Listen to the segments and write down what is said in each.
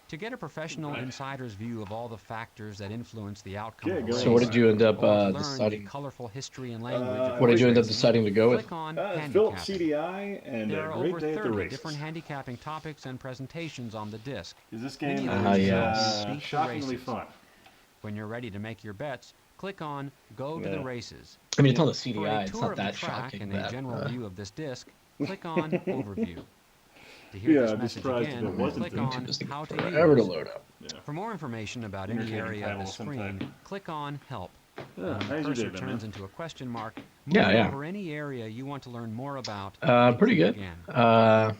To get a professional insider's view of all the factors that influence the outcome Okay, of a race, so what did you end up or to learn the deciding? colorful history and language of What did horse you end up racing, deciding to go with? click on Philip handicapping. CDI and There a are great over day at the 30 races. different handicapping topics and presentations on the disc. This Many game of them is show Beat the shockingly Races. fun. When you're ready to make your bets, click on Go to the Races. I mean, it's on the For CDI. a It's tour not of the that track shocking and that. a general view of this disc, click on Overview. To hear Yeah, this I'd be message surprised if again, it wasn't click there. on It's taking How to forever to Use. load up. Yeah. For more information about any Entertaining area of title the of some screen, type. click on Help. Yeah, When the how's your day cursor been, turns man? into a question mark, move Yeah, it yeah. over any area you want to learn more about. Pretty click good. Again.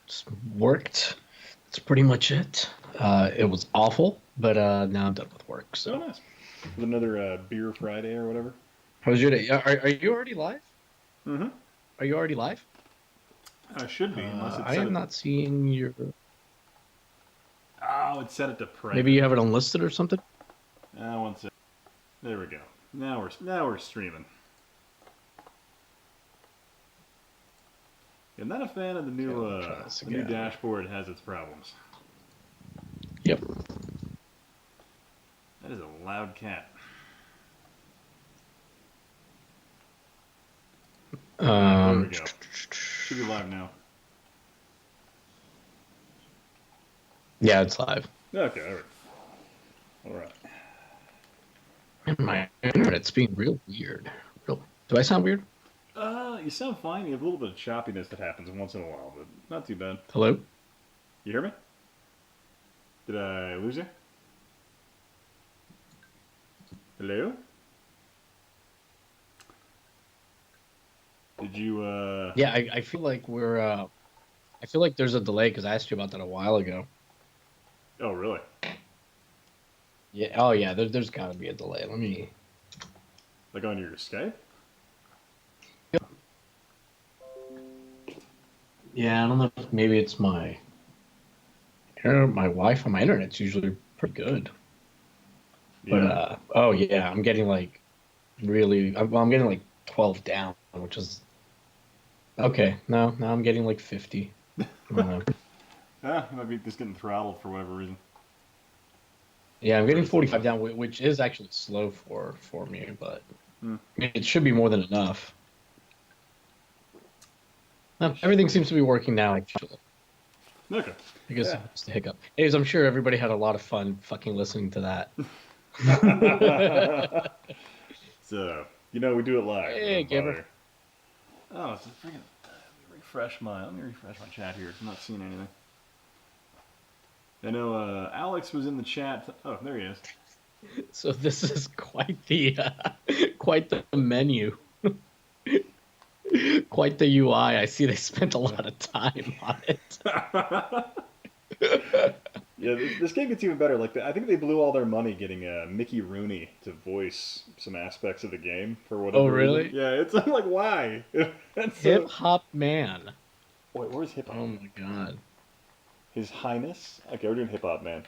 Just worked. That's pretty much it. It was awful, but now I'm done with work. So. Oh, nice. With another Beer Friday or whatever. How was your day? Are you already live? Mm-hmm. Are you already live? I should be, unless it's I set am not seeing your. Oh, it's set it to private. Maybe you have it unlisted or something. One sec. There we go. Now we're streaming. I'm not a fan of the new dashboard. Has its problems. Yep. That is a loud cat. There we go. Should be live now. Yeah, it's live. Okay, all right. My internet's being real weird. Do I sound weird? You sound fine. You have a little bit of choppiness that happens once in a while, but not too bad. Hello? You hear me? Did I lose you? Hello? Did you, Yeah, I feel like we're, I feel like there's a delay because I asked you about that a while ago. Oh, really? Yeah, oh yeah, there's gotta be a delay. Let me... Like on your Skype? Yep. Yeah, I don't know if maybe it's my Wi-Fi. My internet's usually pretty good. Yeah. But, oh yeah, I'm getting like really, I'm getting like 12 down, which is, okay, now I'm getting like 50. Yeah, you might be just getting throttled for whatever reason. Yeah, I'm getting 45 down, which is actually slow for me, but I mean, it should be more than enough. Everything seems to be working now, actually. Okay. I guess it's the hiccup. Anyways, I'm sure everybody had a lot of fun fucking listening to that. So, we do it live. Hey, Gibber. Oh, it's a freaking... Let me refresh my chat here. I'm not seeing anything. I know Alex was in the chat. Oh, there he is. So this is quite the menu. Quite the UI. I see they spent a lot of time on it. Yeah, this game gets even better. Like, I think they blew all their money getting Mickey Rooney to voice some aspects of the game for whatever. Oh, really? reason. Yeah, it's like, why? Hip Hop Man. Wait, where's Hip Hop? Oh my god. His Highness. Okay, we're doing Hip Hop Man.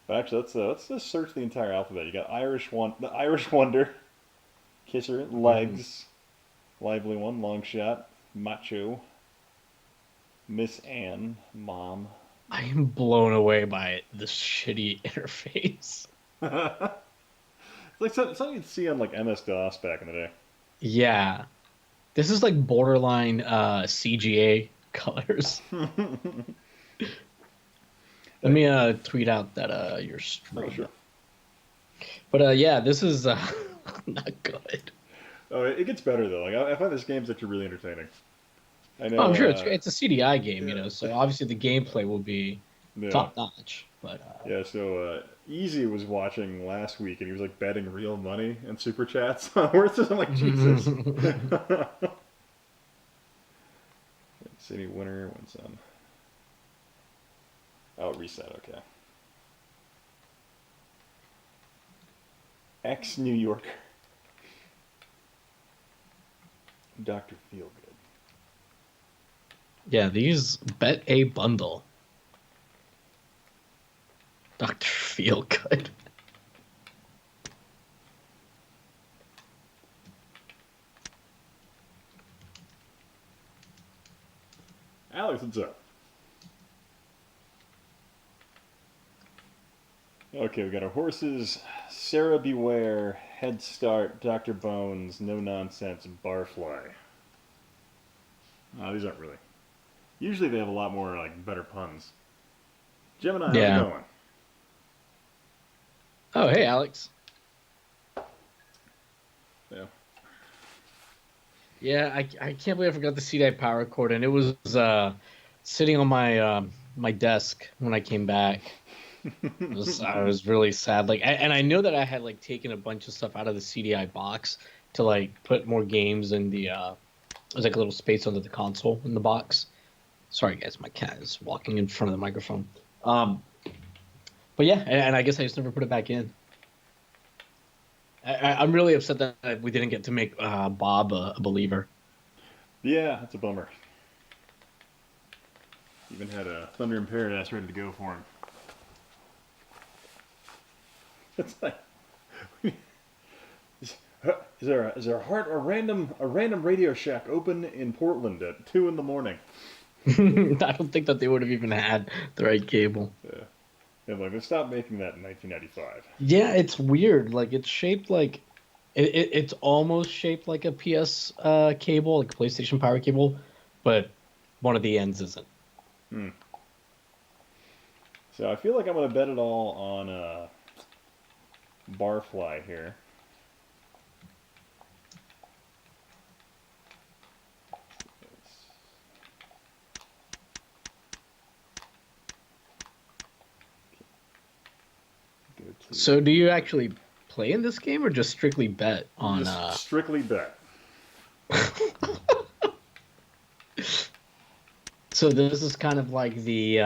But actually, let's just search the entire alphabet. You got the Irish Wonder, Kisser, Legs, Lively One, Long Shot, Macho, Miss Anne, Mom. I am blown away by this shitty interface. It's like something you'd see on like MS-DOS back in the day. Yeah. This is like borderline CGA colors. Let me tweet out that your stream. Oh, sure. But yeah, this is not good. Oh, it gets better though. Like I find this game's actually really entertaining. I know. I'm sure it's a CDI game, so obviously the gameplay will be top notch. But yeah, so Easy was watching last week and he was like betting real money and super chats on Horses. I'm like, Jesus. City winner wins on. Oh, reset. Okay. Ex New Yorker. Dr. Feelgood. Yeah, these bet a bundle. Dr. Feelgood. Alex, what's up? Okay, we got our horses. Sarah Beware, Head Start, Dr. Bones, No Nonsense, Barfly. These aren't really. Usually they have a lot more like better puns. Gemini, how's it Yeah. going? Oh, hey, Alex. Yeah. Yeah, I can't believe I forgot the CDI power cord, and it was sitting on my desk when I came back. I was really sad. Like, and I know that I had like taken a bunch of stuff out of the CDI box to like put more games in the there's like a little space under the console in the box. Sorry, guys, my cat is walking in front of the microphone. But yeah, and I guess I just never put it back in. I'm really upset that we didn't get to make Bob a believer. Yeah, that's a bummer. Even had a Thunder in Paradise ready to go for him. It's like, is there a random Radio Shack open in Portland at 2 in the morning? I don't think that they would have even had the right cable. Yeah. And like they stopped making that in 1995. Yeah, it's weird. Like it's shaped like it's almost shaped like a PS cable, like a PlayStation Power cable, but one of the ends isn't. Hmm. So I feel like I'm gonna bet it all on Barfly here. So do you actually play in this game or just strictly bet on Just strictly bet. So this is kind of like the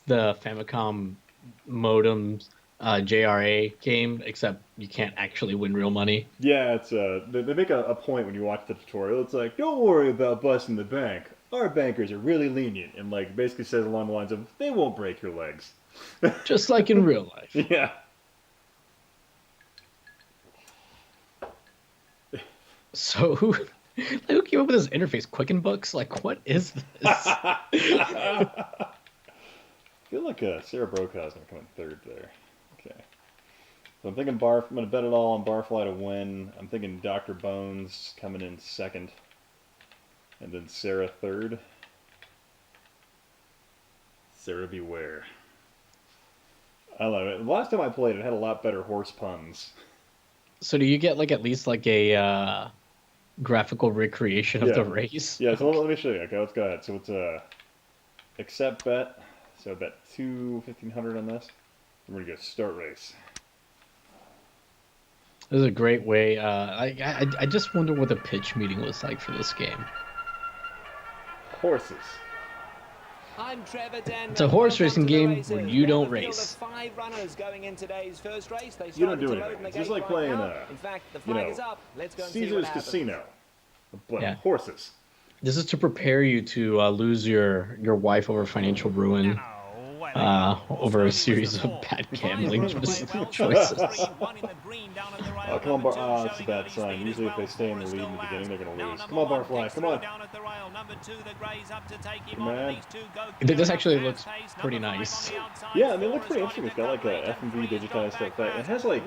Famicom modems JRA game, except you can't actually win real money. Yeah, it's they make a point when you watch the tutorial. It's like, don't worry about busting the bank. Our bankers are really lenient, and like basically says along the lines of, they won't break your legs. Just like in real life. Yeah. So who came up with this interface? Quicken Books? Like, what is this? I feel like Sarah Brokaw's gonna come in third there. Okay. So I'm thinking I'm gonna bet it all on Barfly to win. I'm thinking Dr. Bones coming in second. And then Sarah third. Sarah Beware. I don't know. The last time I played it had a lot better horse puns. So do you get like at least like a graphical recreation of the race? Yeah, so let me show you. Okay, let's go ahead. So it's accept bet. So bet 1,500 on this. We're gonna go start race. This is a great way. I just wonder what the pitch meeting was like for this game. Horses. I'm Trevor Dan. It's a horse racing game where you don't race. 5 runners going in today's first race. They You don't do started to anything. load It's just the like gate playing, right now. In fact, the flag is up. Let's go and see what Caesar's happens. Casino. But Yeah. horses. This is to prepare you to lose your wife over financial ruin, over a series of bad gambling choices. Oh, come on, that's a bad sign. Usually if they stay in the lead in the beginning, they're going to lose. Come on, Barfly, come on. Come on. This actually looks pretty nice. Yeah, I mean, it looks pretty interesting. It's got like a FMV digitized stuff. It has like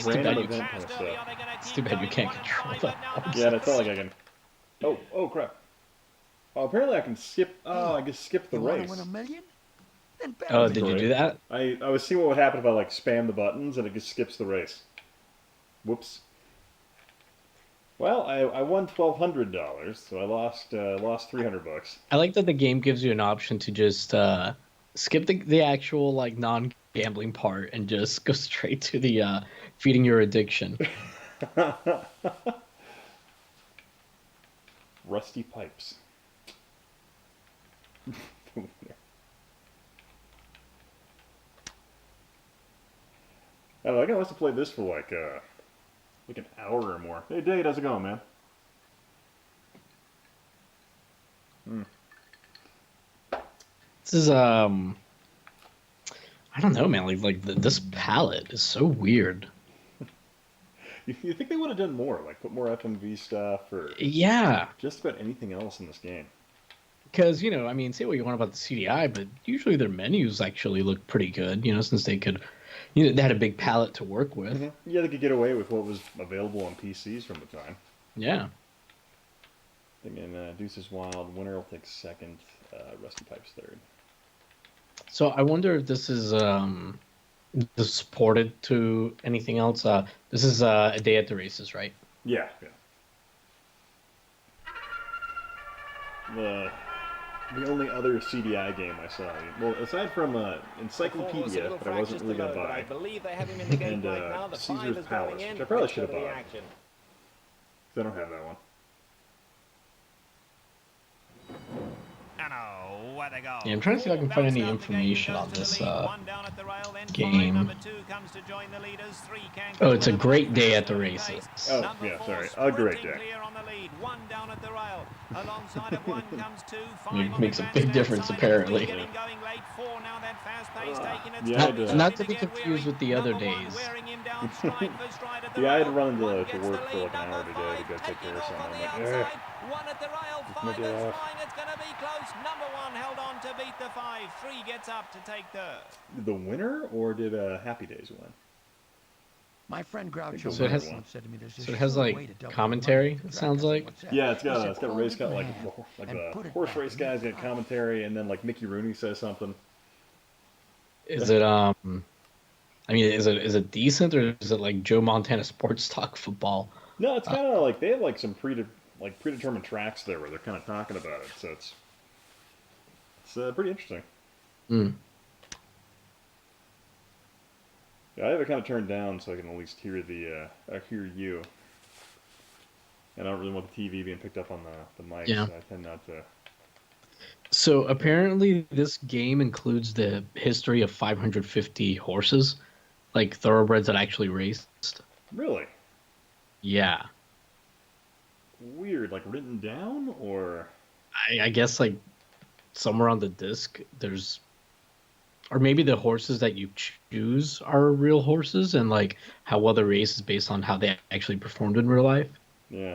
random event kind of stuff. It's too bad you can't control that. Yeah, and it's not like I can... Oh, crap. Oh, apparently I can skip... Oh, I can skip the race. Oh, did you do that? I was seeing what would happen if I like spam the buttons and it just skips the race. Whoops. Well, I won $1,200, so I lost $300. I like that the game gives you an option to just skip the actual like non-gambling part and just go straight to the feeding your addiction. Rusty pipes. I don't know, I think I must have played this for like an hour or more. Hey, Dave, how's it going, man? This is I don't know, man. This palette is so weird. You think they would have done more, like put more FMV stuff or Yeah. just about anything else in this game? Because, I mean, say what you want about the CDI, but usually their menus actually look pretty good, since they could, they had a big palette to work with. Mm-hmm. Yeah, they could get away with what was available on PCs from the time. Yeah. Thinking Deuce is Wild, Winner will take second, Rusty Pipes third. So I wonder if this is supported to anything else. This is A Day at the Races, right? Yeah. The only other CDI game I saw, well, aside from Encyclopedia that I wasn't really going to buy, I believe they have him in the game and right now. The Caesar's 5 is Palace, going in. which I probably Let's should have go to the bought. action. So I don't have that one. Yeah, I'm trying to see if I can find any information on this game. Oh, it's a great day at the races. Oh, yeah, sorry. A great day. It makes a big difference, apparently. Not to be confused with the other days. Yeah, I had to run to work for like an hour today to go take care of something. I'm like, One at the rail, it's my 5 day is off. flying, it's going to be close. Number 1 held on to beat the 5. 3 gets up to take third. The winner, or did Happy Days win? My friend Groucho So it has- once said to me, "There's So it a has sure way like to double commentary, money." it sounds like. What's that? Yeah, it's He got said, a "Fold race it got in like half and the put it horse back race guy's got inside." commentary, and then like Mickey Rooney says something. Is it I mean, is it decent, or is it like Joe Montana sports talk football? No, it's kind of like they have like some predetermined tracks there where they're kind of talking about it, so it's pretty interesting. Mm. Yeah, I have it kind of turned down so I can at least hear hear you. And I don't really want the TV being picked up on the mic, Yeah. so I tend not to. So apparently, this game includes the history of 550 horses, like thoroughbreds that actually raced. Really? Yeah, Weird, like written down, or I guess like somewhere on the disc there's, or maybe the horses that you choose are real horses, and like how well the race is based on how they actually performed in real life. yeah.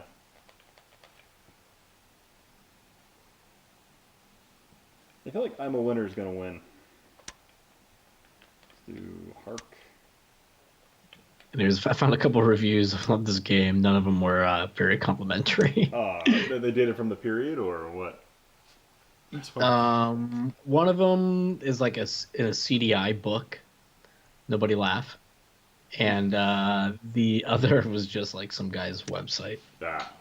I feel like I'm a Winner is gonna win. Let's do Hark. I found a couple of reviews of this game. None of them were very complimentary. They did it from the period, or what? One of them is like in a CDI book. Nobody laugh. And the other was just like some guy's website. Ah.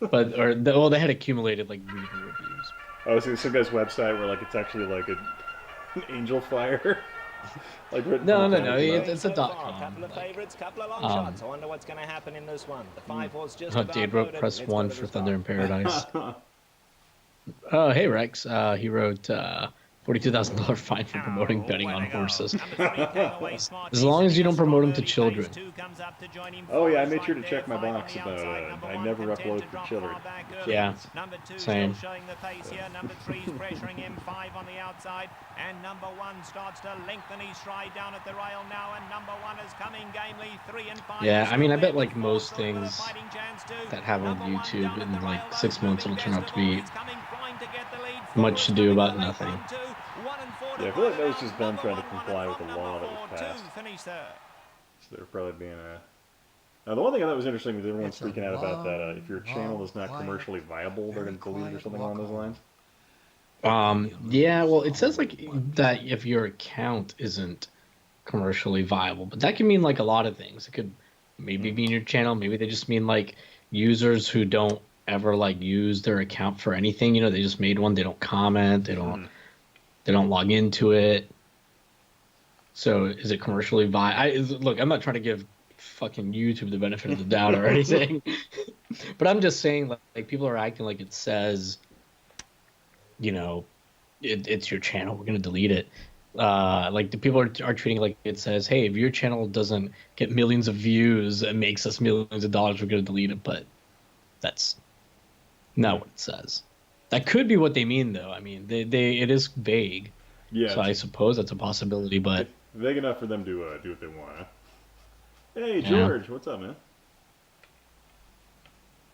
They had accumulated like reader reviews. Oh, so some guy's website where like it's actually like an angel fire. Like written No. from the It's a So dot far, com. couple of like- favourites, couple of long shots. I wonder what's going to happen in this one. The 5 horse just Oh, about Dade wrote loaded. press Let's go 1 to for the Thunder in start. Paradise. Oh, hey Rex. He wrote $42,000 fine for promoting betting on horses. As long as you don't promote them to children. Oh yeah, I made sure to check my box about I never upload for children. Yeah, Number 2 same. still showing the pace here. Number 3's pressuring him. 5 on the outside. And number 1 starts to lengthen his stride down at the rail now. And number 1 is coming gamely. 3 and 5. Yeah, I mean, I bet Four like most still got a things fighting chance too. that have on Number 1 YouTube down at in the like rail, 6 months it'll turn out to be He's coming flying to get the lead. much to do about nothing. Yeah, I feel like that was just them trying to comply with the law that was passed. So they're probably being Now, the one thing I thought was interesting was everyone's It's a freaking out about that if your long, channel is not quiet, commercially viable, they're going to delete it or quiet something walk along those home. lines. Yeah, well, it says like that if your account isn't commercially viable, but that can mean like a lot of things. It could maybe mean your channel, maybe they just mean like users who don't ever like use their account for anything. They just made one, they don't comment, they don't log into it. So is it commercially viable? Look, I'm not trying to give fucking YouTube the benefit of the doubt or anything, but I'm just saying like people are acting like it says, it's your channel, we're gonna delete it. Like the people are treating it like it says, hey, if your channel doesn't get millions of views and makes us millions of dollars, we're gonna delete it. But that's not what it says. That could be what they mean, though. I mean, it is vague. Yeah, So I suppose that's a possibility, but vague enough for them to do what they want. Huh? Hey, Yeah. George, what's up, man?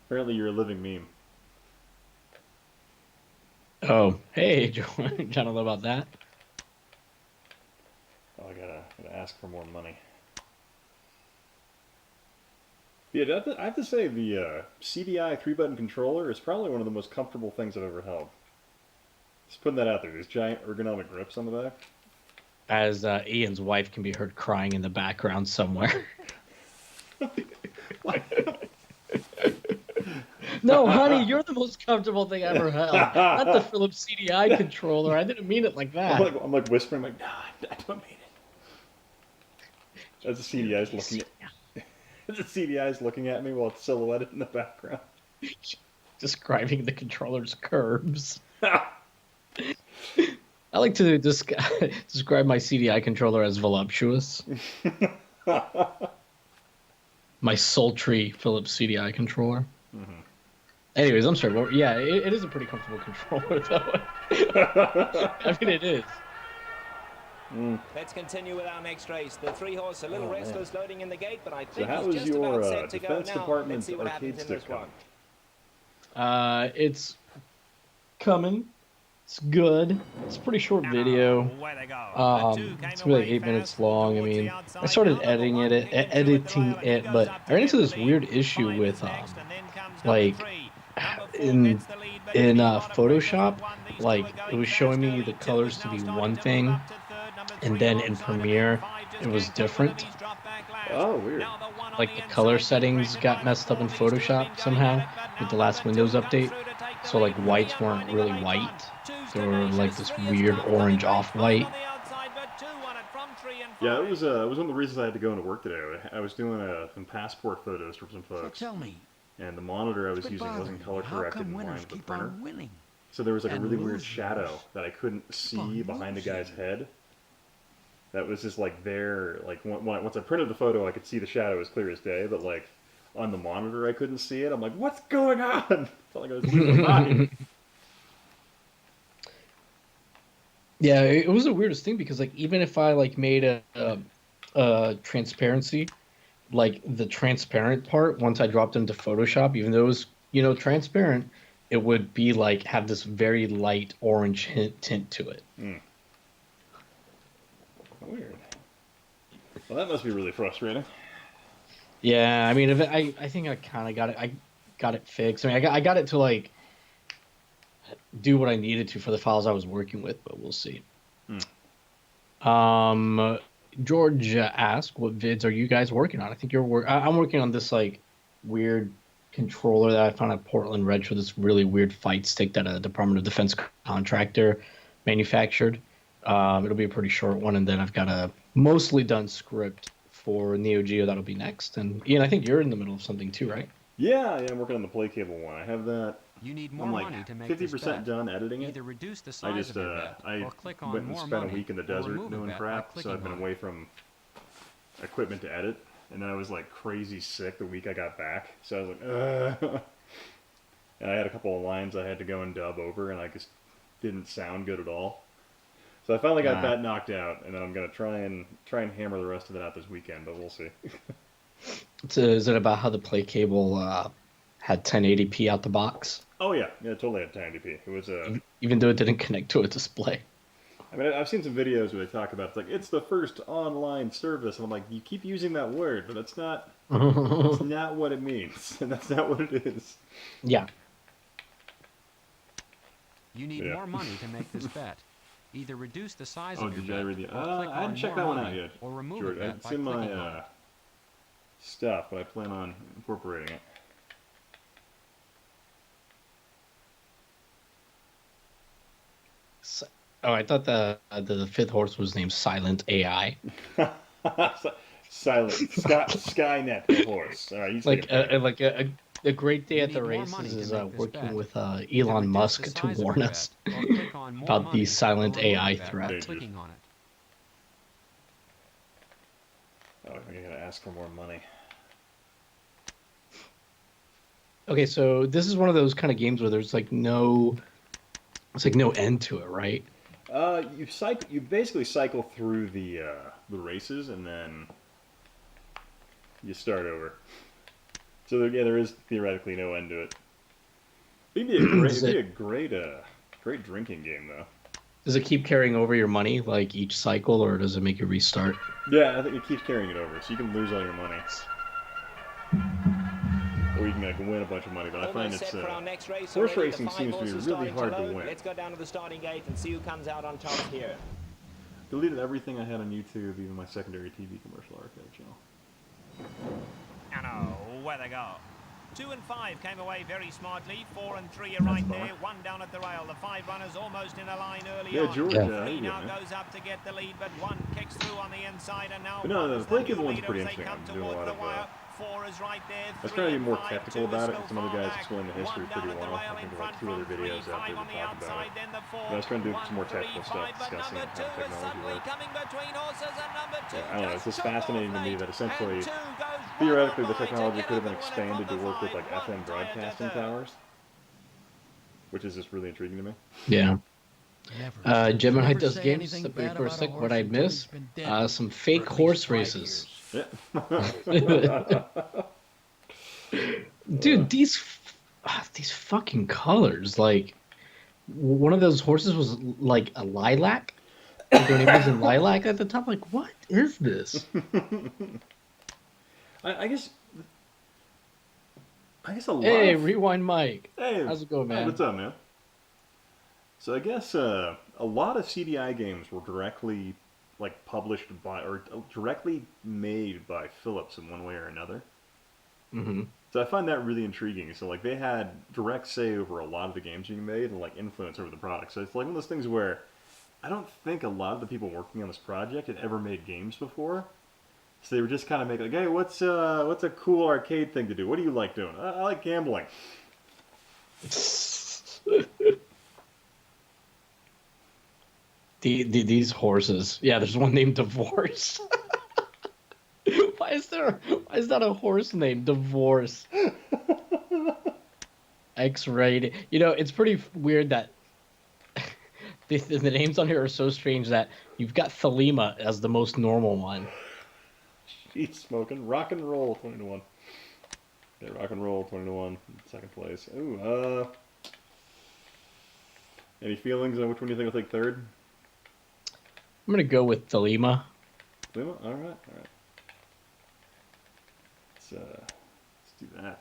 Apparently you're a living meme. Oh, hey, Joe. I don't know about that. Oh, I gotta ask for more money. Yeah, I have to say the CDI 3-button controller is probably one of the most comfortable things I've ever held. Just putting that out there. These giant ergonomic grips on the back. As Ian's wife can be heard crying in the background somewhere. No, honey, you're the most comfortable thing I ever held. Not the Philips CDI controller. I didn't mean it like that. I'm like whispering, I'm like, no, I don't mean it. As the CDI's looking at, as the CDI's looking at me while it's silhouetted in the background. Describing the controller's curves. I like to describe my CDI controller as voluptuous. My sultry Philips CDI controller. Mm-hmm. Anyways, I'm sorry. But yeah, it is a pretty comfortable controller, though. I mean, it is. Let's continue with our next race. The 3-horse, a little restless loading in the gate, but I So think how he's is just about your set to go Defense now. Department Let's see what arcade happens in this stick one. coming? It's coming. It's good. It's a pretty short video. Away they go. It's really 8 minutes long. I mean, I started editing it, but I ran into this weird issue with like in Photoshop, like it was showing me the colors to be one thing, and then in Premiere it was different. Oh, weird. Like the color settings got messed up in Photoshop somehow with the last Windows update. So like whites weren't really white. They were like this weird orange off-white. Yeah, it was one of the reasons I had to go into work today. I was doing some passport photos for some So folks, tell me, and the monitor I was quit using bothering wasn't me. color How corrected come in line winners with the keep printer. on winning? So there was like a and really weird losers shadow that I couldn't see on behind the guy's losing? head. That was just like there, like once I printed the photo, I could see the shadow as clear as day, but like on the monitor, I couldn't see it. I'm like, what's going on? Felt like I was losing my mind. Yeah, it was the weirdest thing because like even if I like made a transparency, like the transparent part, once I dropped into Photoshop, even though it was, transparent, it would be like have this very light orange tint to it. Weird. Well, that must be really frustrating. Yeah, I mean, I think I kind of got it. I got it fixed. I mean, I got it to like do what I needed to for the files I was working with, but we'll see. George asked, "What vids are you guys working on?" I think I'm working on this like weird controller that I found at Portland Retro. This really weird fight stick that a Department of Defense contractor manufactured. It'll be a pretty short one, and then I've got a mostly done script for Neo Geo that'll be next. And Ian, I think you're in the middle of something too, right? Yeah, I'm working on the play cable one. I have that. You need more I'm like money to make 50% this bet. done editing it. Either reduce the I size just of your bet, I or click on went and more spent money, a week in the or desert remove a doing bet by crap, so clicking I've been on it. away from equipment to edit, and then I was like crazy sick the week I got back, so I was like, ugh. And I had a couple of lines I had to go and dub over, and I just didn't sound good at all. So I finally got that knocked out, and then I'm gonna try and hammer the rest of it out this weekend, but we'll see. Is it about how the play cable had 1080p out the box, Oh yeah, totally had 1080p. It was even though it didn't connect to a display? I mean, I've seen some videos where they talk about it's the first online service, and I'm like, you keep using that word, but that's not what it means, and that's not what it is. Yeah. You need Yeah. more money to make this bet. Either reduce the size Oh, of your did I bet, read the? or click I hadn't on checked more that one money, out yet, or remove George. a bet It's by in clicking my on it. stuff, but I plan on incorporating it. Oh, I thought the fifth horse was named Silent AI. Silent Skynet, the horse. All right, you Like take it. like a great day You at the need more money races to is make this working bet. with Either Elon reduce Musk the to size of warn your us bet, or click on more about money, the Silent or remove AI a bet by threat. clicking on it. Oh, I gotta ask for more money. Okay, so this is one of those kind of games where there's like no end to it, right? You basically cycle through the races, and then you start over. So there is theoretically no end to it. It'd be a great Great drinking game, though. Does it keep carrying over your money like each cycle, or does it make you restart? Yeah, I think it keeps carrying it over, so you can lose all your money. Or you can like win a bunch of money, but I find it's horse racing seems to be really hard to win. Let's go down to the starting gate and see who comes out on top here. Deleted everything I had on YouTube, even my secondary TV commercial archive channel. And away they go. 2 and 5 came away very smartly. 4 and 3 are right there. 1 down at the rail. The 5 runners almost in a line early on. Georgia, Three now goes up to get the lead, but 1 kicks through on the inside, and now But no, the the play new one's leader pretty as they interesting. come I'm doing a towards lot the of wire. 4 is right there. I was 3 trying to be and more 5, technical 2 about is it. still Some other far guys back. explain the history 1 down pretty at the well. rail I in think front like 2 other from videos 3, out 5 there on that the talk about outside, it. then the 4. But I was trying to do some more 1, 3, technical stuff 5, but discussing number 2 how is technology suddenly works. coming between horses, and number 2 I don't know, it's just took fascinating off to me late, that essentially, and 2 goes theoretically, right the on by technology to could have get been up the winner expanded to from the work with 5, like 1 FM broadcasting Toyota. towers, which is just really intriguing to me. Yeah. Never. Gemini Never does say games. anything Stepping bad for a about a sec. horse What I until miss? he's been dead Some for fake at least horse 5 races. years. Yeah. Dude, these fucking colors. Like, one of those horses was like a lilac. Like, when it was in lilac at the top, like, what is this? I guess a lot Hey, of... Rewind Mike. Hey, How's it going, man? What's up, man? So I guess a lot of CDI games were directly like published by or directly made by Philips in one way or another. Mm-hmm. So I find that really intriguing. So like they had direct say over a lot of the games being made and like influence over the product. So it's like one of those things where I don't think a lot of the people working on this project had ever made games before. So they were just kind of making like, hey, what's a cool arcade thing to do? What do you like doing? I like gambling. These horses. Yeah, there's one named Divorce. Why is that a horse named Divorce? X-rated. You know, it's pretty weird that the names on here are so strange that you've got Thelema as the most normal one. She's smoking. Rock and roll 20-1. Yeah, rock and roll 20-1. Second place. Ooh, any feelings on which one you think will take third? I'm gonna go with Thelema. Lima? All right. Let's do that.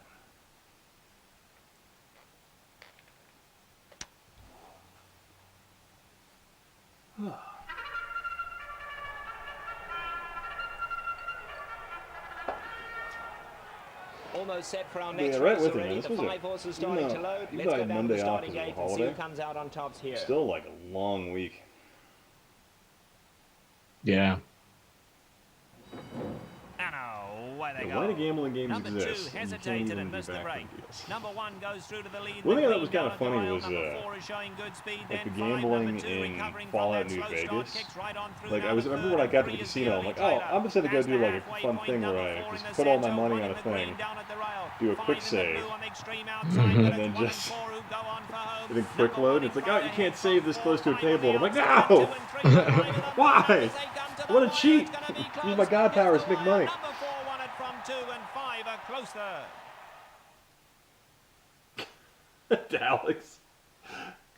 Almost set for our Yeah, next right race with you, already. man. The This was 5 horses even starting though- to load. even Let's though I go had down to the Monday off starting because of gate the and see who holiday. comes out on tops here. Still like a long week. Yeah. And away they Yeah, go. why do gambling games Number 2 exist? And you can't hesitated even and do missed the background break. deals? Number 1 goes through to the lead. One thing I with thought was Green kind down of at the funny rail. was Number 4 is showing good speed. like the Then 5, gambling number 2 in recovering Fallout from New that slow start, Vegas. kicks right on through Like now I to remember third, when I and got to 3 the is casino, I'm the like, early oh, Taylor. I'm just gonna go As do the like a halfway fun point, thing number where I 4 in just the put all my centre, money 1 on in a the green thing, down at the rail. do a 5 quick in the save, blue on the extreme outside, Mhm. but and then it's 1 and just 4 who go on for home. and then quick Number load. 1 It's like, in oh, front you ahead can't from save this 4, close to a 5 on the table. And I'm like, outside, no! 2 and 3 behind them. Why? As they come to the What a wire, cheat! it's gonna be Use close. my god Here's powers the to make wire. money. Number 4 won it from 2 and 5 are close third. Alex.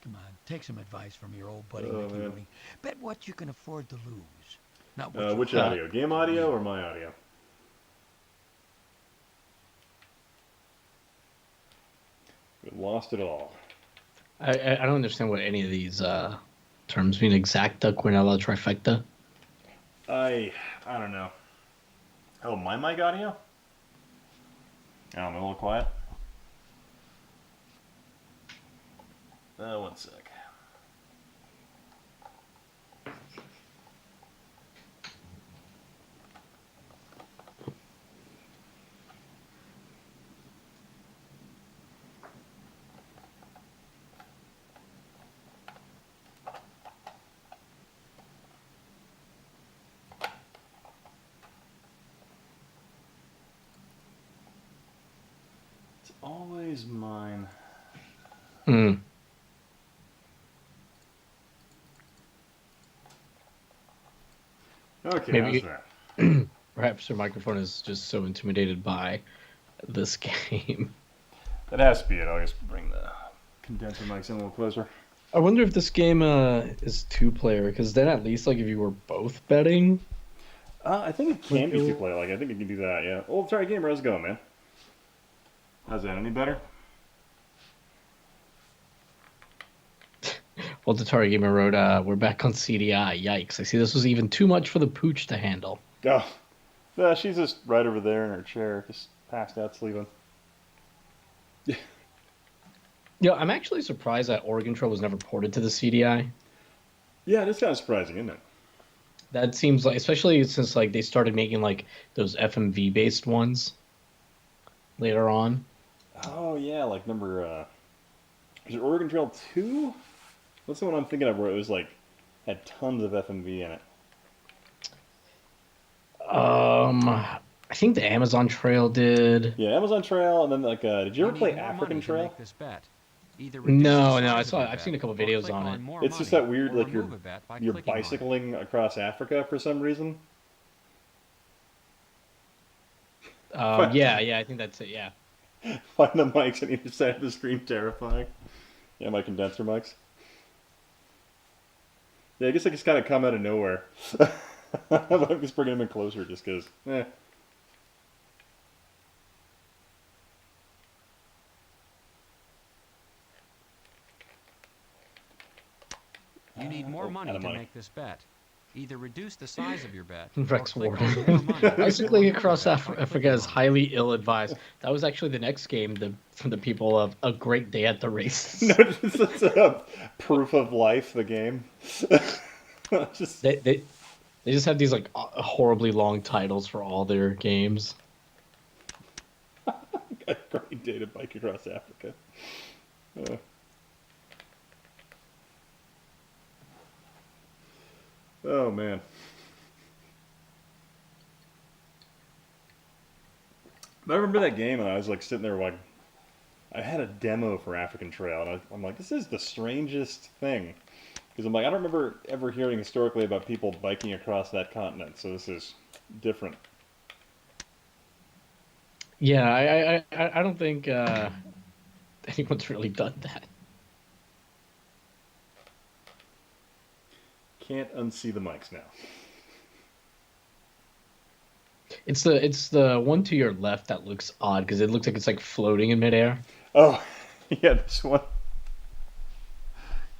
Come on, take some advice from your old buddy Oh, Mickey man. Rooney. Bet what you can afford to lose. Not what you Which can- audio? Game audio or my audio? We lost it all. I don't understand what any of these terms mean. Exacta, quinella, trifecta. I don't know. Oh, my mic audio? I'm a little quiet. One sec. It's always mine. Hmm. Okay, Maybe- how's that? Perhaps your microphone is just so intimidated by this game. That has to be it. I'll just bring the condenser mics in a little closer. I wonder if this game is two-player, because then at least like if you were both betting, I think it like can be two player. Like I think it can do that. Yeah. Oh, sorry, gamer. How's it going, man? How's that? Any better? well, Atari Gamer wrote, "We're back on CDI. Yikes! I see this was even too much for the pooch to handle." Oh, yeah. She's just right over there in her chair, just passed out sleeping. Yeah, I'm actually surprised that Oregon Trail was never ported to the CDI. Yeah, it is kind of surprising, isn't it? That seems like, especially since like they started making like those FMV based ones later on. Oh yeah, like number is it Oregon Trail 2? What's the one I'm thinking of where it was like had tons of FMV in it? I think the Amazon Trail did. Yeah, Amazon Trail, and then like did you ever play need more African money to Trail? make this bet. Either reduce the No, size no, of your I've seen a bet, couple or videos click on it. more It's just money, that weird or like remove a bet by you're clicking on it. bicycling across Africa for some reason. Yeah, I think that's it. Yeah. Find the mics on either side of the screen terrifying. Yeah, my condenser mics. Yeah, I guess they just kind of come out of nowhere. I'm just bringing them in closer just because. You need more Oh, money out of to money. make this bet. Either reduce the size of your bet, Rex or click Warden. on more money, or Bicycling remove a across bet by Africa clicking is on it. highly ill-advised. That was actually the next game from the people of A Great Day at the Races. No, it's proof of life, the game. just They just have these like horribly long titles for all their games. a great day to bike across Africa. Oh, man. I remember that game, and I was like sitting there like, I had a demo for African Trail, and I'm like, this is the strangest thing. Because I'm like, I don't remember ever hearing historically about people biking across that continent, so this is different. Yeah, I don't think anyone's really done that. Can't unsee the mics now. It's the one to your left that looks odd because it looks like it's like floating in midair. Oh, yeah, this one.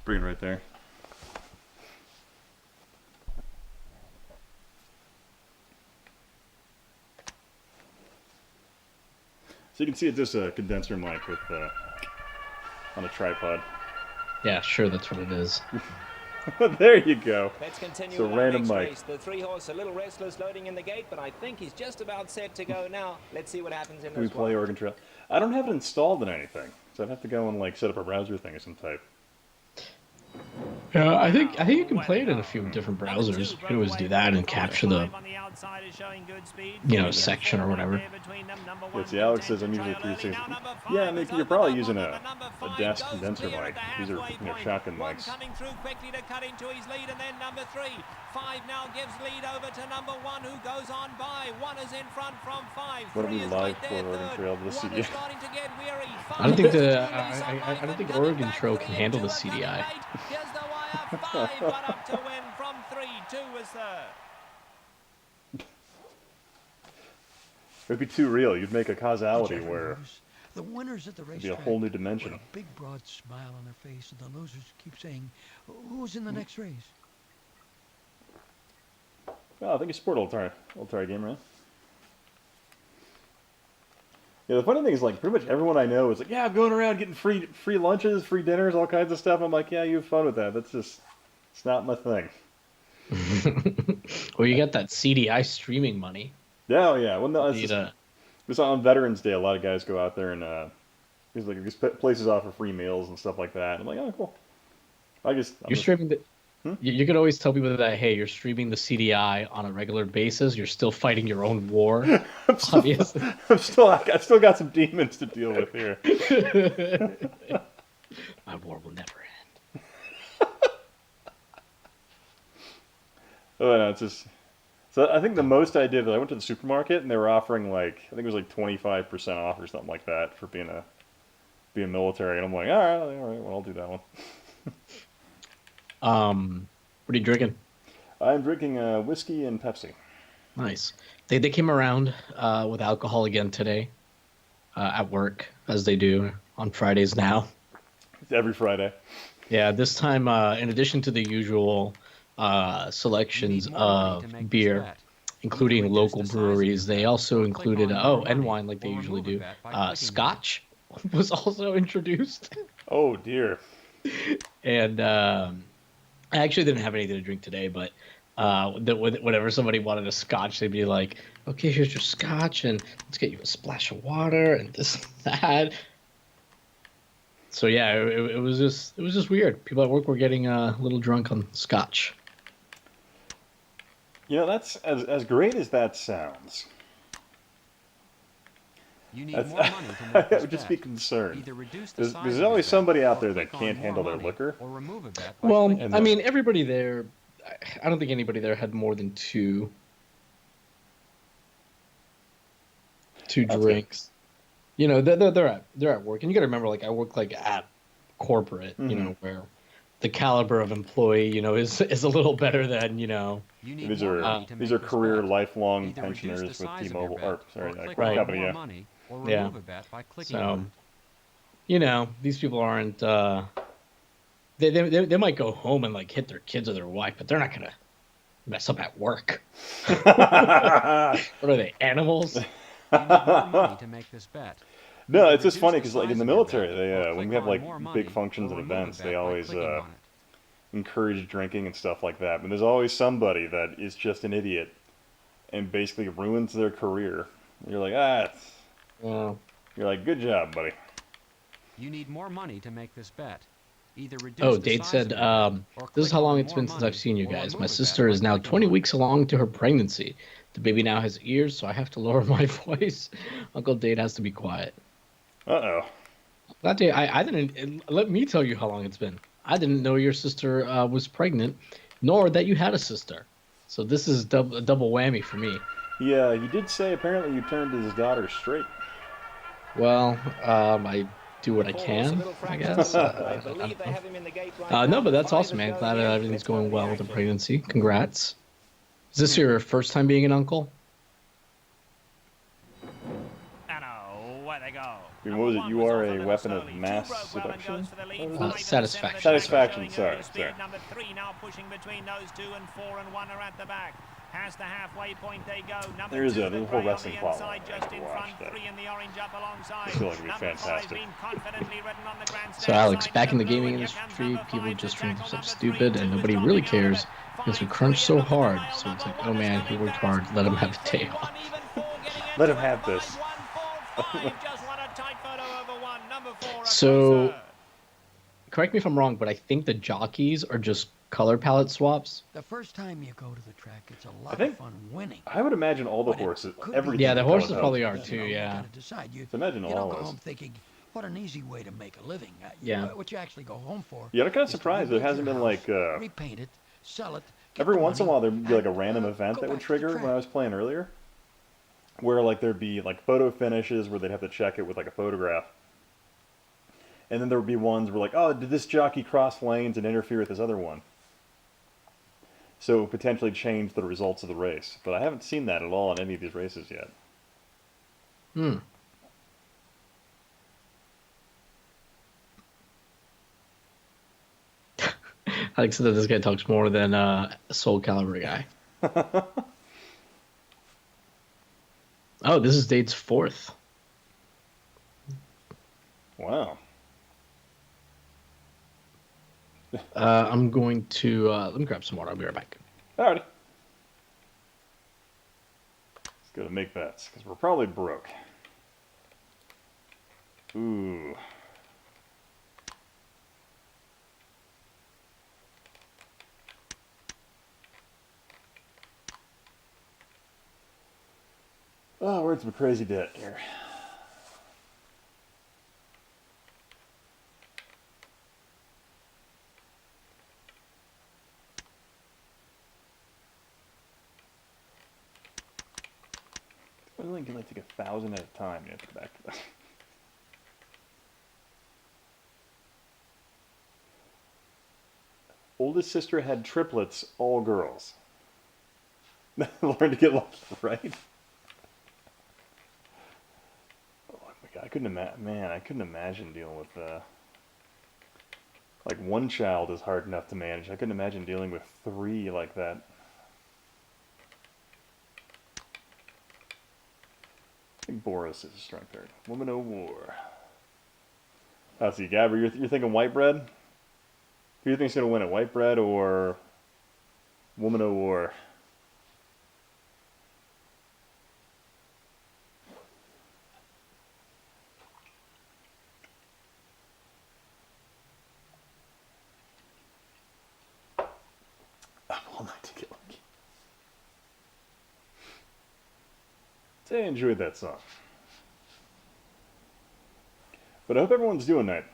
Bring it right there. So you can see it's just a condenser mic with on a tripod. Yeah, sure, that's what it is. There you go. Let's continue So with our random next mic. race. The three horse a little restless loading in the gate, but I think he's just about set to go now. Let's see what happens in We this play one. Oregon Trail. I don't have it installed in anything, so I'd have to go and like set up a browser thing of some type. Yeah, I think you can play it in a few different browsers. You can always do that and capture the section or whatever. Yeah, see, Alex says I'm using 360. Yeah, Mickey, you're probably using a desk condenser mic. These are shotgun mics. Coming through quickly to cut into his lead, and then number 3. 5 now gives lead over to number 1, who goes on by. 1 is in front from 5. What are 3 we is live right for there, Oregon third. Trail to 1 see? is starting to get weary. I don't think 5 I don't think Oregon Trail can handle the CDI. Here's the wire. 5 got up to win from 3. 2 was third. It would be too real. You'd make a causality Whichever where lose, the winners at the it'd be a racetrack whole new with dimension. a big broad smile on their face, and the losers keep saying, "Who's in the next race?" Oh, I think you support Atari Gamer, right? Yeah, the funny thing is, like, pretty much everyone I know is like, yeah, I'm going around getting free lunches, free dinners, all kinds of stuff. I'm like, yeah, you have fun with that. That's just, it's not my thing. Well, you got that CDI streaming money. Yeah, oh, yeah. Well, no, it's Need just, it's on Veterans Day. A lot of guys go out there and these places offer free meals and stuff like that. I'm like, oh, cool. I'm streaming the. You could always tell people that, hey, you're streaming the CDI on a regular basis. You're still fighting your own war. Obviously. I still got some demons to deal with here. My war will never end. Oh, no, it's just. So I think the most I did was I went to the supermarket and they were offering like I think it was like 25% off or something like that for being military, and I'm like, all right, well, I'll do that one. What are you drinking? I'm drinking whiskey and Pepsi. Nice. They came around with alcohol again today at work, as they do on Fridays now. It's every Friday. Yeah, this time, in addition to the usual selections You need more money of to make this beer, bet. including Either local reduce the size of your breweries, they bet also or click included, on more and money wine like they or usually remove a do. bet by clicking on it. Scotch was also introduced. Oh dear. And I actually didn't have anything to drink today, but whenever somebody wanted a scotch, they'd be like, "Okay, here's your scotch, and let's get you a splash of water and this and that." So yeah, it was just weird. People at work were getting a little drunk on scotch. You know, that's as great as that sounds. You need That's, more money to I make this would just bet. be concerned. Either reduce the There's, size there's of your always bet somebody out or there that click on can't more handle their money liquor. or remove a bet by Well, clicking I on mean, it. everybody there. I don't think anybody there had more than two That's good. drinks. You know, they're at work, and you got to remember, like I work like at corporate, you know, where the caliber of employee, you know, is a little better than You need These more are money to these make are this career bet. lifelong Either reduce the pensioners with size of your T-Mobile, bet or sorry, or click what on company? more Yeah. money or Yeah. remove a bet by clicking So, on it. you know, these people aren't. They might go home and like hit their kids or their wife, but they're not gonna mess up at work. What are they, animals? You need more money to make this bet. No, Either it's just reduce funny the because, like, in size the of your military, bet they or when click we have on like more big money functions or and remove a events, bet they by always clicking on it. encourage drinking and stuff like that. But there's always somebody that is just an idiot and basically ruins their career. You're like, Yeah. you're like, good job, buddy. You need more money to make this bet. Either reduce Oh, the Dade size said, of your bet or this is click how on long it's more been since money I've seen you or guys. remove My a bet sister by is now clicking 20 on it. weeks along to her pregnancy. The baby now has ears, so I have to lower my voice. Uncle Dade has to be quiet. Uh-oh. That day, I didn't. Let me tell you how long it's been. I didn't know your sister was pregnant, nor that you had a sister. So this is a double whammy for me. Yeah, he did say apparently you turned his daughter straight. Well, I do what I Before also a can, little I fractious guess. movement, but I believe they have him in the gate right No, now. but that's 5 awesome, is man. going Glad in. everything's Let's go to going the well with the action. pregnancy. Congrats. Is this your first time being an uncle? And away they go. Dude, what was it? Number You one are off a little weapon of slowly. mass Two broke well and seduction? goes for the lead. What was Five it? in the center of the Satisfaction. track, Satisfaction, showing sorry, early speed. sorry. Number 3 now pushing between those 2 and 4 and 1 are at the back. Has the halfway point they go. Number There is 2 a the whole grey on wrestling the plot inside line just to in watch front. that 3 in the orange up alongside. I feel like it'd be Number 5 fantastic. being confidently ridden on the grandstand So, Alex, side back in the the blue, gaming and here comes industry, number people 5 to just drink tackle themselves number 3. stupid 2 and is nobody dropping really out of cares it. because we 5 crunch 3 so and up at the hard. rail. So it's Number like, 1 oh is man, he coming worked fast. hard. Let him have 5 a 3 day 1 off. even 4 getting into Let him it. have 5 this. 1 4 5 just won a tight photo over 1. Number 4 a So, closer. correct me if I'm wrong, but I think the jockeys are just color palette swaps. The first time you go to the track, it's a I lot think of fun winning. I would imagine all the But it horses, could be everything. Yeah, the is horses color probably palette. are too, You yeah. gotta decide. You So imagine don't all go of us. home thinking, what an easy way to make a living. Yeah. What you actually go home for. Yeah, I'm kind of is to surprised there rebuild hasn't your been house, like repaint it, sell it. Get every the once in a money, while there'd be like a and, random event go that would back to the trigger when track. I was playing earlier, where like there'd be like photo finishes where they'd have to check it with like a photograph, and then there would be ones where like, oh, did this jockey cross lanes and interfere with this other one? So it would potentially change the results of the race. But I haven't seen that at all in any of these races yet. Hmm. Alex said that this guy talks more than a Soul Calibur guy. Oh, this is Dade's fourth. Wow. I'm going to let me grab some water. I'll be right back. Alrighty. Let's go to make bets, because we're probably broke. Ooh. Oh, we're in some crazy debt here. I only can like take 1,000 at a time. You have to go back to that. Oldest sister had triplets, all girls. Learn to get lucky, right? Oh my god, I couldn't imagine. Man, I couldn't imagine dealing with like one child is hard enough to manage. I couldn't imagine dealing with 3 like that. I think Boris is a strong third. Woman o' War. Let's see, Gabber, you're thinking white bread? Who do you think's gonna win it, white bread or Woman o' War? All night to get lucky. So I enjoyed that song. But I hope everyone's doing good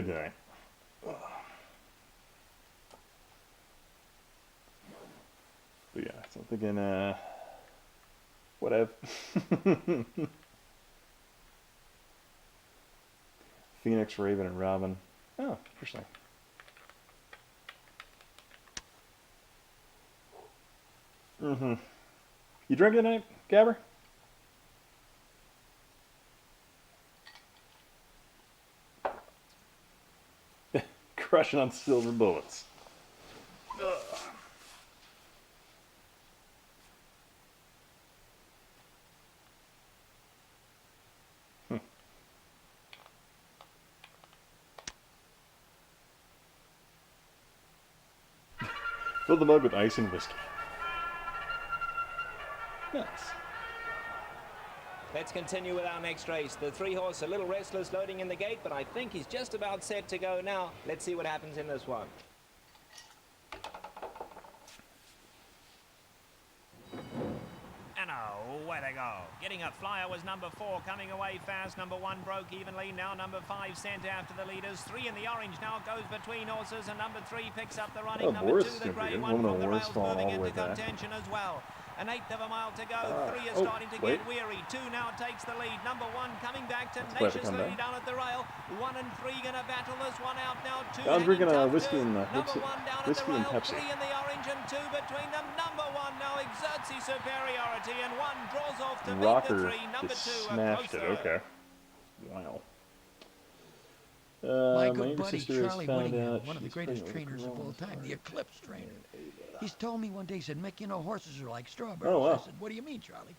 tonight. But yeah, so I'm thinking, whatever. Phoenix, Raven, and Robin. Oh, interesting. Mm-hmm. You drink tonight, Gabber? Crushing on silver bullets. Ugh. Fill the mug with ice and whiskey. Nice. Let's continue with our next race. The 3-horse, a little restless, loading in the gate, but I think he's just about set to go now. Let's see what happens in this one. And away they go. Getting a flyer was number 4, coming away fast. Number 1 broke evenly. Now number 5 sent after the leaders. 3 in the orange now goes between horses, and number 3 picks up the running. Oh, Number Boris 2, is the gonna be grey good. one Woman from the of War's rails, falling moving all the way into back. contention as well. An eighth of a mile to go. 3 is oh, starting to wait. get weary. 2 now takes the lead. Number 1 coming back glad to tenaciously come back. down at the rail. 1 and 3 gonna battle this one out now. 2 I'm drinking hanging tough whiskey too. and Number 1 down at the whiskey and rail. Pepsi. 3 in the orange and 2 between them. Number 1 now exerts his superiority, and 1 draws off to beat the Rocker 3. Number 2 just a smashed close it. third. Okay. Wow. My My good younger buddy sister has Charlie found Whittingham, out one of the she's greatest pregnant with trainers of all time, the coronavirus. Eclipse trainer. He's told me one day, he said, Mick, you know, horses are like strawberries. Oh, wow. I said, what do you mean, Charlie?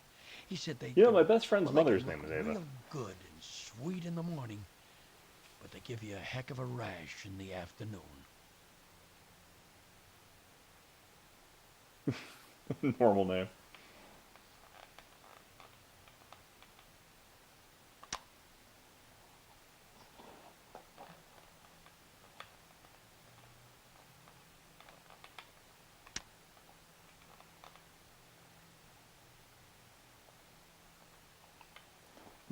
He said they You know, do. my best friend's Well, they mother's can name was look Ava. real good and sweet in the morning, but they give you a heck of a rash in the afternoon. Normal name.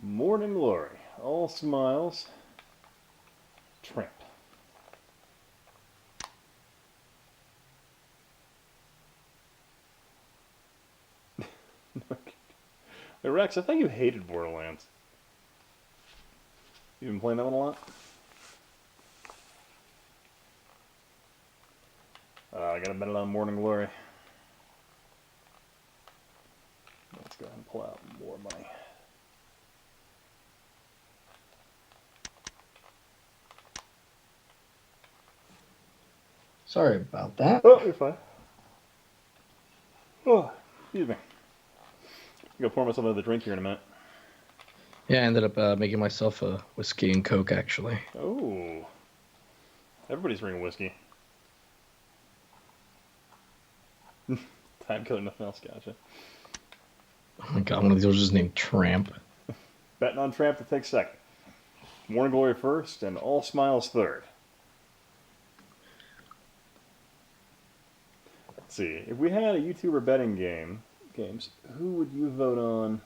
Morning Glory. All smiles. Tramp. Hey, Rex, I thought you hated Borderlands. You been playing that one a lot? I gotta bet it on Morning Glory. Let's go ahead and pull out more money. Sorry about that. Oh, you're fine. Oh, excuse me. I'm gonna pour myself another drink here in a minute. Yeah, I ended up making myself a whiskey and Coke, actually. Oh. Everybody's drinking whiskey. Time killer, nothing else, gotcha. Oh my god, one of these was just named Tramp. Betting on Tramp to take second. Morning Glory first, and All Smiles third. Let's see. If we had a YouTuber betting games, who would you vote on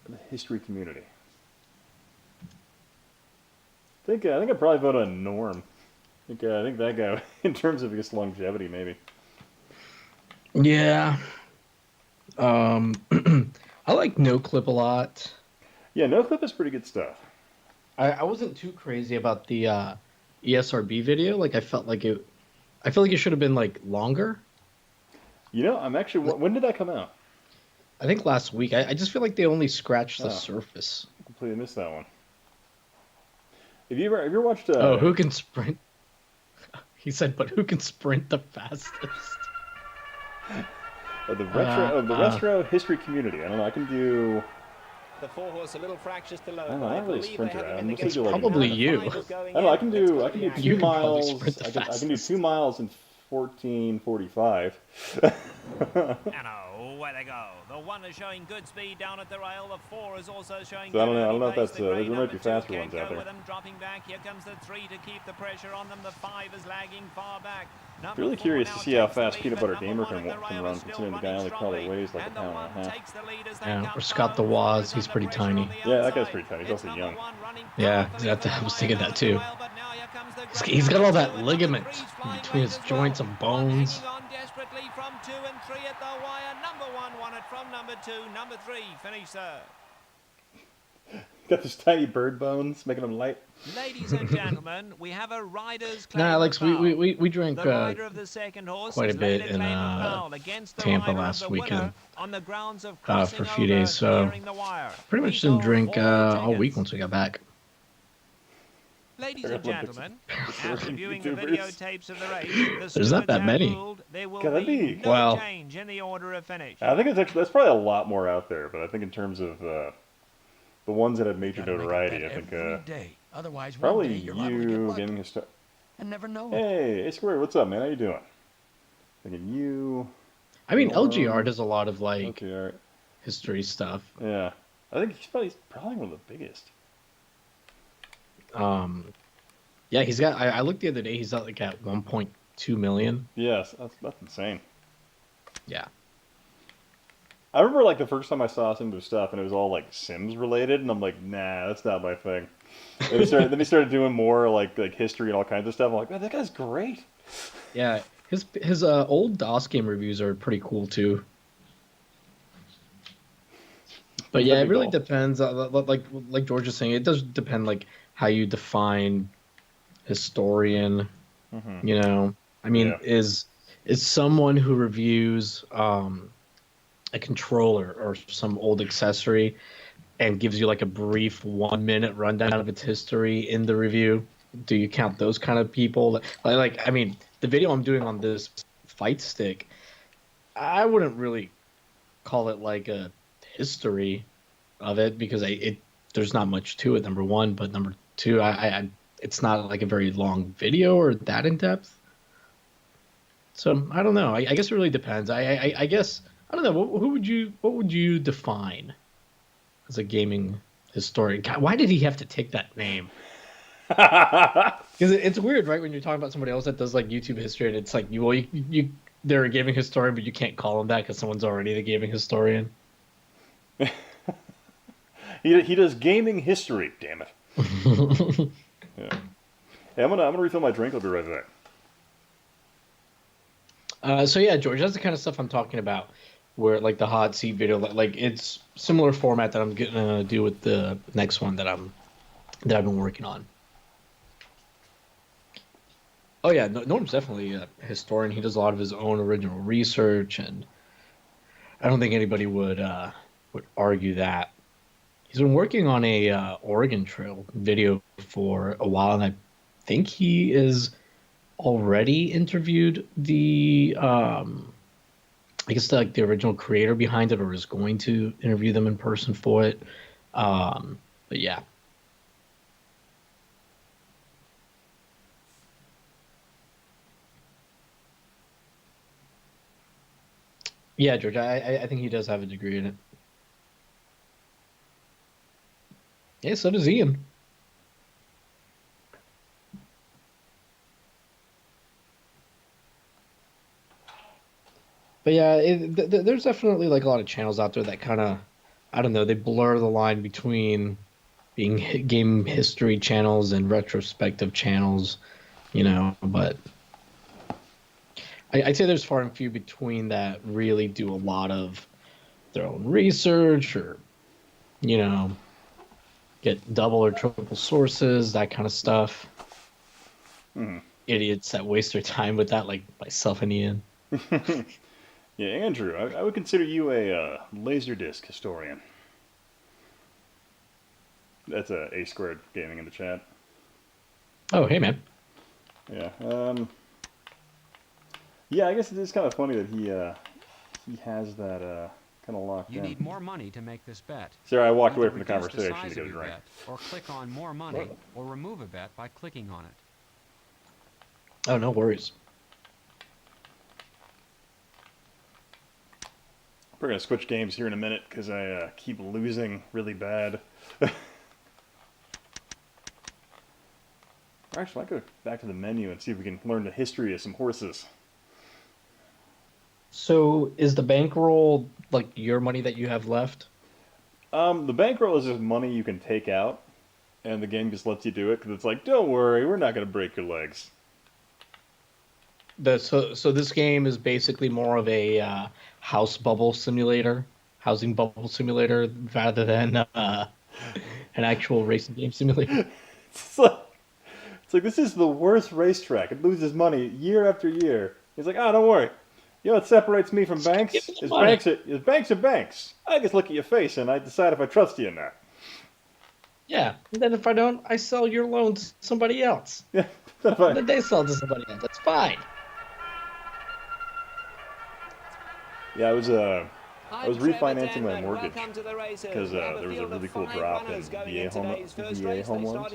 the history community? I think I'd probably vote on Norm. I think that guy, in terms of his longevity, maybe. Yeah. I like No Clip a lot. Yeah, No Clip is pretty good stuff. I wasn't too crazy about the ESRB video. Like I felt like it. I feel like it should have been like longer. You know, I'm actually. When did that come out? I think last week. I just feel like they only scratched the Oh. surface. I completely missed that one. Have you ever watched? Oh, who can sprint? He said, but who can sprint the fastest? The retro history community. I don't know. I can do. The 4-horse a little fractious to low. I don't know, but I'm not really a believe they sprinter. have him I'm in the mostly gate. do like- Probably Now the you. 5 is going I don't know. I in. can Let's do. go I can do the two You can probably miles. sprint the I can do fastest. 2 miles in 14:45. And away they go. The 1 is showing good speed down at the rail. The 4 is also showing So I don't good know. I don't know early if pace. that's, The grey there might number be 2 faster can't ones go out there. with them. Dropping back. Here comes the 3 to keep the pressure on them. The 5 is lagging far back. Number Really 4 curious now to see how takes the fast lead, Peanut but Butter number Gamer 1 at the can rail run, is still considering the guy running only probably strongly. weighs like And a pound the and a 1 half. takes the lead as they Yeah, come or Scott the home. 4 Waz, is he's under pretty pressure tiny. on the Yeah, that guy's outside. pretty tiny. He's It's also number young. 1 running Yeah, powerfully that- for I the was wire thinking down that at the too. rail, but now here comes the He's- grey he's got number all that 2, and ligament number 3's flying between late his as joints well. and 1 bones. hanging on desperately from 2 and 3 at the wire. Number 1 won it from number 2. Number 3 finished third. Got these tiny bird bones, making them light. Ladies and gentlemen, we have a rider's claim Nah, of Alex, foul. we drank The rider of the second horse quite a has laid bit a in, claim of foul against the Tampa rider last of the winner weekend, on the grounds of for crossing a few over days, so nearing the wire. pretty much Three didn't goals, drink 4 all week tickets. once we got back. Ladies and gentlemen, after viewing the YouTubers. videotapes of the race, the There's not stewards that have many. ruled there will God, that'd be be- no Well- change in the order of finish. I think it's actually that's probably a lot more out there, but I think in terms of the ones that have major Gotta make a notoriety, bet I think every day. Otherwise, one probably day you're liable to get you lucky gaming history. and never know. Hey, Square, what's up, man? How you doing? Thinking you. I mean, Norm, LGR does a lot of like Okay, all right. history stuff. Yeah, I think he's probably one of the biggest. Yeah, he's got. I looked the other day. He's at like at 1.2 million. Yes, that's insane. Yeah. I remember like the first time I saw some of his stuff, and it was all like Sims related, and I'm like, nah, that's not my thing. Then he started doing more like history and all kinds of stuff. I'm like, man, that guy's great. Yeah, his old DOS game reviews are pretty cool too. But yeah, it That'd be really cool. depends. Like George is saying, it does depend like how you define historian. Mhm. You know, I mean, Yeah. is someone who reviews a controller or some old accessory and gives you like a brief 1 minute rundown of its history in the review? Do you count those kind of people? I mean, the video I'm doing on this fight stick, I wouldn't really call it like a history of it because there's not much to it. Number one, but number two, I it's not like a very long video or that in depth. So I don't know. I guess it really depends. I guess I don't know. What would you define as a gaming historian? God, why did he have to take that name? Because it's weird, right? When you're talking about somebody else that does like YouTube history, and it's like they're a gaming historian, but you can't call them that because someone's already the gaming historian. He does gaming history. Damn it. Yeah. Hey, I'm gonna refill my drink. I'll be right back. So yeah, George, that's the kind of stuff I'm talking about. Where like the hot seat video, like it's similar format that I'm gonna do with the next one that I've been working on. Oh yeah, Norm's definitely a historian. He does a lot of his own original research, and I don't think anybody would argue that. He's been working on a Oregon Trail video for a while, and I think he is already interviewed the I guess the original creator behind it, or is going to interview them in person for it. But yeah. Yeah, George, I think he does have a degree in it. Yeah, so does Ian. But yeah, there's definitely like a lot of channels out there that kind of, I don't know, they blur the line between being game history channels and retrospective channels, you know. But I'd say there's far and few between that really do a lot of their own research or, you know, get double or triple sources, that kind of stuff. idiots that waste their time with that, like myself and Ian. Yeah, Andrew, I would consider you a Laserdisc historian. That's A Squared Gaming in the chat. Oh, hey, man. Yeah. Yeah, I guess it is kind of funny that he has that kind of locked You in. need more money to make this bet. Sorry, I walked away Either from the reduce conversation size to go of your drink. bet, or click on more money, or remove a bet by clicking on it. Oh, no worries. We're going to switch games here in a minute because I keep losing really bad. Actually, I might go back to the menu and see if we can learn the history of some horses. So, is the bankroll like your money that you have left? The bankroll is just money you can take out, and the game just lets you do it because it's like, don't worry, we're not going to break your legs. So this game is basically more of a housing bubble simulator, rather than an actual racing game simulator. It's like, this is the worst racetrack. It loses money year after year. He's like, oh, don't worry. You know what separates me from banks? Is banks are banks. I just look at your face and I decide if I trust you or not. Yeah, and then if I don't, I sell your loan to somebody else. Yeah, And then they sell to somebody else. That's fine. Yeah, I was refinancing my mortgage because there was a really cool drop in VA home loans.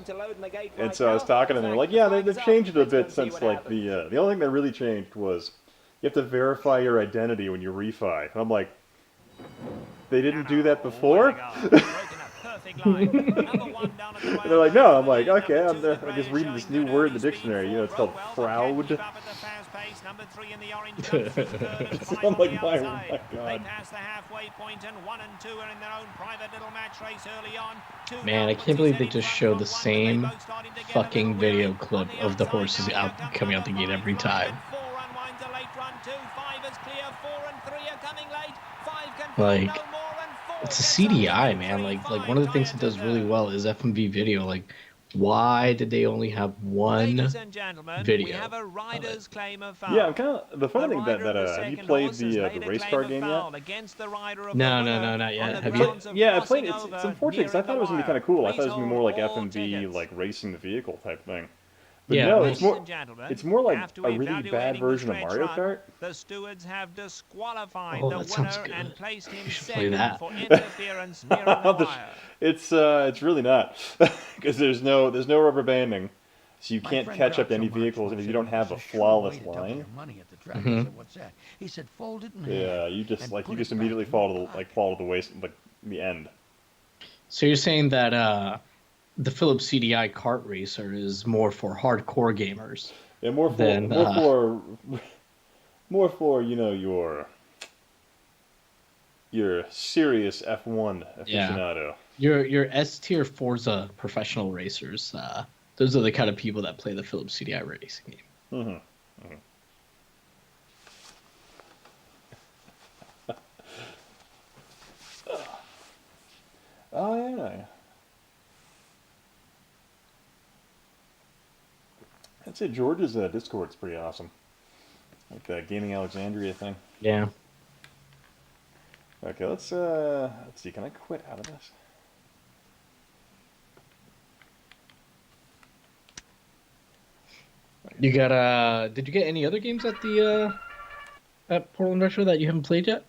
And so I was talking and they were like, yeah, they've changed it a bit since like the only thing that really changed was you have to verify your identity when you refi. And I'm like, they didn't do that before? And they're like, no. I'm like, okay, I'm just reading this new word in the dictionary. You know, it's called proud. I'm like, my God. Man, I can't believe they just showed the same fucking video clip of the horses coming out the gate every time. Like, it's a CDI, man. Like one of the things it does really well is FMV video. Like, why did they only have one video? Yeah, I'm kind of the funny thing that have you played the race car game yet? No, not yet. Have you? Yeah, I played it. It's unfortunate because I thought it was gonna be kind of cool. I thought it was gonna be more like FMV, like racing the vehicle type thing. But Yeah, no, well, it's more like a really bad version of Mario Kart. The stewards have disqualified Oh, the that sounds winner good. and placed him We should play second that. for interference nearing the wire. It's really not because there's no rubber banding, so you can't catch up to any vehicles, and if you don't have a flawless line, Money at the track. I said, what's that? He said, fold it in half. yeah, you just and like you put just it back immediately in fall your to pocket." the waist, like the end. So you're saying that the Philips CDI kart racer is more for hardcore gamers? Yeah, more for you know your serious F1 aficionado. Your S tier Forza professional racers. Those are the kind of people that play the Philips CDI racing game. Mm-hmm. Oh yeah. I'd say George's Discord's pretty awesome. Like the Gaming Alexandria thing. Yeah. Okay, let's see. Can I quit out of this? You got did you get any other games at the at Portland Retro that you haven't played yet?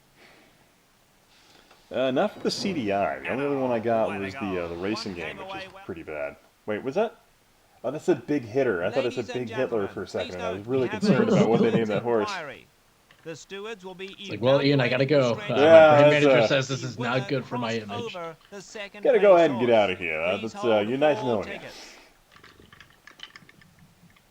Not for the CDI. The only other one I got was the racing game, which is pretty bad. Wait, was that? Oh, that's a Big Hitter. I thought it said Big Hitler for a second, and I was really concerned about what they named that horse. The stewards will be Like, well, Ian, I gotta go. Yeah, My brand that's, manager says this is not good for my image. Gotta go ahead and get out of here. You're nice knowing you.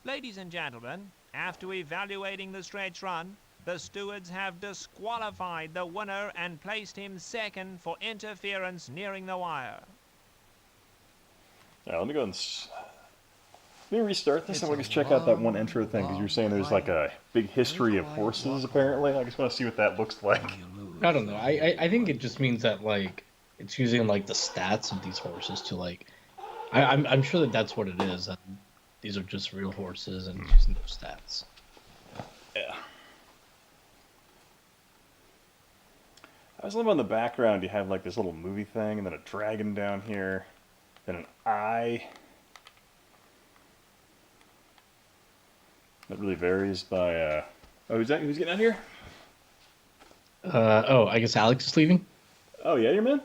Ladies and gentlemen, after evaluating the stretch run, the stewards have disqualified the winner and placed him second for interference nearing the wire. Yeah, let me go and let me restart this and we can check out that one intro thing because you're saying there's like a big history of horses apparently. I just want to see what that looks like. I don't know. I think it just means that like it's using like the stats of these horses to like. I'm sure that that's what it is. these are just real horses and just no stats. Yeah. I was looking on the background. You have like this little movie thing, and then a dragon down here, then an eye. That really varies by. Oh, who's that? Who's getting out here? I guess Alex is leaving. Oh yeah, your man.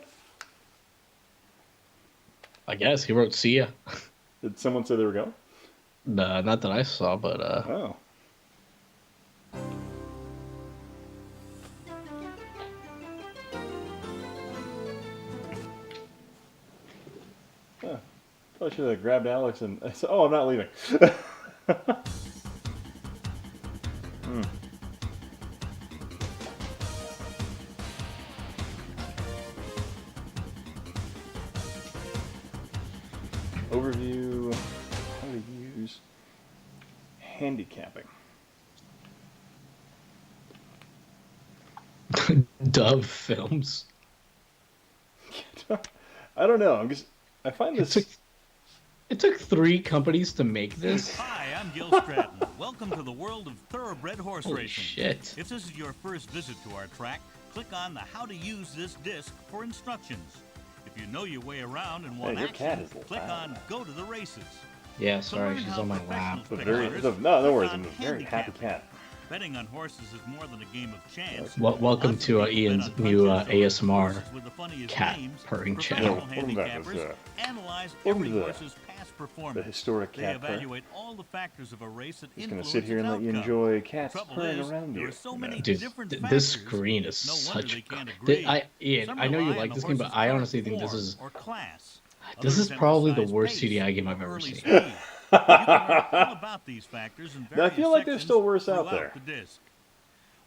I guess he wrote "See ya." Did someone say they were going? Not that I saw, but Oh. Huh. I should have grabbed Alex and said, "Oh, I'm not leaving." Overview, how to use handicapping. Dove Films. I don't know. I find this. It took 3 companies to make this. Hi, I'm Gil Stratton. Welcome to the world of thoroughbred horse Holy racing. shit. If this is your first visit to our track, click on the How to Use This disc for instructions. If you know your way around and want Hey, your cat action, is a little click loud. on Go to the Races. Yeah, To sorry, learn she's how on my lap. professionals pick Very, runners, no click worries. on I'm a very happy handicapping. cat. Betting on horses is more than a game of chance. Welcome Lots of to people bet Ian's on new punches, ASMR horses with the funniest cat names. purring Professional channel. Welcome back, handicappers analyze welcome every to the- horse's past The performance. historic They cat purr. evaluate all the factors of a race that Just gonna influence sit here and its let you outcome. enjoy cats The trouble purring is, around there you. are so many Dude, different this factors. screen is No wonder such. they can't agree. Ian, Some I know you rely on like the this game, but horse's I current honestly think this form is or class. this Others is probably the emphasize worst pace CDI game or I've ever early seen. speed. You can learn all about these factors in Now, I various feel like there's sections still worse out throughout there. the disc.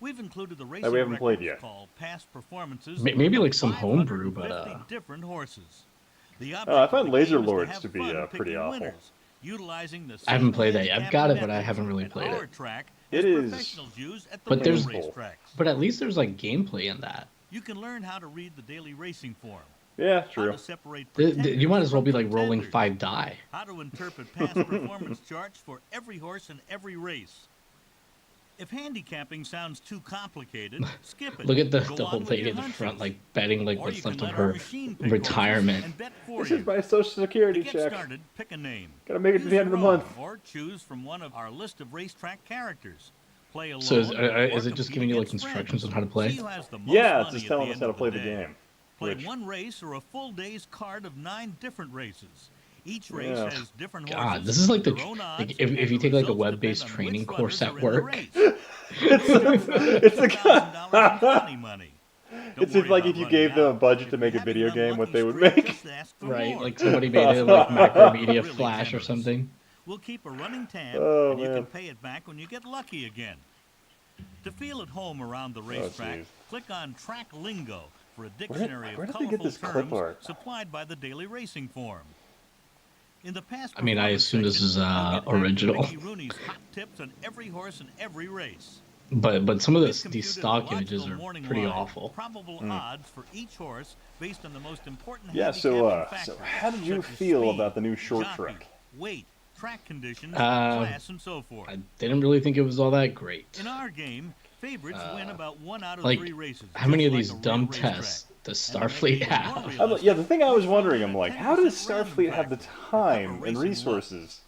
We've included the we racing haven't played records yet. called past performances. Maybe of like some homebrew, but 550 different horses. The I object find of the Laser game is Lords have to be, fun pretty picking awful. winners, utilizing the I haven't same played that yet. I've got it, but I handicapping haven't really methods played at our it. track It as is professionals use at the But there's- local racetracks. But at least there's like gameplay in that. You can learn how to read the daily racing form. Yeah, How true. to separate You might as well be pretenders like from rolling contenders. 5 die. How to interpret past performance charts for every horse in every race. If handicapping sounds too complicated, skip it. Look at the Go on whole with lady your in the front, hunches. like betting like Or what's you can left of let our her machine pick retirement. horses and bet for This you. is my social security To get check. started, pick a name. Gotta make it to Use the end of the your own, month. Or choose from one of our list of racetrack characters. Play alone. So is or it just compete giving you like against instructions friends. on how to play? See who has the most Yeah, it's money just at telling the us how end to of play the day. game. Play Which, one race or a full day's card of 9 different races. Each race Yeah. has different God, horses. this is like the their own odds, like if and you the take like a results web-based depend on training which course runners at are in the work. race. it's the $1,000 in funny money. Don't It's if, worry like, about if you running gave them a out. budget If to you make a have video an game, what unlucky they would streak, make. just ask for Right, more. like somebody made it like Macromedia Really Flash or generous. something. We'll keep a running tab, Oh, and you man. can pay it back when you get lucky again. To feel at home around the racetrack, jeez. click on Track Lingo for a dictionary where of did they get colorful this clip terms art? supplied by the Daily Racing Forum. In the past I mean, I performance assume this section, is, you'll get back to original. Mickey Rooney's hot tips on every horse in every race. But some of We've these computed stock a images logical are morning pretty line, awful. Probable Hmm. odds for each horse based on the most important Yeah, so handicapping so factors, how did you such as feel speed, about the new short jockey, track? weight, track conditions, Um, class, and so forth. I didn't really think it was all that great. In our game, favorites win about 1 out of Like, 3 races. how many of just these like a real dumb racetrack. tests does And to make Starfleet it even more have? realistic, Yeah, the thing I was wondering, I'm we've like, got a how does 10% random Starfleet have the factor. time Upper and racing resources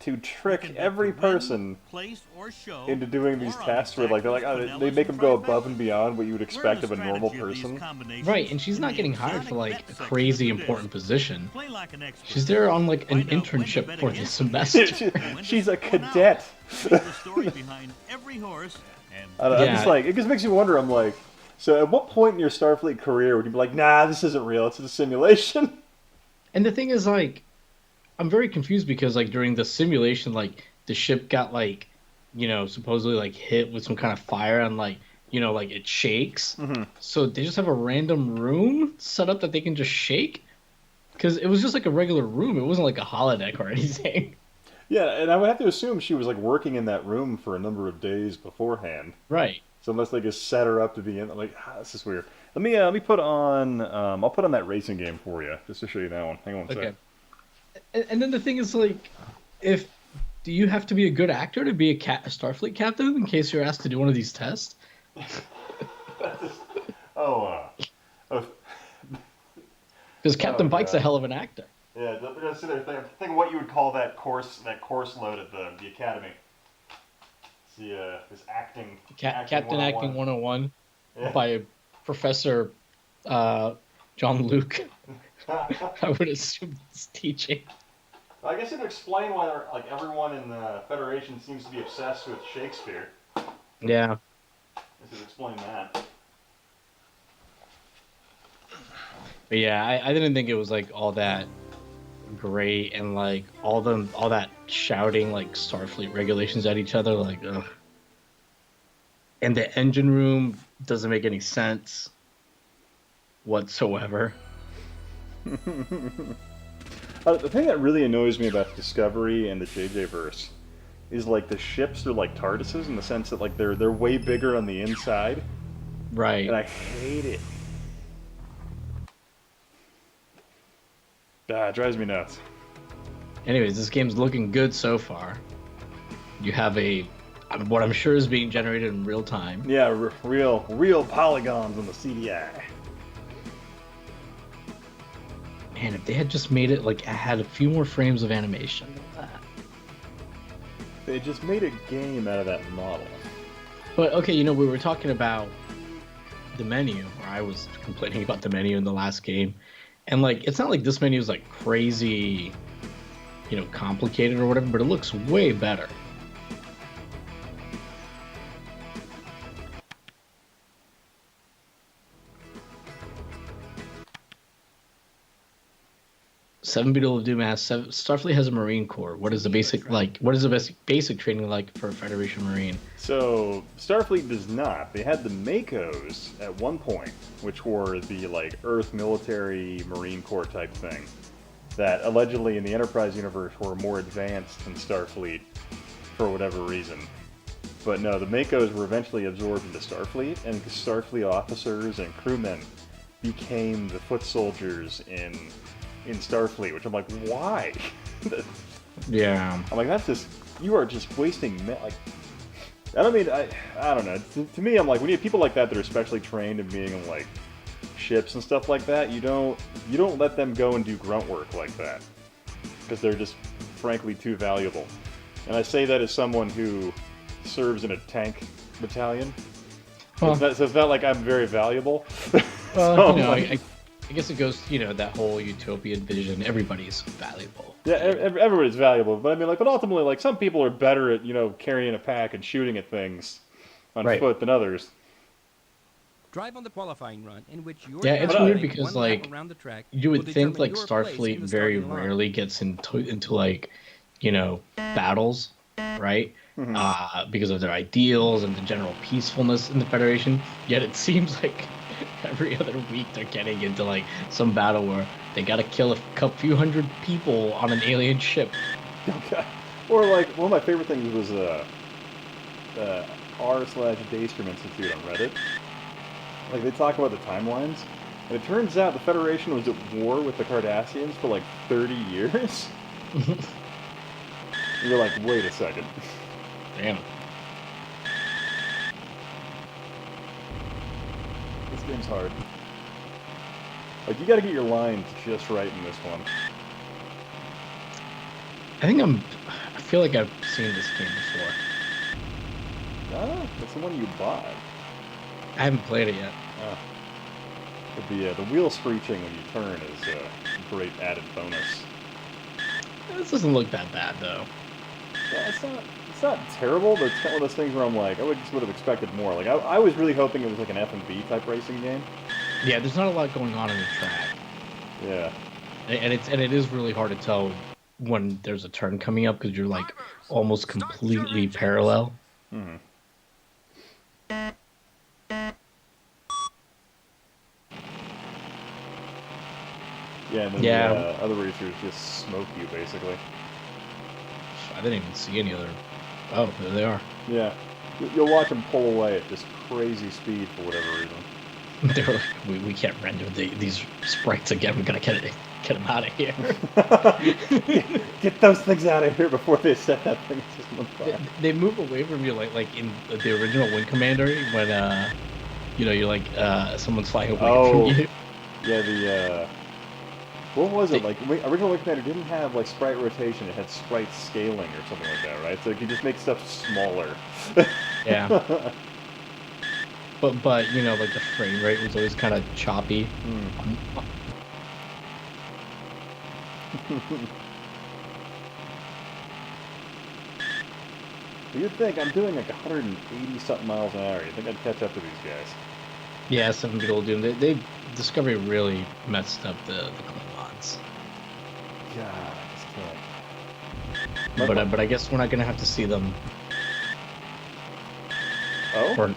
to You trick can bet every to win, person place, or show, into doing these or on tasks where, like, they're like, exactas, oh, they Pinellas, make them and go above trifectas. and beyond what you would Learn expect the of a normal strategy of these person? combinations Right, and she's in not the getting hired exotic for like bet a section crazy of the important disc. position. Play like an expert. She's there on like an Find out when to internship bet for the against semester. when to She's a score an out. cadet. Read the story behind every horse and I don't know, I'm Yeah. just like, it just makes me wonder, I'm like, so at what point in your Starfleet career would you be like, nah, this isn't real, it's a simulation? And the thing is, like, I'm very confused because, like, during the simulation, like, the ship got, like, you know, supposedly, like, hit with some kind of fire and, like, you know, like, it shakes. Mhm. So they just have a random room set up that they can just shake? Because it was just, like, a regular room. It wasn't, like, a holodeck or anything. Yeah, and I would have to assume she was, like, working in that room for a number of days beforehand. Right. So unless they just set her up to be in, like, this is weird. Let me put on, I'll put on that racing game for you, just to show you that one. Hang on a Okay. sec. And then the thing is, like, if Do you have to be a good actor to be a Starfleet captain in case you're asked to do one of these tests? Oh, oh, Because Captain Pike's a God. hell of an actor. Yeah, just sit there think what you would call that course load at the academy. See, this acting Captain 101. Acting 101 Yeah. by Professor John Luke. I would assume it's teaching. I guess it would explain why everyone in the Federation seems to be obsessed with Shakespeare. Yeah. This would explain that. But yeah, I didn't think it was like all that great, and like all that shouting like Starfleet regulations at each other, like ugh. And the engine room doesn't make any sense whatsoever. The thing that really annoys me about Discovery and the JJ verse is like the ships are like TARDISes in the sense that like they're way bigger on the inside, Right. and I hate it. It drives me nuts. Anyways, this game's looking good so far. You have what I'm sure is being generated in real time. Yeah, real polygons on the CDI. Man, if they had just made it like I had a few more frames of animation than that. They just made a game out of that model. But okay, we were talking about the menu, or I was complaining about the menu in the last game. And like it's not like this menu is like crazy, complicated or whatever, but it looks way better. Seven Beetle of Doom asks, Starfleet has a Marine Corps. What is the basic basic training like for a Federation Marine? So Starfleet does not. They had the Makos at one point, which were the like Earth military Marine Corps type thing, that allegedly in the Enterprise universe were more advanced than Starfleet for whatever reason. But no, the Makos were eventually absorbed into Starfleet, and Starfleet officers and crewmen became the foot soldiers in Starfleet, which I'm like, why? Yeah. I'm like, you are just wasting, like, I don't know. To me, I'm like, when you have people like that that are especially trained in being on, like, ships and stuff like that, you don't let them go and do grunt work like that. Because they're just, frankly, too valuable. And I say that as someone who serves in a tank battalion. Well, so it's not like I'm very valuable. Well, I guess it goes, that whole utopian vision. Everybody's valuable. Yeah, everybody's valuable, but but ultimately, like, some people are better at, carrying a pack and shooting at things on foot than others. Drive on the qualifying run, in which your it's weird because, one lap like, around the track you would will think, like, determine your place Starfleet in the very starting line. rarely gets into like, battles, right? Mm-hmm. Because of their ideals and the general peacefulness in the Federation. Yet it seems like every other week they're getting into like some battle where they gotta kill a few hundred people on an alien ship. Okay. Or like one of my favorite things was r/Daystrom Institute on Reddit. Like they talk about the timelines, and it turns out the Federation was at war with the Cardassians for like 30 years. You're like, wait a second. Damn. This game's hard. Like, you gotta get your lines just right in this one. I feel like I've seen this game before. Ah, that's the one you bought. I haven't played it yet. But the wheel screeching when you turn is a great added bonus. This doesn't look that bad though. Yeah, it's not terrible, but it's kind of one of those things where I'm like, I would have expected more. Like, I was really hoping it was like an F&B type racing game. Yeah, there's not a lot going on in the track. Yeah. And it is really hard to tell when there's a turn coming up because you're like almost completely parallel. Mm-hmm. Yeah, and then the other racers just smoke you, basically. I didn't even see any other... Oh, there they are. Yeah. You'll watch them pull away at just crazy speed for whatever reason. They're like, we can't render these sprites again. We gotta get Get them out of here. Get those things out of here before they set that thing system on fire. They move away from you like in the original Wing Commander when you're like someone's flying away from you. Yeah, what was it? Like, original Wing Commander didn't have, like, sprite rotation. It had sprite scaling or something like that, right? So you could just make stuff smaller. Yeah. But like the frame rate was always kind of choppy. You'd think I'm doing like 180-something miles an hour. You'd think I'd catch up to these guys. Yeah, some people do. They Discovery really messed up the Klingons. God, I just can't. But I guess we're not gonna have to see them. Oh?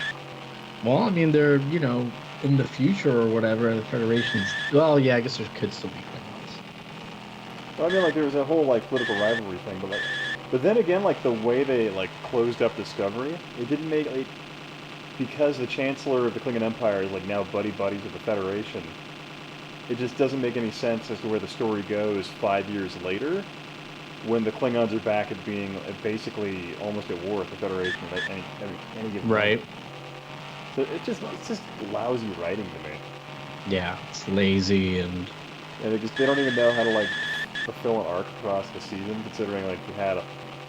Well, I mean, they're in the future or whatever. The Federation's. Well, yeah, I guess there could still be Klingons. Well, I mean, like, there was a whole, like, political rivalry thing, but then again, like, the way they, like, closed up Discovery, it didn't make, like, because the Chancellor of the Klingon Empire is, like, now buddies with the Federation, it just doesn't make any sense as to where the story goes 5 years later, when the Klingons are back at being basically almost at war with the Federation at any given Right. time. So it's just lousy writing to me. Yeah, it's lazy and they don't even know how to, like, fulfill an arc across the season, considering, like, you had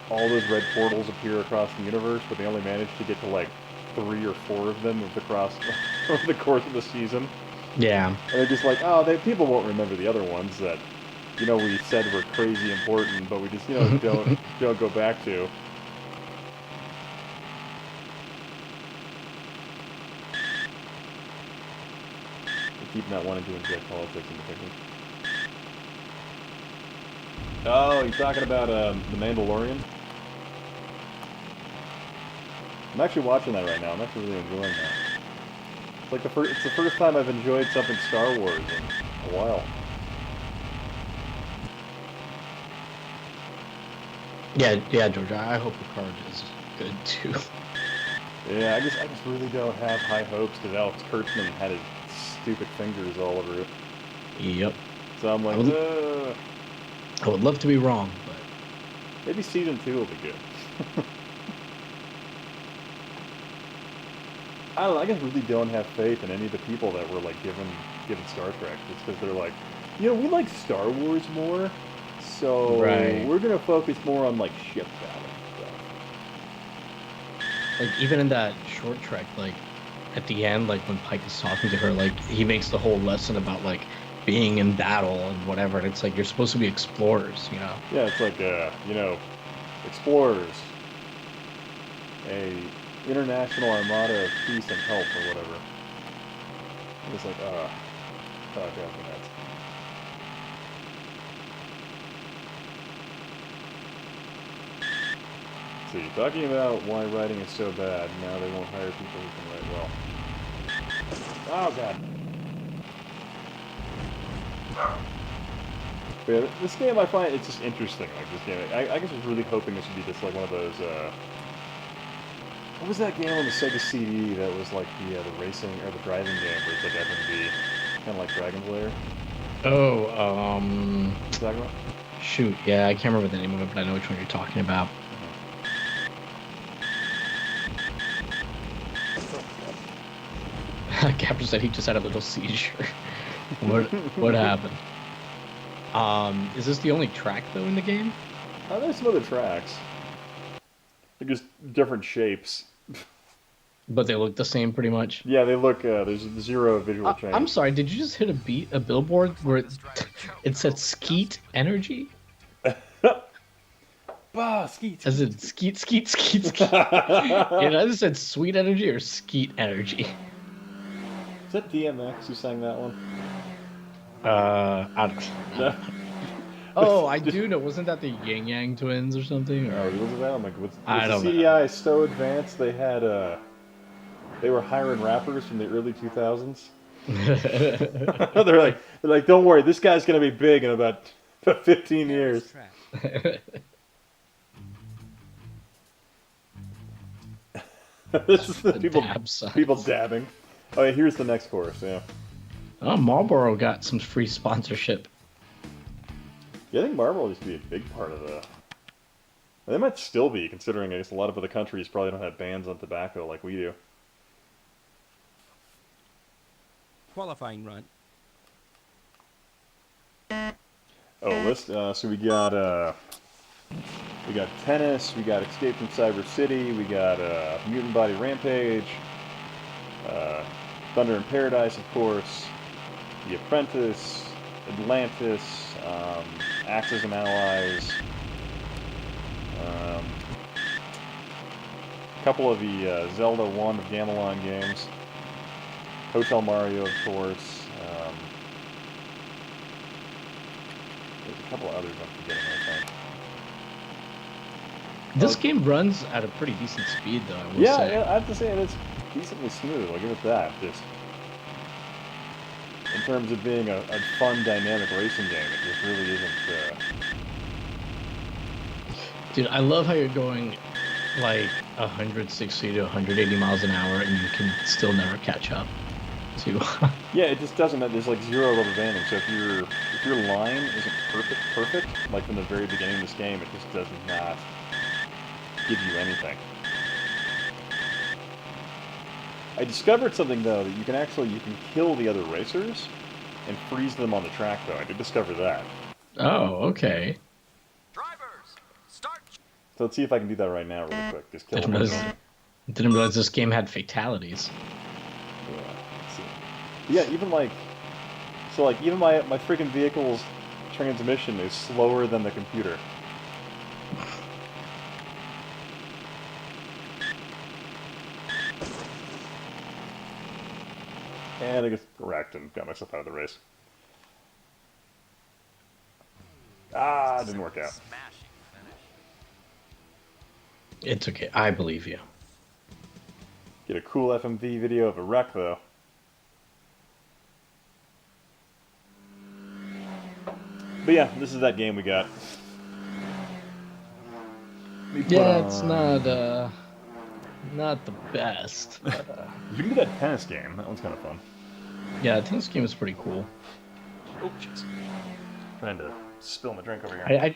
all those red portals appear across the universe, but they only managed to get to, like, 3 or 4 of them over the course of the season. yeah. And they're just like, people won't remember the other ones that, we said were crazy important, but we just, don't go back to. We keep not wanting to inject politics into things. Oh, you're talking about The Mandalorian? I'm actually watching that right now. I'm actually really enjoying that. It's like it's the first time I've enjoyed something Star Wars in a while. Yeah, George. I hope Picard is good too. Yeah, I just really don't have high hopes because Alex Kurtzman had his stupid fingers all over it. Yep. So I'm like, I would love to be wrong, but maybe season 2 will be good. I don't know, I just really don't have faith in any of the people that were, like, given Star Trek. It's because they're like, we like Star Wars more, so we're going to focus more on, like, ship battle stuff. like even in that short Trek, like at the end, like when Pike is talking to her, like he makes the whole lesson about like being in battle and whatever, and it's like you're supposed to be explorers, Yeah, it's like, explorers. A international armada of peace and help, or whatever. It's like, God, nuts. See, talking about why writing is so bad, now they won't hire people who can write well. Oh, God. But yeah, this game, I find it's just interesting. Like, this game, I guess I was really hoping this would be just like one of those, what was that game on the Sega CD that was like the racing or the driving game where it's like FMV, kind of like Dragon Slayer? Oh, What are you talking about? shoot, yeah, I can't remember the name of it, but I know which one you're talking about. Captain said he just had a little seizure. What happened? Is this the only track though in the game? There's some other tracks. They're just different shapes. But they look the same pretty much. Yeah, they look, there's zero visual change. I'm sorry, did you just hit a billboard where it said Skeet Energy? Bah, skeet. As in skeet. It either said Sweet Energy or Skeet Energy. Is that DMX who sang that one? I don't No. Oh, I do know. Wasn't that the Yang Yang twins or something? Oh, was that? I'm like, I don't the know. CDI so advanced they had they were hiring rappers from the early 2000s. they're like, don't worry, this guy's gonna be big in about 15 years. This is the people dabbing. Oh, yeah, here's the next course. Yeah. Oh, Marlboro got some free sponsorship. Yeah, I think Marvel used to be a big part of the... They might still be, considering I guess a lot of other countries probably don't have bans on tobacco like we do. Qualifying run. Oh, list. So we got tennis. We got Escape from Cyber City. We got Mutant Body Rampage. Thunder in Paradise, of course. The Apprentice. Atlantis. Axis and Allies. A couple of the Zelda 1 of Gamelon games. Hotel Mario, of course. There's a couple others I'm forgetting, I think. This game runs at a pretty decent speed, though, I will Yeah, say. yeah, I have to say it's decently smooth. I'll give it that. Just in terms of being a fun, dynamic racing game, it just really isn't. Dude, I love how you're going like 160 to 180 miles an hour and you can still never catch up to. Yeah, it just doesn't. There's like zero rubber banding. So if your line isn't perfect, like from the very beginning of this game, it just does not give you anything. I discovered something though that you can kill the other racers and freeze them on the track though. I did discover that. Oh, okay. Drivers, start. So let's see if I can do that right now really quick. Just kill them. Didn't realize this game had fatalities. Yeah, let's see. Yeah, even like, so like even my freaking vehicle's transmission is slower than the computer. And I just wrecked and got myself out of the race. Ah, it didn't work out. It's okay. I believe you. Get a cool FMV video of a wreck though. But yeah, this is that game we got. Yeah, it's not the best. But, you can do that tennis game. That one's kind of fun. yeah, tennis game is pretty cool. Oh, jeez. Trying to spill my drink over here.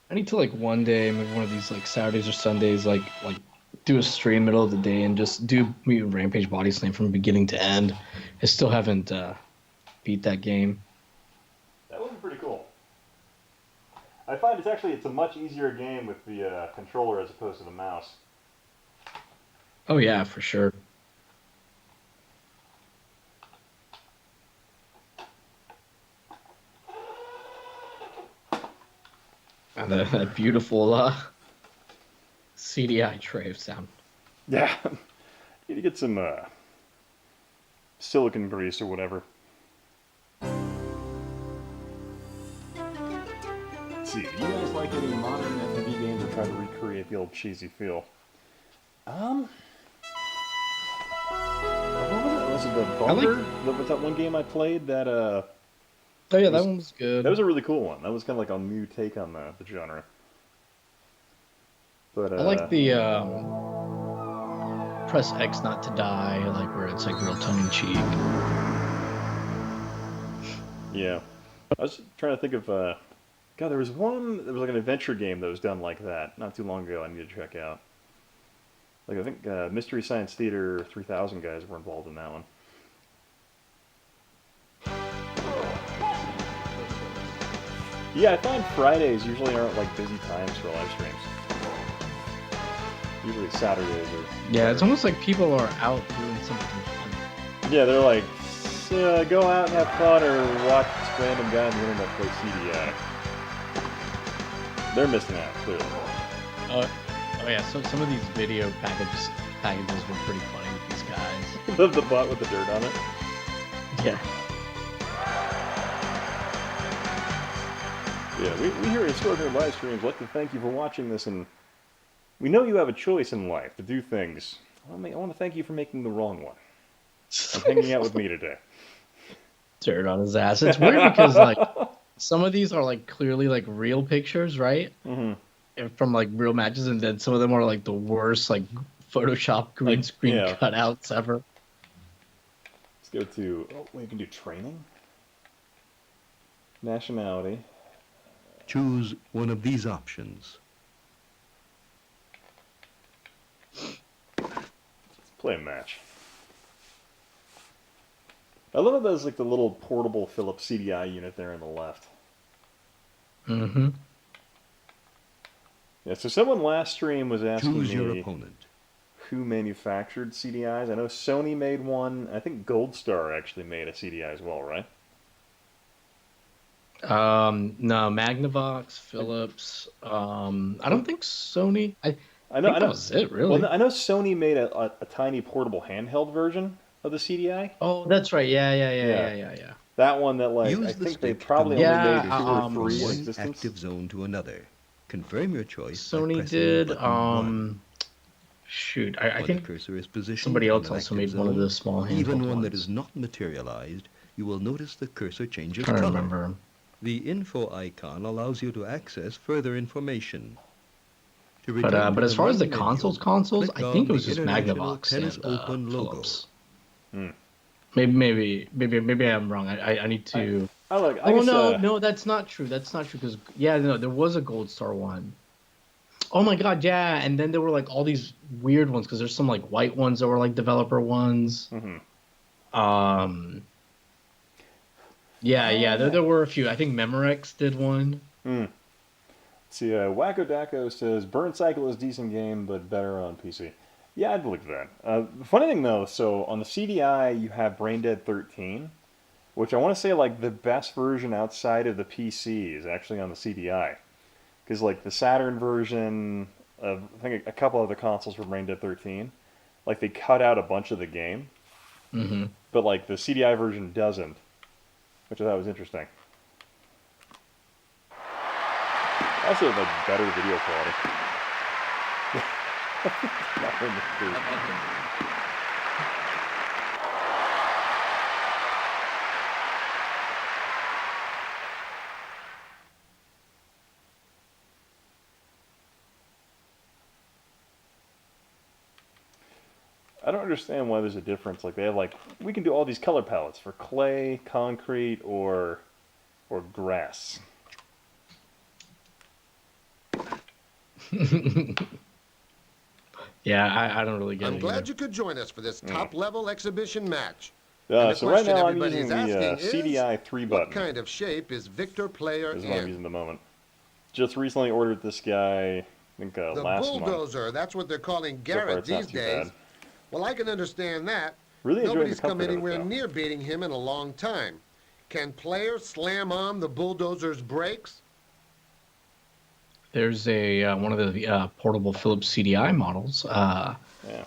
I need to like one day, maybe one of these like Saturdays or Sundays, like do a stream middle of the day and just do Mutant Rampage Body Slam from beginning to end. I still haven't beat that game. That would be pretty cool. I find it's a much easier game with the controller as opposed to the mouse. Oh yeah, for sure. And that beautiful CDI tray sound. Yeah. Need to get some silicon grease or whatever. Let's see, do you guys like any modern FMV games or try to recreate the old cheesy feel? What was it? Was it the Bunker? Was that one game I played that Oh yeah, that one was good. That was a really cool one. That was kind of like a new take on the genre. But I like the press X not to die, like where it's like real tongue-in-cheek. Yeah. I was trying to think of, God, there was like an adventure game that was done like that not too long ago I need to check out. Like, I think Mystery Science Theater 3000 guys were involved in that one. Yeah, I find Fridays usually aren't like busy times for live streams. Usually Saturdays or... Yeah, it's almost like people are out doing something fun. Yeah, they're like, go out and have fun or watch this random guy on the internet play CDI. They're missing out, clearly. Oh yeah, so some of these video packages were pretty funny with these guys. The bot with the dirt on it? Yeah. Yeah, we here at HistoricNerd live streams like to thank you for watching this, and we know you have a choice in life to do things. I want to thank you for making the wrong one. And hanging out with me today. Dirt on his ass. It's weird because like some of these are like clearly like real pictures, right? Mm-hmm. From like real matches, and then some of them are like the worst like Photoshop green screen cutouts ever. Let's go to, you can do training. Nationality. Choose one of these options. Let's play a match. I love that there's like the little portable Philips CDI unit there on the left. Mm-hmm. Yeah, so someone last stream was asking Choose me your opponent. who manufactured CDIs. I know Sony made one. I think Gold Star actually made a CDI as well, right? No, Magnavox, Philips. I don't think Sony. I think that was it, really. Well, I know Sony made a tiny portable handheld version of the CDI. Oh, that's right. Yeah. That one that, like, Use I the think they stick to probably move only Yeah, made 2 or 3 in one existence. active zone to another. Confirm your choice by Sony pressing did. button 1. Shoot, I When think the cursor is positioned somebody on else an also active made one of zone, the small handheld even one ones. that is not materialized, you will notice the cursor changes Trying to color. remember. The info icon allows you to access further information. To But return to as far as the main menu, consoles, click I think it on was the just International Magnavox Tennis and Open logo. Philips. Hmm. Maybe I'm wrong. I need to. I guess, guess, no, that's not true. That's not true because there was a Gold Star one. Oh my God, yeah, and then there were like all these weird ones because there's some like white ones that were like developer ones. Mm-hmm. There were a few. I think Memorex did one. Let's see, Wacko Dacko says, Burn Cycle is a decent game, but better on PC. Yeah, I'd believe that. The funny thing, though, so on the CDI, you have Brain Dead 13, which I want to say, like, the best version outside of the PC is actually on the CDI. Because, like, the Saturn version of, I think, a couple other consoles for Brain Dead 13, like, they cut out a bunch of the game. Mm-hmm. But, like, the CDI version doesn't, which I thought was interesting. Also, like, better video quality. Not in the street. I don't understand why there's a difference. Like, they have, like, we can do all these color palettes for clay, concrete, or grass. Yeah, I don't really get it. I'm glad either. you could join us for this top-level exhibition match. So right question now I'm everybody using is the asking is, CDI 3 What button. kind of shape is Victor Player Is what I'm in? using at the moment. Just recently ordered this guy, I think The last month. bulldozer, that's what they're calling So far Garrett it's not these too days. bad. Well, I can understand that. Really enjoying Nobody's the come comfort of it, anywhere though. near beating him in a long time. Can Player slam on the bulldozer's brakes? There's a one of the portable Philips CDI models.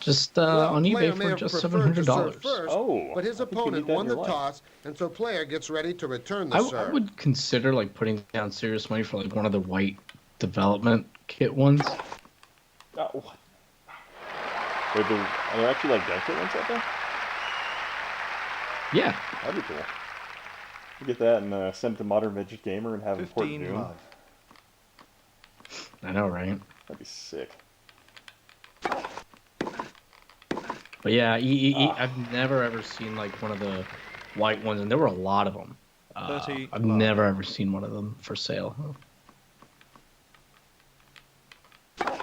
Just Well, on Player eBay may for have just preferred to serve $700. first, Oh, but his I think you opponent need that in won your the life. toss, and so Player gets ready to return the I serve. would consider like putting down serious money for like one of the white development kit ones. Oh, what? Wait, are there actually like dev kit ones out there? Yeah. That'd be cool. You get that and send it to Modern Midget Gamer and have it port 15 Doom. love. I know, right? That'd be sick. But yeah, I've never ever seen like one of the white ones, and there were a lot of them. 30 I've love. never ever seen one of them for sale. I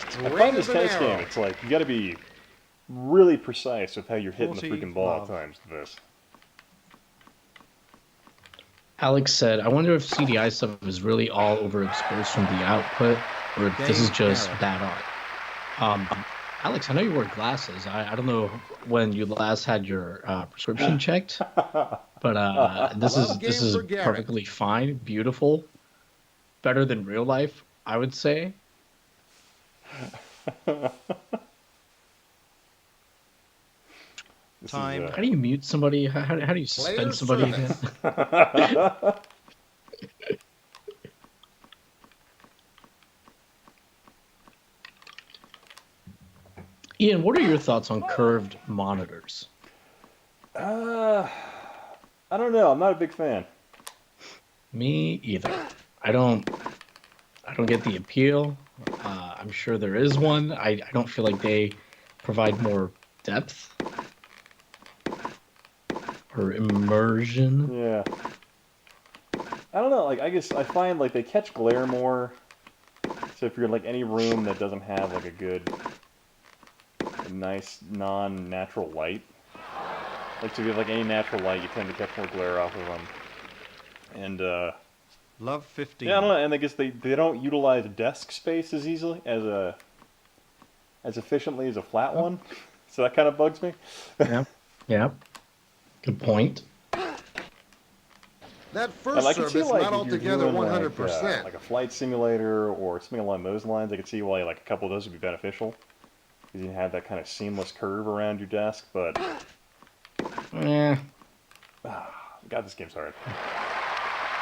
Straight find this as an tennis game, arrow. it's like, you gotta be really precise with how you're hitting the 40 freaking ball love. at times to this. Alex said, "I wonder if CDI stuff is really all overexposed from the output, or if this is Game just error. bad art." Alex, I know you wear glasses. I don't know when you last had your prescription checked, but this Love game is for Garrett. perfectly fine, beautiful, better than real life, I would say. This Time. Is, How do you mute somebody? How do you Player suspend somebody service. again? Ian, what are your thoughts on curved monitors? I don't know. I'm not a big fan. Me either. I don't get the appeal. I'm sure there is one. I don't feel like they provide more depth or immersion. Yeah. I don't know. Like I guess I find like they catch glare more. So if you're in like any room that doesn't have like a nice non-natural light, like so if you have like any natural light, you tend to catch more glare off of them. And Love 15. yeah, I don't know. And I guess they don't utilize desk space as easily as efficiently as a flat one. So that kind of bugs me. Yeah. Good point. That first I could see, service like, not if you're altogether doing, 100%. like a flight simulator or something along those lines, I could see why like a couple of those would be beneficial because you have that kind of seamless curve around your desk. But Yeah. God, this game's hard.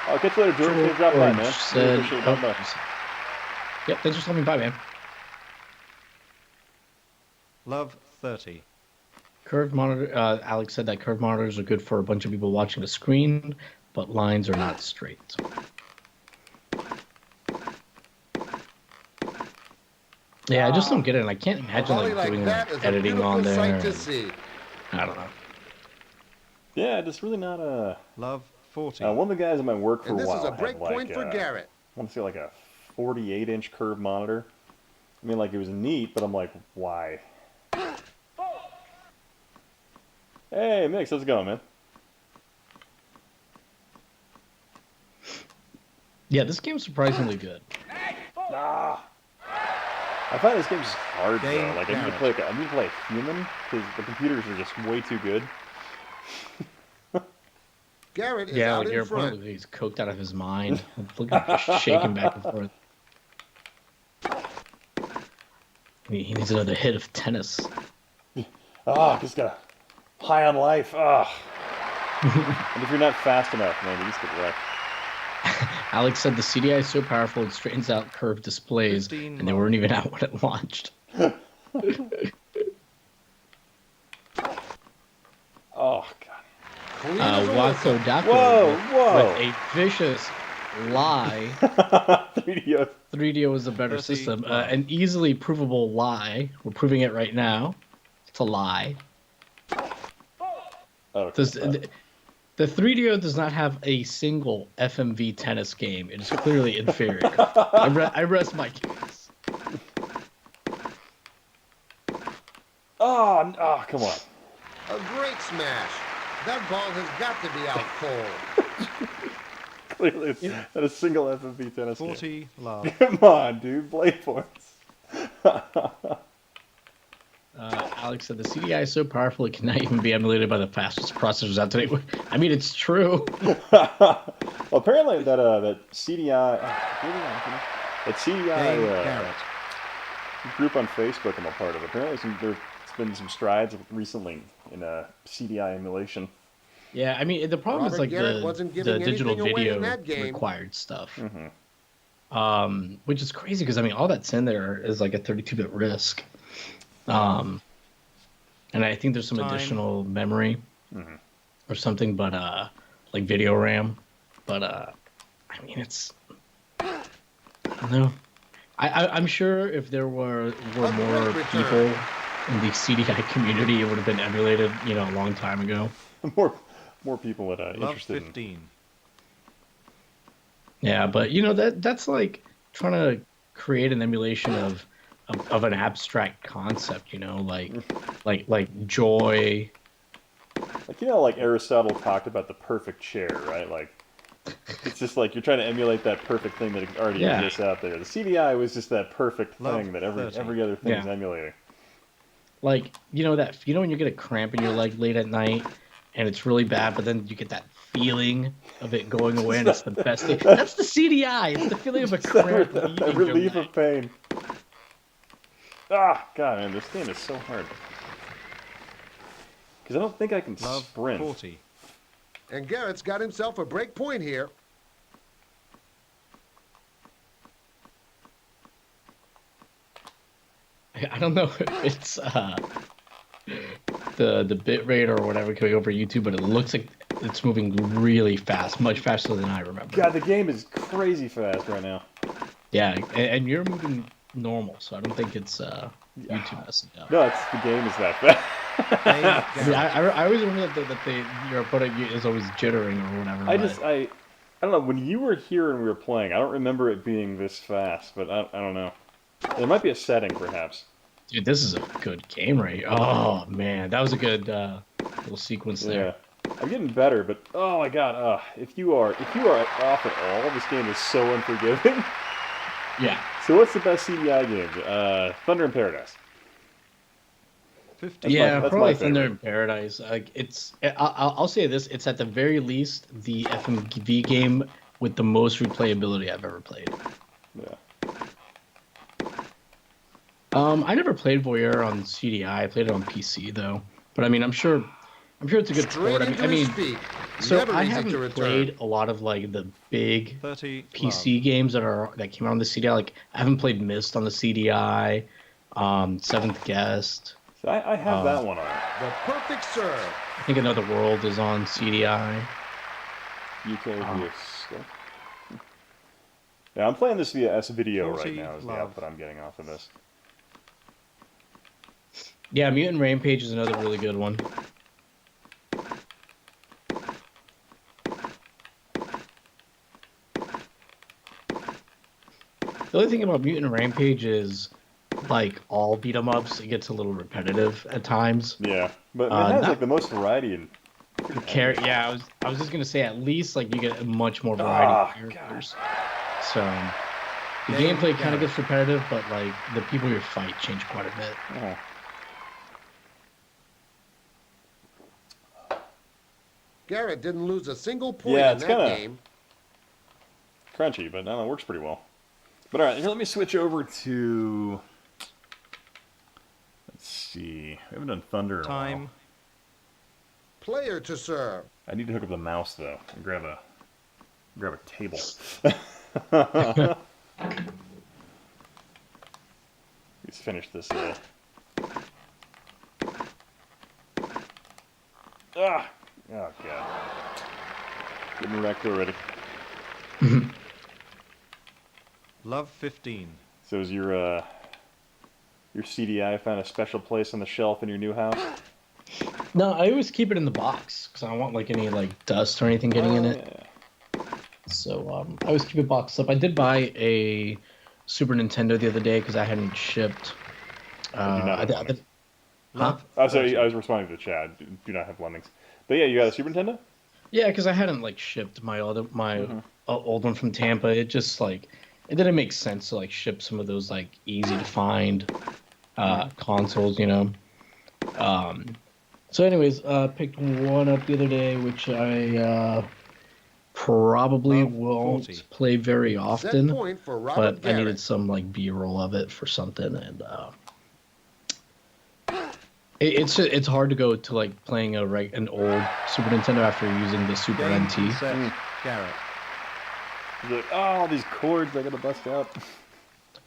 I'll catch you later, George. Good job, man. Really appreciate it. Bye-bye. Yep, thanks for stopping by, man. Love 30. Curved monitor. Alex said that curved monitors are good for a bunch of people watching the screen, but lines are not straight. Yeah, I just don't get it, and I can't imagine Holly like doing that like, is a editing beautiful on there. sight to and- see. I don't know. Yeah, just really not a. Love 40. One of the guys at my work for And a this while is a had break like point for Garrett. I want to say like a 48-inch curved monitor. I mean, like it was neat, but I'm like, why? Hey, Mix, how's it going, man? Yeah, this game's surprisingly good. I find this game just hard though. Game Like I need to play a human because the computers are just way too good. Garrett is Yeah, out like your in front. opponent, he's coked out of his mind. Look at him just shaking back and forth. He needs another hit of tennis. Just got high on life. And if you're not fast enough, man, you just get wrecked. Alex said the CDI is so powerful it straightens out curved displays, 15 and they weren't even out when it launched. Oh god. Clean as a Wako whistle. Dako Whoa. with a vicious lie. 3DO. 3DO was a better 30 system. love. An easily provable lie. We're proving it right now. It's a lie. Oh, The 3DO does not have a single FMV tennis game. It is clearly inferior. I rest my case. Oh, come on. A great smash. That ball has got to be out cold. Clearly, it's not a single FMV tennis game. 40 love. Come on, dude. Blade points. Alex said the CDI is so powerful it cannot even be emulated by the fastest processors out today. I mean, it's true. Well, apparently that CDI, that Game CDI Garrett. group on Facebook I'm a part of. Apparently, there's been some strides recently in CDI emulation. Yeah, I mean, the problem Robert is like Garrett wasn't the giving digital anything away video in that game. required stuff. Mm-hmm. Which is crazy because I mean, all that's in there is like a 32-bit RISC. And I think there's some Time. additional memory or something, but like video RAM. But I mean, it's I don't know. I'm sure if there were more people in the CDI community, it would have been emulated, you know, a long time ago. More people that Love interested in. 15. Yeah, but you know that's like trying to create an emulation of an abstract concept, you know, like joy. Like, you know, like Aristotle talked about the perfect chair, right? Like, it's just like you're trying to emulate that perfect thing that already exists out there. The CDI was just that perfect Love thing that every 30. other thing is Yeah. emulating. Like, you know when you get a cramp in your leg late at night and it's really bad, but then you get that feeling of it going away and it's the best thing. That's the CDI. It's the feeling of a cramp leaving That your relief leg. of pain. God, man, this game is so hard. Because I don't think I can Love sprint. 40. And Garrett's got himself a break point here. I don't know if it's the bit rate or whatever coming over YouTube, but it looks like it's moving really fast, much faster than I remember. God, the game is crazy fast right now. Yeah, and you're moving normal, so I don't think it's YouTube messing up. No, it's the game is that fast. I always remember that your opponent is always jittering or whatever. I don't know, when you were here and we were playing, I don't remember it being this fast, but I don't know. There might be a setting, perhaps. Dude, this is a good game right here. Oh, man. That was a good little sequence there. Yeah. I'm getting better, but oh my god, if you are off at all, this game is so unforgiving. Yeah. So what's the best CDI game? Thunder in Paradise. 15. That's probably my Thunder favorite. in Paradise. Like I'll say this: it's at the very least the FMV game with the most replayability I've ever played. Yeah. I never played Voyeur on CDI. I played it on PC though. But I mean, I'm sure it's a good Straight port. into I his mean, feet. so Never I easy to haven't return. played a lot of like the big 30. PC games that came out on the CDI. Like I haven't played Myst on the CDI, Seventh Guest. So I have that one on it. The perfect serve. I think Another World is on CDI. UK via stick. Yeah, I'm playing this via S-Video right 40 now is the love. output I'm getting off of this. Yeah, Mutant Rampage is another really good one. The only thing about Mutant Rampage is, like all beat 'em ups, it gets a little repetitive at times. Yeah, but it has not- like the most variety in. Yeah, I was just gonna say at least like you get a much more variety of characters. So the gameplay kind of gets repetitive, but like the people you fight change quite a bit. Garrett didn't lose a single point Yeah, in it's that kinda game. crunchy, but I don't know, it works pretty well. But alright, here, let me switch over to. Let's see. We haven't done Thunder in a while. Time. Player to serve. I need to hook up the mouse though and grab a table. Let's finish this. Oh god, getting wrecked already. Love 15. So is your CDI found a special place on the shelf in your new house? No, I always keep it in the box because I don't want like any like dust or anything getting in it. Yeah. So I always keep it boxed up. I did buy a Super Nintendo the other day because I hadn't shipped. I do not have lemmings. Huh? Oh, sorry, I was responding to the chat. Do not have lemmings. But yeah, you got a Super Nintendo? Yeah, because I hadn't like shipped my old one from Tampa. It just like it didn't make sense to like ship some of those like easy to find consoles, you know. So anyways, picked one up the other day, which I probably won't 40. play very Set often, point for Robert but I needed Garrett. some like B-roll of it for something, and it's hard to go to like playing an old Super Nintendo after using the Super Game NT. set. Garrett. Like, oh, all these cords I gotta bust out.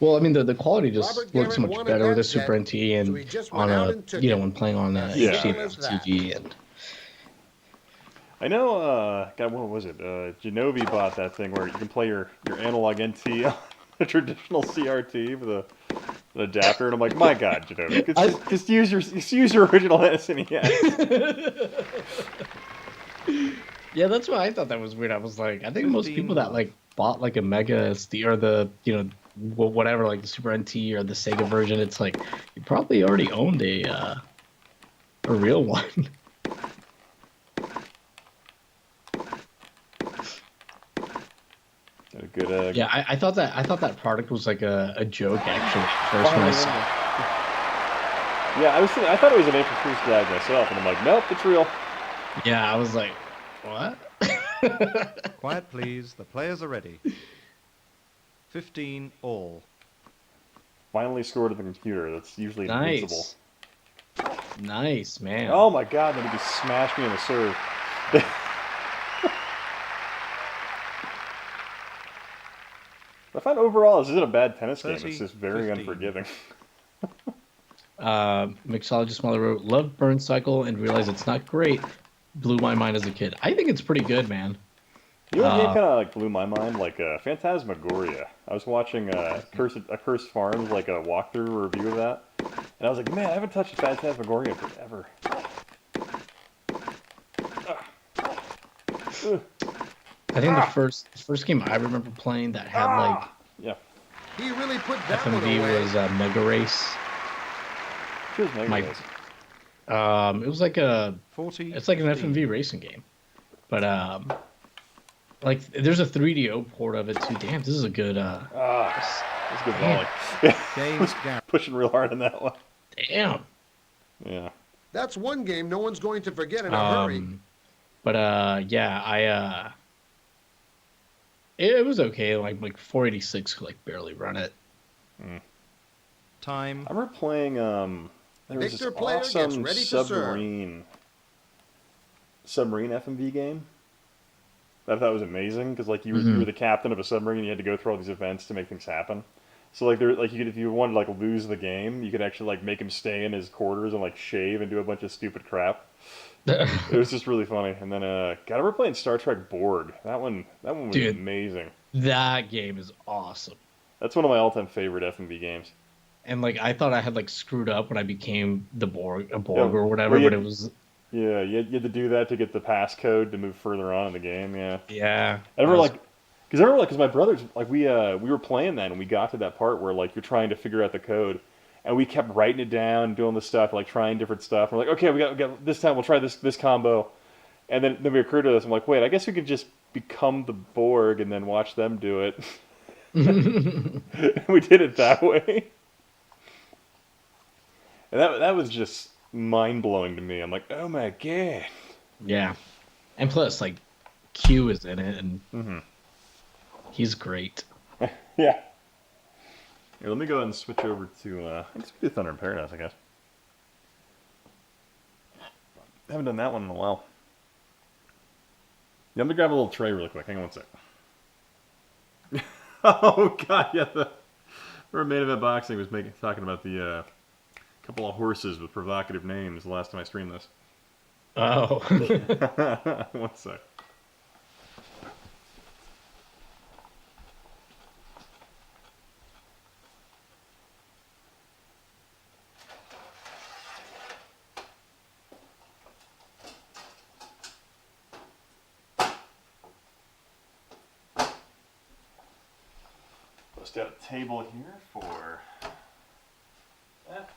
Well, I mean the quality just Robert looks so Garrett much won better with a headset, Super NT and so he just on went out a and took when it. playing on a Yeah. TV and I know, God, what was it? Genovi bought that thing where you can play your analog NT on a traditional CRT with an adapter, and I'm like, my God, Genovi, just use your original SNES. Yeah, that's why I thought that was weird. I was like, I think most people that like bought like a Mega SD or the whatever like the Super NT or the Sega version, it's like you probably already owned a real one. Got a good. Yeah, I thought that product was like a joke actually at first when I saw it. Yeah, I thought it was an April Fool's gag myself, and I'm like, nope, it's real. Yeah, I was like, what? Quiet, please. The players are ready. 15 all. Finally scored on the computer. That's usually invincible. Nice, man. Oh my God, then he just smashed me in the serve. I find overall this isn't a bad tennis game. It's just very 15. unforgiving. Mixologist Mother wrote, love Burn Cycle and realized it's not great. Blew my mind as a kid. I think it's pretty good, man. You know what game kind of like blew my mind? Like Phantasmagoria. I was watching Cursed Farms, like a walkthrough review of that, and I was like, man, I haven't touched Phantasmagoria in forever. I think the first game I remember playing that had like Yeah. He really put that one FMV away. was Mega Race. Here's Mega My- Race. It was like it's like an 15. FMV racing game, but like there's a 3DO port of it too. Damn, this is a good That's good Damn. volley. Games Garage. Pushing real hard on that one. damn. Yeah. That's one game no one's going to forget in a hurry. But yeah, it was okay. Like 486 could like barely run it. Time. I remember playing there was Victor this player gets awesome ready to serve. submarine FMV game that I thought was amazing because like you were the captain of a submarine and you had to go through all these events to make things happen. So like there like you could, if you wanted to like lose the game, you could actually like make him stay in his quarters and like shave and do a bunch of stupid crap. It was just really funny. And then God, I remember playing Star Trek Borg. That one was Dude. amazing. That game is awesome. That's one of my all-time favorite FMV games. And like I thought I had like screwed up when I became a Borg Yeah, or whatever, well, you but had- it was Yeah, you had to do that to get the passcode to move further on in the game. Yeah. yeah. I remember that was- like, because my brothers like we were playing that and we got to that part where like you're trying to figure out the code, and we kept writing it down, doing the stuff, like trying different stuff. We're like, okay, we got this time we'll try this combo, and then we occurred to us. I'm like, wait, I guess we could just become the Borg and then watch them do it. We did it that way, and that was just mind blowing to me. I'm like, oh my god. yeah. And plus like Q is in it and he's great. Yeah. Here, let me go ahead and switch over to, I guess we do Thunder in Paradise, I guess. I haven't done that one in a while. Yeah, I'm gonna grab a little tray really quick. Hang on one sec. Oh, God, yeah, the main event boxing was talking about the couple of horses with provocative names the last time I streamed this. Oh. One sec. Let's got a table here for that.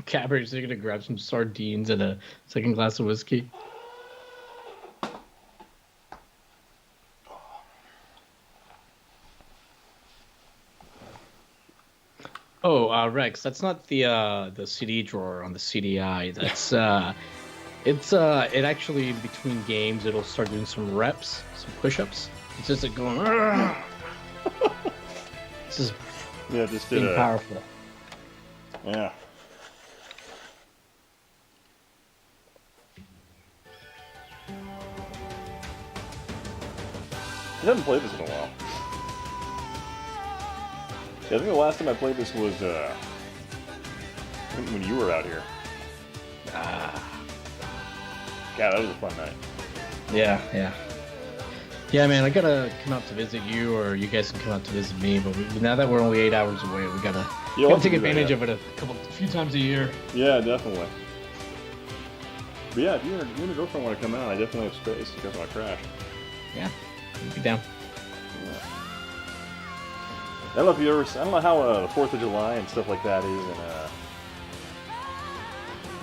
Cabbage, they're gonna grab some sardines and a second glass of whiskey. Oh, Rex, that's not the CD drawer on the CDI. That's it actually between games it'll start doing some reps, some push-ups. It's just like going. This is Yeah, just did being a powerful. yeah. I haven't played this in a while. Yeah, I think the last time I played this was when you were out here. God, that was a fun night. Yeah. Yeah, man, I gotta come out to visit you, or you guys can come out to visit me. But now that we're only 8 hours away, we gotta Yeah, we'll take do that, advantage yeah. of it a few times a year. Yeah, definitely. But yeah, if you and your girlfriend want to come out, I definitely have space because of my crash. Yeah, be down. I don't know if you ever. I don't know how the 4th of July and stuff like that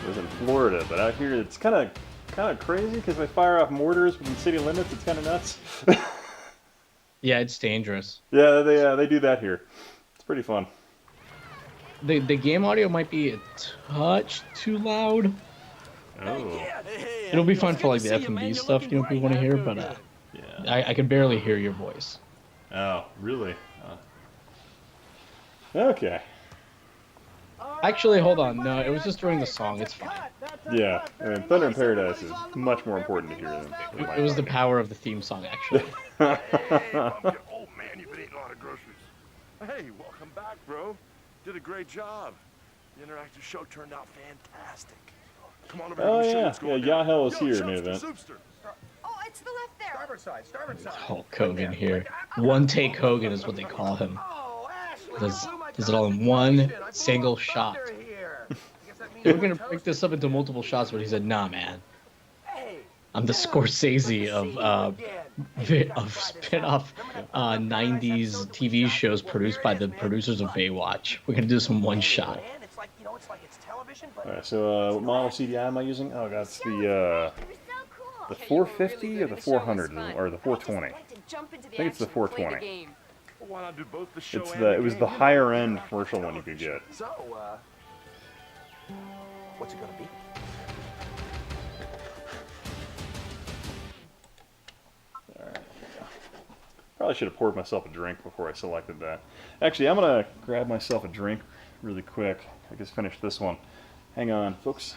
is in Florida, but out here it's kind of crazy because they fire off mortars within city limits. It's kind of nuts. Yeah, it's dangerous. Yeah, they do that here. It's pretty fun. the game audio might be a touch too loud. Oh. It'll be fun for like the F&B stuff, you know, people want to hear, but Yeah. I can barely hear your voice. Oh, really? Okay. Actually, hold on. No, it was just during the song. It's fine. Yeah, I mean, Thunder in Paradise is much more important to hear than my It was the fucking- power of the theme song, actually. Oh man, you've been eating a lot of groceries. Hey, welcome back, bro. Did a great job. The interactive show turned out fantastic. Come on over Oh to the show. yeah, What's going yeah. down? Yahel is Yo, here, Chubster, main event. Zoopster. Oh, it's the left there. Starboard side, starboard side. Hulk Hogan here. One take Hogan is what they call him. Oh, Ashley, Does you blew my does it all in one concentration. I blew single a shot. thunder here. I guess that means They were we're gonna toast. break this up into multiple shots, but he said, "Nah, man. Hey, I'm the Scorsese of spin-off 90s TV shows produced by the producers of Baywatch. We're gonna do this in one shot." man, it's like, you know, it's like it's television, but Alright, so what model CDI am I using? Oh, that's the 450 or the 400 or the 420. I think it's the 420. well, why not do both the show It's and the it was game? the You know, higher end commercial one you could get. so, what's it gonna be? Probably should have poured myself a drink before I selected that. Actually, I'm gonna grab myself a drink really quick. I guess finish this one. Hang on, folks.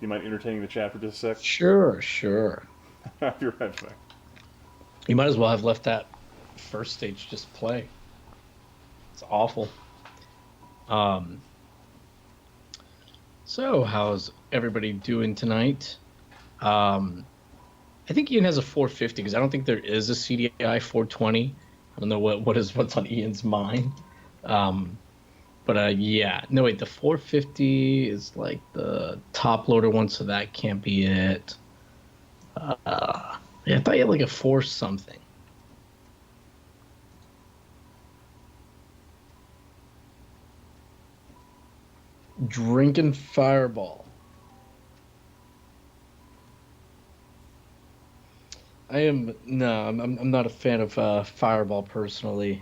You mind entertaining the chat for just a sec? Sure. I'll be right back. You might as well have left that first stage just play. It's awful. So how's everybody doing tonight? I think Ian has a 450 because I don't think there is a CDI 420. I don't know what's on Ian's mind. But yeah, no wait, the 450 is like the top loader one, so that can't be it. Yeah, I thought you had like a 4 something. Drinking Fireball. I'm not a fan of Fireball personally.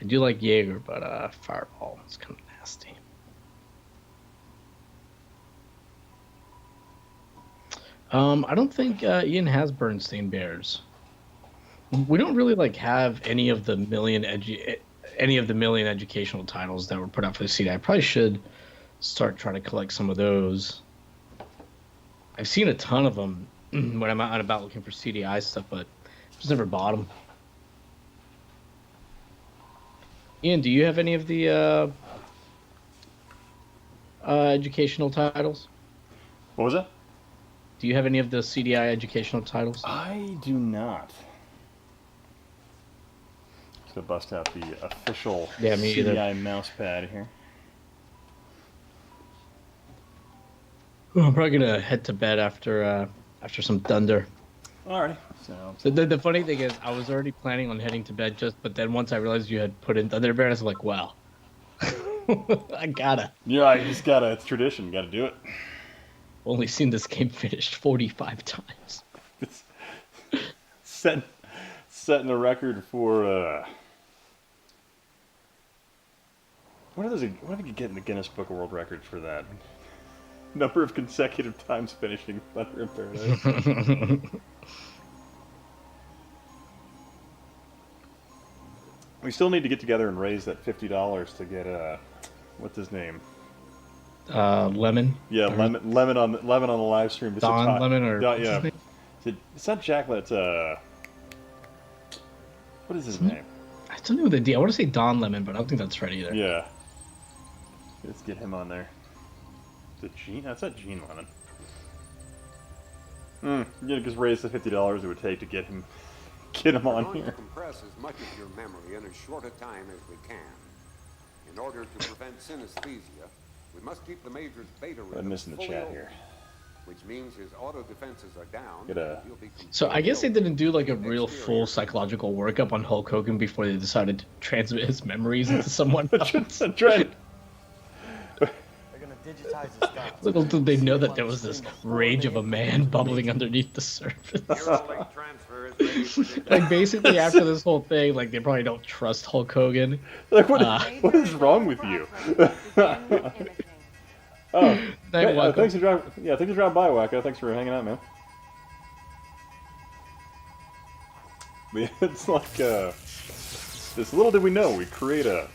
I do like Jaeger, but Fireball is kind of nasty. I don't think Ian has Bernstein Bears. We don't really like have any of the million educational titles that were put out for the CD. I probably should start trying to collect some of those. I've seen a ton of them when I'm out and about looking for CDI stuff, but just never bought them. Ian, do you have any of the educational titles? What was that? Do you have any of the CDI educational titles? I do not. So bust out the official Yeah, me either. CDI mouse pad here. Ooh, I'm probably gonna head to bed after some Thunder. Alrighty. So The funny thing is, I was already planning on heading to bed but then once I realized you had put in Thunder Bear, I was like, well, I gotta. yeah, you just gotta. It's tradition. Gotta do it. Only seen this game finished 45 times. It's setting a record for what if you get in the Guinness Book of World Records for that? Number of consecutive times finishing Thunder in Paradise. We still need to get together and raise that $50 to get what's his name? Lemon. Yeah, Lemon on the live stream. Don Lemon or Don, what's yeah. his name? It's not Jack. It's what is his name? I don't know the D. I want to say Don Lemon, but I don't think that's right either. Yeah. Let's get him on there. Is it Gene? That's not Gene Lemon. Yeah, just raise the $50 it would take to get him on We're going to here. compress as much of your memory in as short a time as we can. In order to prevent synesthesia, we must keep the Major's beta rhythm I'm missing the fully chat open, here. which means his auto defenses are down. Get a- You'll be So I guess they completely didn't do like a real full psychological workup on Hulk Hogan before they decided to transmit his memories into someone else. I'm trying. Little did they know that there was this rage of a man bubbling underneath the surface. Like basically after this whole thing, like they probably don't trust Hulk Hogan. Like what is wrong with you? Oh, hey, thanks for dropping by, Wacko. Thanks for hanging out, man. It's like this. Little did we know, we create a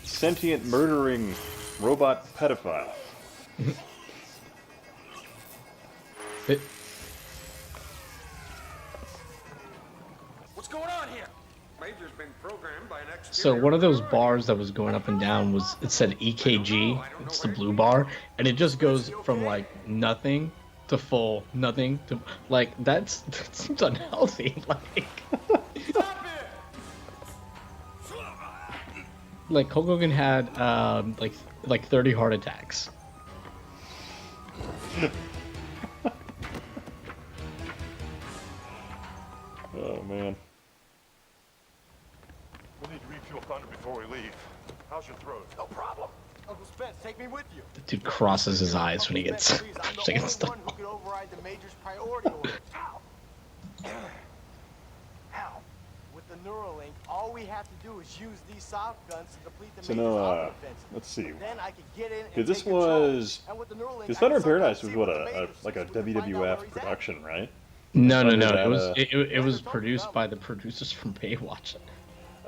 sentient, murdering robot pedophile. What's going on here? Major's been programmed by an So one of those bars that was going up and down was, it said EKG. It's the blue bar, and it just goes from like nothing to full nothing to like that seems unhealthy. Like Hulk Hogan had like 30 heart attacks. Oh man. We need to refuel Thunder before we leave. How's your throat? No problem. Uncle Spence, take me with you. The dude crosses his eyes when he gets stuff. Who could override the Major's priority order? How? With the Neuralink, all we have to do is use these soft guns to deplete the Major's offense. Let's see. Then I could get in Because this was, because Thunder in Paradise was what like a WWF production, right? No. It was produced by the producers from Baywatch.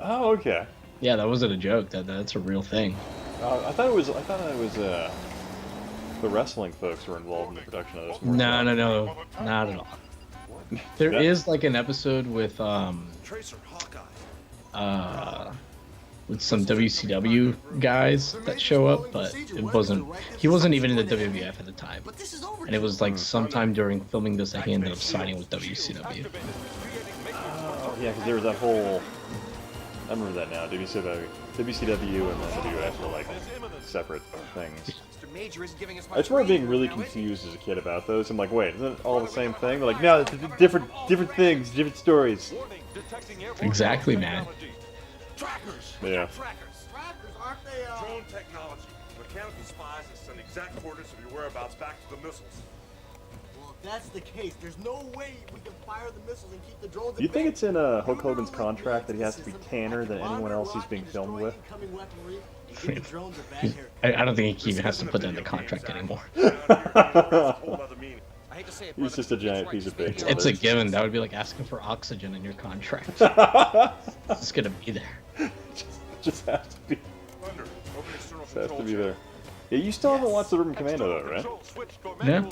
Oh, okay. Yeah, that wasn't a joke. That's a real thing. I thought it was the wrestling folks were involved in the production of this. No, not at all. There is like an episode with with some WCW guys that show up, but he wasn't even in the WWF at the time, and it was like sometime during filming this that he ended up signing with WCW. Oh yeah, because there was that whole. I remember that now. WCW and then WWF were like separate things. I just remember being really confused as a kid about those. I'm like, wait, isn't it all the same thing? They're like, no, it's different things, different stories. Exactly, man. Trackers. Yeah. Trackers, aren't they? Drone technology. Mechanical spies that send exact coordinates of your whereabouts back to the missiles. Well, if that's the case, there's no way we can fire the missiles and keep the drones. Do you think it's in Hulk Hogan's contract that he has to be tanner than anyone else he's being filmed with? I don't think he even has to put that in the contract anymore. He's just a giant piece of bacon. It's a given. That would be like asking for oxygen in your contract. It's gonna be there. Just has to be. Just has to be there. Yeah, you still haven't watched the Urban Commando though, right? No,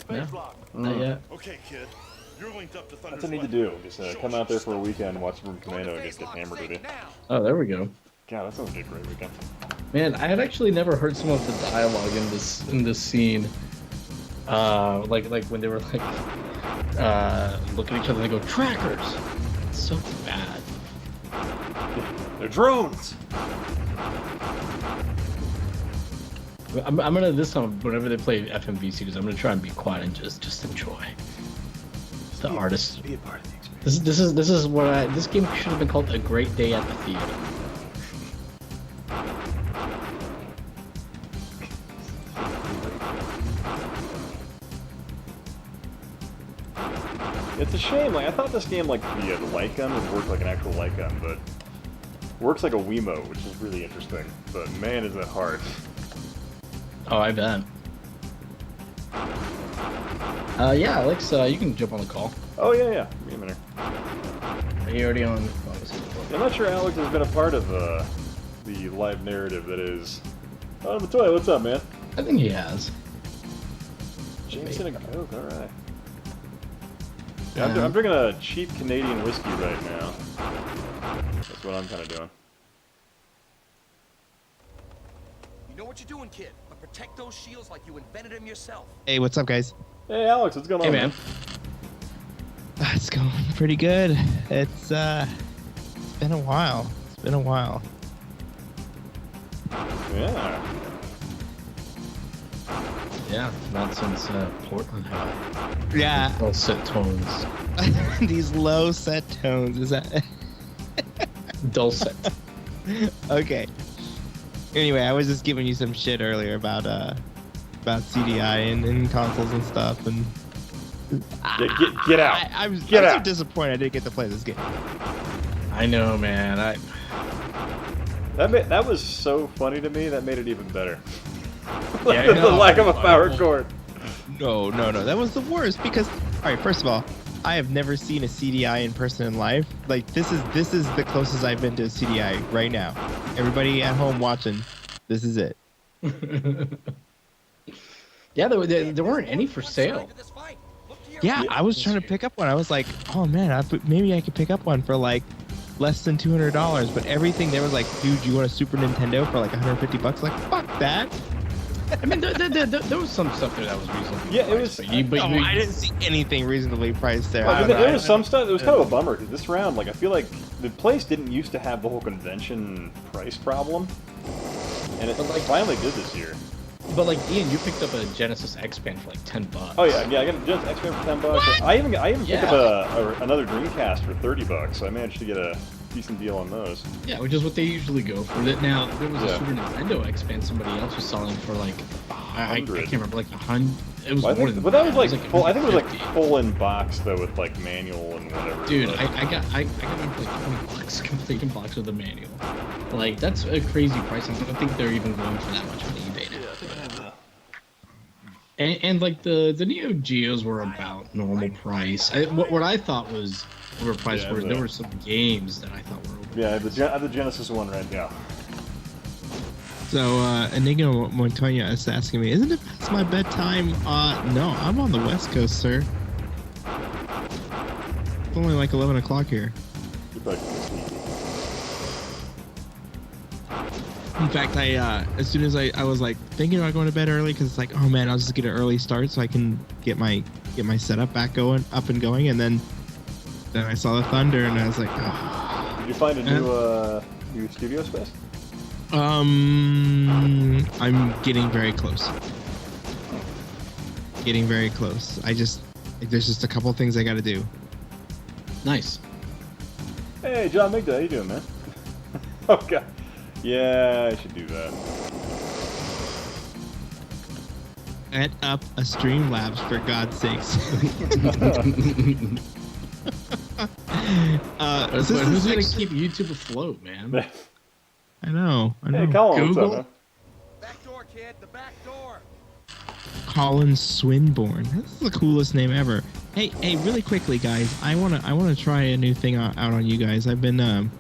not yet. Okay, kid. You're linked up to Thunder. That's what I need to do. Just come out there for a weekend and watch the Urban Commando and just get hammered with you. Oh, there we go. God, that sounds like a great weekend. Man, I had actually never heard some of the dialogue in this scene. Like when they were like looking at each other and they go, "Trackers." It's so bad. They're drones. I'm gonna this time whenever they play FMV series, I'm gonna try and be quiet and just enjoy the artist. Be a part of the experience. This is what this game should have been called A Great Day at the Theater. It's a shame. Like I thought this game, like the light gun would work like an actual light gun, but works like a Wiimote, which is really interesting. But man, is that hard. Oh, I bet. Yeah, Alex, you can jump on the call. Oh yeah. Give me a minute. Are you already on? I'm not sure Alex has been a part of the live narrative that is. Oh, Matoya, what's up, man? I think he has. Jameson and Coke, all right. Yeah, I'm drinking a cheap Canadian whiskey right now. That's what I'm kind of doing. You know what you're doing, kid, but protect those shields like you invented them yourself. Hey, what's up, guys? Hey, Alex, what's going on? Hey, man. It's going pretty good. It's been a while. It's been a while. Yeah. Yeah, not since Portland had. Yeah. Dulcet tones. These low set tones. Is that? Dulcet. Okay. Anyway, I was just giving you some shit earlier about about CDI and consoles and stuff, and Get out. I'm Get so out. disappointed I didn't get to play this game. I know, man. That was so funny to me. That made it even better. Yeah, the no, lack of a power cord. No, that was the worst because, all right, first of all, I have never seen a CDI in person in life. Like this is the closest I've been to a CDI right now. Everybody at home watching, this is it. Yeah, there weren't any for sale. Yeah, I was trying to pick up one. I was like, oh man, maybe I could pick up one for like less than $200. But everything there was like, dude, you want a Super Nintendo for like $150? Like, fuck that. I mean, there was some stuff there that was reasonably Yeah, priced, it was. I didn't see anything reasonably priced there. Well, there was some stuff. It was kind of a bummer because this round, like, I feel like the place didn't used to have the whole convention price problem, and it finally did this year. But like Ian, you picked up a Genesis X-Band for like $10. Oh yeah, I got a Genesis X-Band for $10. What? I even picked up another Dreamcast for $30, so I managed to get a decent deal on those. Yeah, which is what they usually go for. Now there was a Super Nintendo X-Band somebody else was selling for like I can't remember, like 100. It was more than but that was like full. I think it was 50. like full in box though, with like manual and whatever. Dude, I got one for like $20, complete in box with a manual. Like that's a crazy price. I don't think they're even going for that much on eBay now. And like the Neo Geos were about normal price. What I thought was overpriced were there were some games that I thought were overpriced. Yeah, the Genesis one right now. So Enigma Montoya is asking me, isn't it past my bedtime? No, I'm on the West Coast, sir. It's only like 11 o'clock here. In fact, as soon as I was like thinking about going to bed early, because it's like, oh man, I'll just get an early start so I can get my setup up and going, and then I saw the thunder and I was like, oh. Did you find a new studio space? I'm getting very close. Getting very close. There's just a couple things I got to do. Nice. Hey, John Migda, how you doing, man? Oh god. Yeah, I should do that. Set up a Streamlabs for God's sakes. Who's gonna keep YouTube afloat, man? I know. Hey, Colin, Google? what's up, man? Back door, kid. The back door. Colin Swinburne. That's the coolest name ever. Hey, really quickly, guys. I wanna try a new thing out on you guys. I've been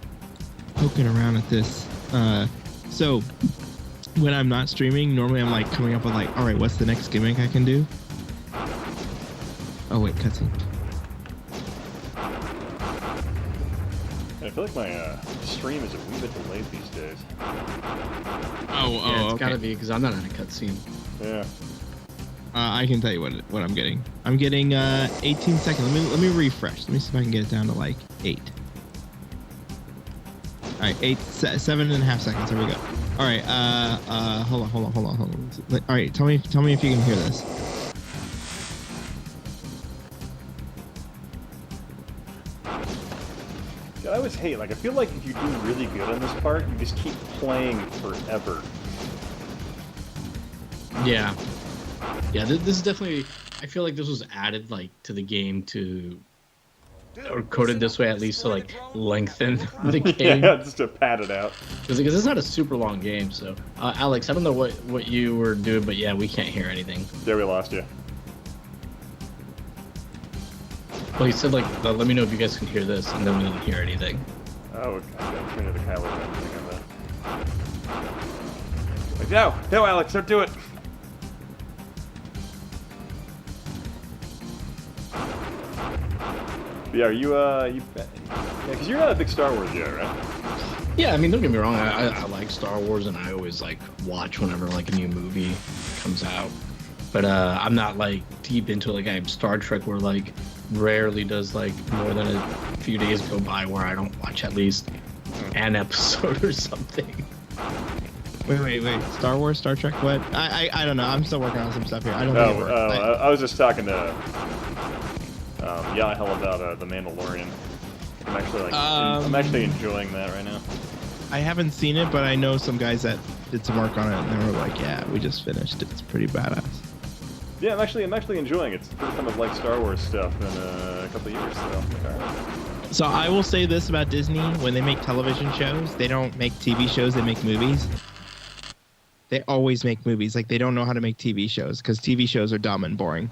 poking around at this. So when I'm not streaming, normally I'm like coming up with like, all right, what's the next gimmick I can do? Oh wait, cutscene. I feel like my stream is a wee bit delayed these days. Yeah, it's gotta be because I'm not in a cutscene. Yeah. I can tell you what I'm getting. I'm getting 18 seconds. Let me refresh. Let me see if I can get it down to like 8. All right, 7.5 seconds. There we go. All right, hold on. All right, tell me if you can hear this. God, I always hate, like, I feel like if you do really good on this part, you just keep playing forever. Yeah. Yeah, this is definitely, I feel like this was added, like, to the game to, or coded this way at least to, like, lengthen the game. Yeah, just to pad it out. Because it's not a super long game, so. Alex, I don't know what you were doing, but yeah, we can't hear anything. There, we lost you. Well, he said, like, let me know if you guys can hear this, and then we didn't hear anything. Oh, I'm trying to the Kylo Ren thing on that. Like, no, Alex, don't do it. Yeah, are you, yeah, because you're not a big Star Wars guy, right? Yeah, I mean, don't get me wrong, I like Star Wars, and I always, like, watch whenever, like, a new movie comes out. But, I'm not, like, deep into, like, I'm Star Trek, where, like, rarely does, like, more than a few days go by where I don't watch at least an episode or something. Wait. Star Wars, Star Trek, what? I don't know. I'm still working on some stuff here. I don't think it works. I was just talking to Yahel about The Mandalorian. I'm actually enjoying that right now. I haven't seen it, but I know some guys that did some work on it, and they were like, "Yeah, we just finished it. It's pretty badass." Yeah, I'm actually enjoying it. It's the first time I've liked Star Wars stuff in a couple of years. So, all right. So I will say this about Disney: when they make television shows, they don't make TV shows; they make movies. They always make movies. Like they don't know how to make TV shows because TV shows are dumb and boring.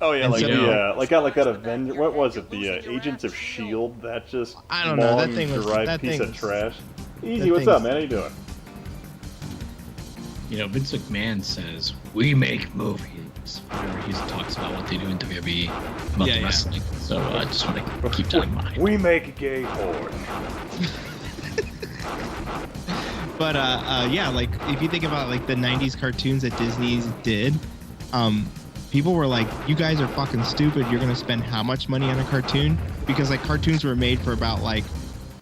Oh yeah, And like so- that Avenger. What was it? The Agents of Shield. That just I don't know. That long, thing was dry that piece thing of was- trash. that Easy, what's thing's- up, man? How you doing? You know, Vince McMahon says we make movies whenever he talks about what they do in WWE about Yeah, the yeah. wrestling. So I just want to keep that in mind. We make gay porn. But yeah, like if you think about like the '90s cartoons that Disney did, people were like, "You guys are fucking stupid. You're gonna spend how much money on a cartoon?" Because like cartoons were made for about like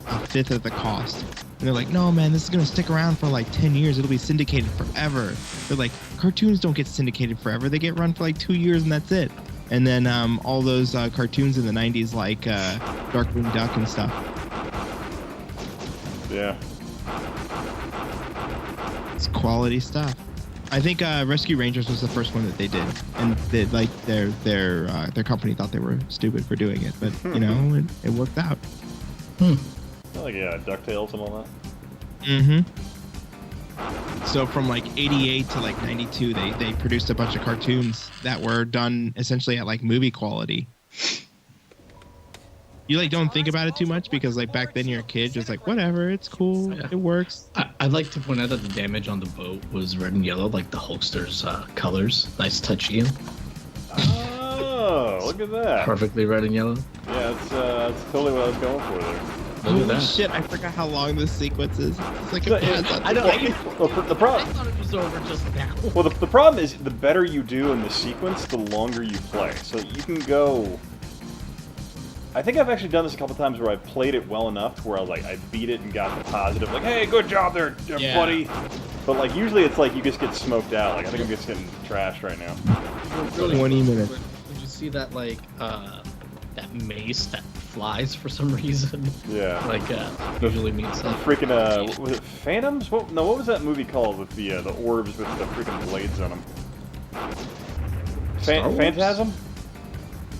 a fifth of the cost. And they're like, "No, man, this is gonna stick around for like 10 years. It'll be syndicated forever." They're like, "Cartoons don't get syndicated forever. They get run for like 2 years and that's it." And then all those cartoons in the '90s, like Darkwing Duck and stuff. Yeah. It's quality stuff. I think Rescue Rangers was the first one that they did, and they, like their company thought they were stupid for doing it, but you know it worked out. Like DuckTales and all that. Mm-hmm. So from like '88 to like '92, they produced a bunch of cartoons that were done essentially at like movie quality. You like don't think about it too much because like back then you're a kid, just like whatever, it's cool, it works. I'd like to point out that the damage on the boat was red and yellow, like the Hulkster's colors. Nice touchy. Oh, look at that. Perfectly red and yellow. Yeah, that's totally what I was going for there. Holy shit! I forgot how long this sequence is. It's like a I know. The problem. I thought it was over just now. Well, the problem is the better you do in the sequence, the longer you play. So you can go. I think I've actually done this a couple times where I've played it well enough to where I was like, I beat it and got the positive, like, hey, good job there, buddy. But like usually it's like you just get smoked out. Like I think I'm just getting trashed right now. 20 minutes. Did you see that that mace that flies for some reason? Yeah. Like usually means like Freaking what was it Phantoms? What was that movie called with the orbs with the freaking blades on them? Phantasm?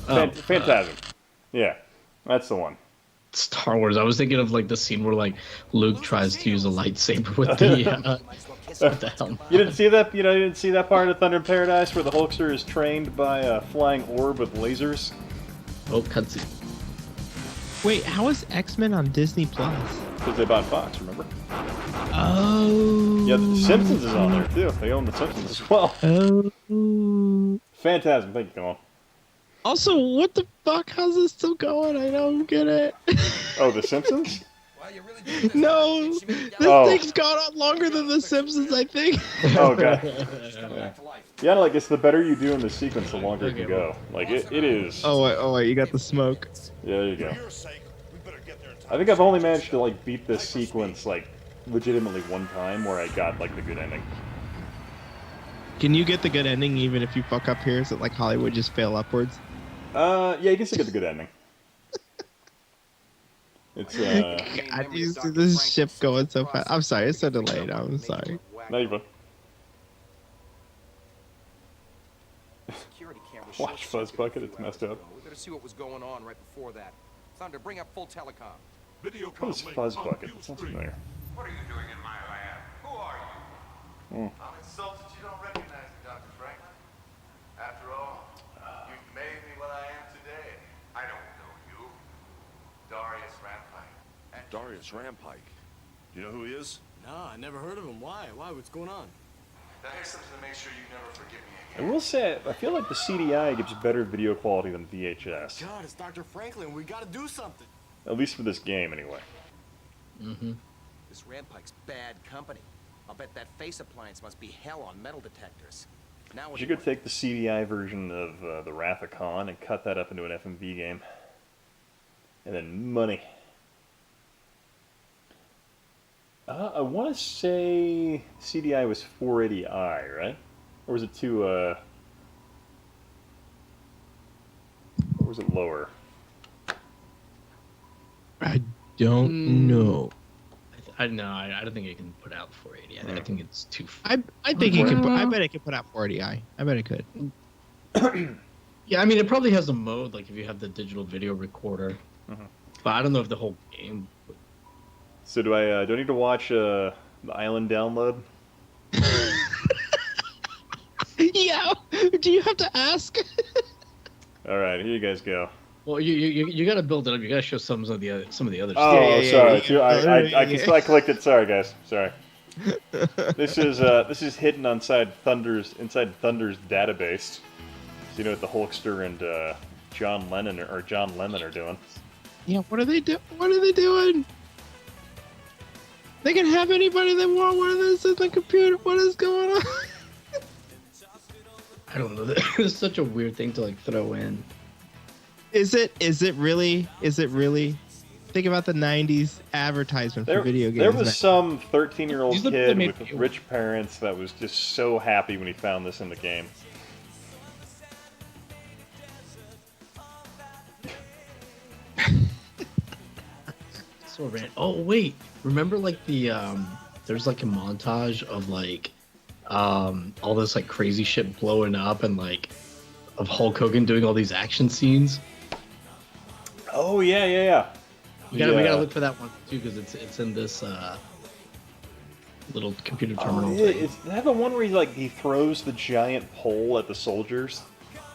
Phantasm. Yeah, that's the one. Star Wars. I was thinking of like the scene where like Luke tries to use a lightsaber with the with the helmet. You didn't see that? You didn't see that part of Thunder in Paradise where the Hulkster is trained by a flying orb with lasers? Oh, cutscene. Wait, how is X-Men on Disney Plus? Because they bought Fox, remember? Oh. Yeah, The Simpsons is on there too. They own The Simpsons as well. Oh. Phantasm, thank you, Colin. Also, what the fuck? How's this still going? I don't get it. Oh, The Simpsons? No, this thing's gone on longer than The Simpsons, I think. Oh, God. Yeah, like, it's the better you do in the sequence, the longer it can go. Like, it is... Oh, wait, you got the smoke. Yeah, there you go. I think I've only managed to, like, beat this sequence, like, legitimately one time where I got, like, the good ending. Can you get the good ending even if you fuck up here? Is it like Hollywood just fail upwards? Yeah, you can still get the good ending. It's, God, you see this ship going so fast. I'm sorry, it's so delayed. I'm sorry. No, you're fine. Watch Fuzz Bucket, it's messed up. We better see what was going on right before that. Thunder, bring up full telecom. What is Fuzz Bucket? That sounds familiar. What are you doing in my lab? Who are you? I'm insulted you don't recognize me, Dr. Franklin. After all, you've made me what I am today. I don't know you. Darius Rampike. Darius Rampike. Do you know who he is? No, I never heard of him. Why? What's going on? Now here's something to make sure you never forgive me I again. will say, I feel like the CDI gives better video quality than VHS. God, it's Dr. Franklin. We gotta do something. At least for this game, anyway. Mm-hmm. This Rampike's bad company. I'll bet that face appliance must be hell on metal detectors. Now You could take the CDI version of the Wrath of Khan and cut that up into an FMV game. And then money. I want to say CDI was 480i, right? Or was it too, or was it lower? I don't know. I don't think it can put out 480. I think it's too. I think it can. I bet it can put out 480i. I bet it could. Yeah, I mean, it probably has a mode like if you have the digital video recorder, but I don't know if the whole game. So do I need to watch the Island download? Yeah. Do you have to ask? All right, here you guys go. Well, you got to build it up. You got to show some of the other. Oh, stuff. sorry. I clicked it. Sorry, guys. Sorry. This is hidden inside Thunder's database. So you know what the Hulkster and John Lemon are doing. Yeah. What are they doing? What are they doing? They can have anybody they want. What is this in the computer? What is going on? I don't know. It's such a weird thing to like throw in. Is it really? Think about the 90s advertisement for video games. There was some 13-year-old These look kid like with rich parents that was just so happy when he found this in the game. So random. Oh wait, remember like the there's like a montage of like all this like crazy shit blowing up and like of Hulk Hogan doing all these action scenes. Oh yeah. We gotta look for that one too because it's in this little computer terminal. Yeah. Is that the one where he throws the giant pole at the soldiers?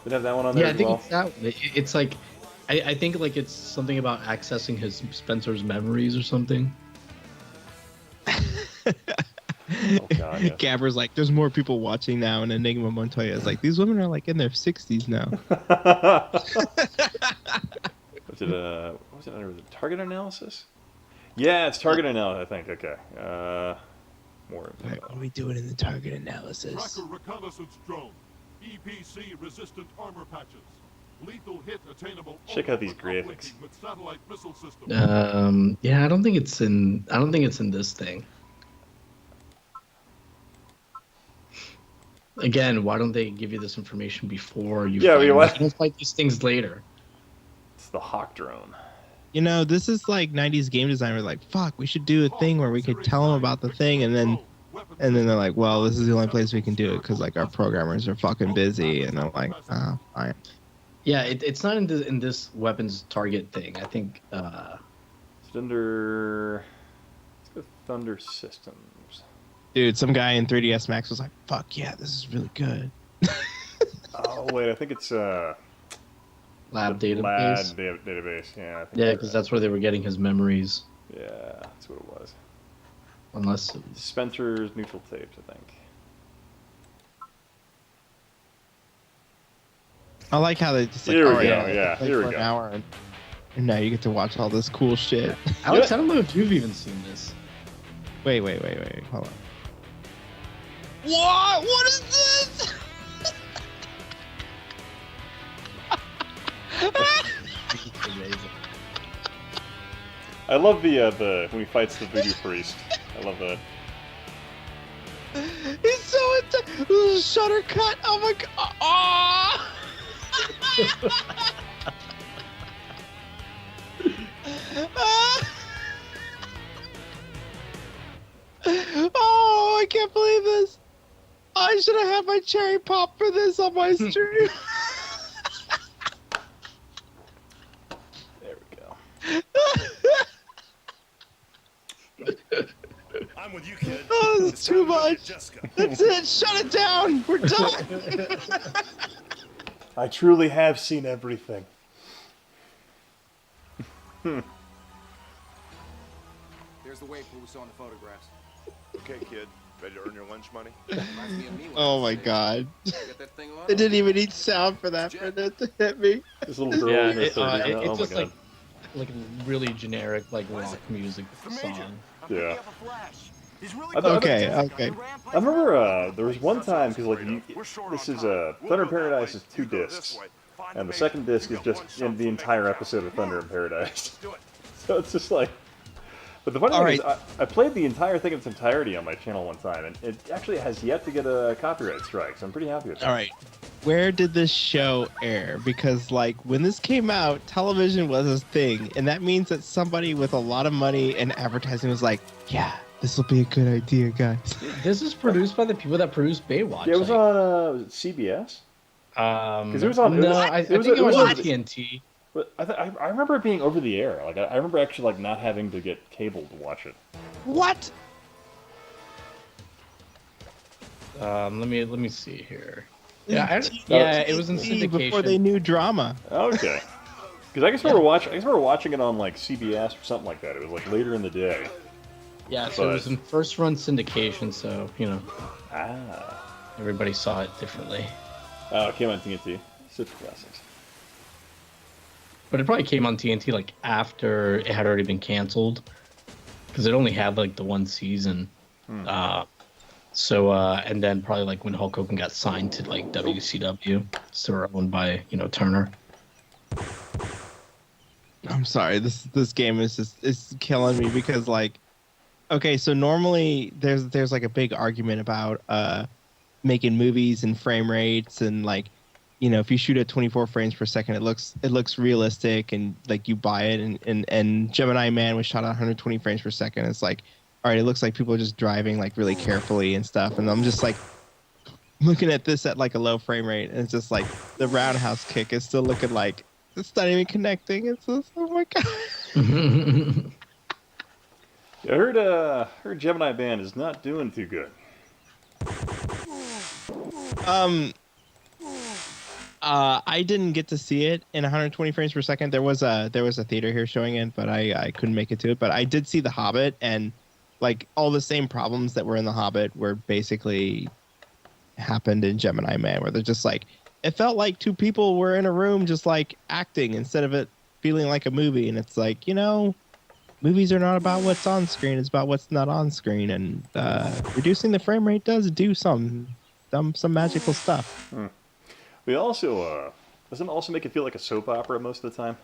Did have that one on there? Yeah, I think well? it's that one. It's like I think like it's something about accessing his Spencer's memories or something. Oh god. Yeah. Gabber's like, there's more people watching now, and Enigma Montoya is like, these women are like in their 60s now. Was it under the target analysis? Yeah, it's target analysis, I think. Okay. More. Right, what are we doing in the target analysis? Tracker reconnaissance drone. EPC resistant armor patches. Lethal hit attainable. Check out these graphics. With satellite missile system. Yeah, I don't think it's in this thing. Again, why don't they give you this information before you fight? You don't fight these things later. It's the Hawk drone. You know, this is like 90s game design. We're like, fuck, we should do a thing where we could tell them about the thing, and then they're like, well, this is the only place we can do it because like our programmers are fucking busy, and I'm like, fine. Yeah, it's not in this weapons target thing. I think it's under. Let's go Thunder Systems. Dude, some guy in 3ds Max was like, fuck yeah, this is really good. Oh wait, I think it's lab database. Lab database, yeah. I think Yeah, because that's where they were getting his memories. Yeah, that's what it was. Unless Spencer's neutral tapes, I think. I like how they just like, Here we oh, go, yeah, here we for go. an hour, and now you get to watch all this cool shit. Alex, I don't know if you've even seen this. Wait, hold on. What is this? I love the when he fights the voodoo priest. I love that. He's so intense. Shutter cut. Oh my god. Oh, I can't believe this. I should have had my cherry pop for this on my stream. There we go. I'm with you, kid. Oh, this is too much. That's it. Shut it down. We're done. I truly have seen everything. There's the wave pool we saw in the photographs. Okay, kid. Ready to earn your lunch money? Reminds me of me when Oh I was my a kid. god. Get that thing on? I didn't even need sound for that for that to hit me. This little girl Yeah, in her 30s. it's Oh my just god. like really generic like rock music song. Yeah. Okay. I remember there was one time because like this is Thunder in Paradise is 2 discs, and the second disc is just in the entire episode of Thunder in Paradise. So it's just like. But the funny thing is, I played the entire thing in its entirety on my channel one time, and it actually has yet to get a copyright strike. So I'm pretty happy with that. All right. where did this show air? Because like when this came out, television was a thing, and that means that somebody with a lot of money and advertising was like, yeah, this will be a good idea, guys. This is produced by the people that produced Baywatch. Yeah, it was on was it CBS? Because it was on. No, I think it was on TNT. But I remember it being over the air. Like I remember actually like not having to get cable to watch it. What? Let me see here. Yeah, it was in syndication before they knew drama. Okay. Because I guess I remember watching it on like CBS or something like that. It was like later in the day. Yeah, so it was in first run syndication, so you know. Everybody saw it differently. Oh, it came on TNT. Such classics. But it probably came on TNT like after it had already been canceled, because it only had like the one season. And then probably like when Hulk Hogan got signed to like WCW, so they're owned by Turner. I'm sorry, this game is killing me because like, okay, so normally there's like a big argument about making movies and frame rates and like, you know, if you shoot at 24 frames per second, it looks realistic and like you buy it and Gemini Man was shot at 120 frames per second. It's like, all right, it looks like people are just driving like really carefully and stuff. And I'm just like looking at this at like a low frame rate, and it's just like the roundhouse kick is still looking like it's not even connecting. It's just, oh my god. I heard Gemini Man is not doing too good. I didn't get to see it in 120 frames per second. There was a theater here showing it, but I couldn't make it to it. But I did see The Hobbit, and like all the same problems that were in The Hobbit were basically happened in Gemini Man, where they're just like, it felt like two people were in a room just like acting instead of it feeling like a movie. And it's like, you know, movies are not about what's on screen, it's about what's not on screen. And reducing the frame rate does do some magical stuff. We also doesn't it also make it feel like a soap opera most of the time?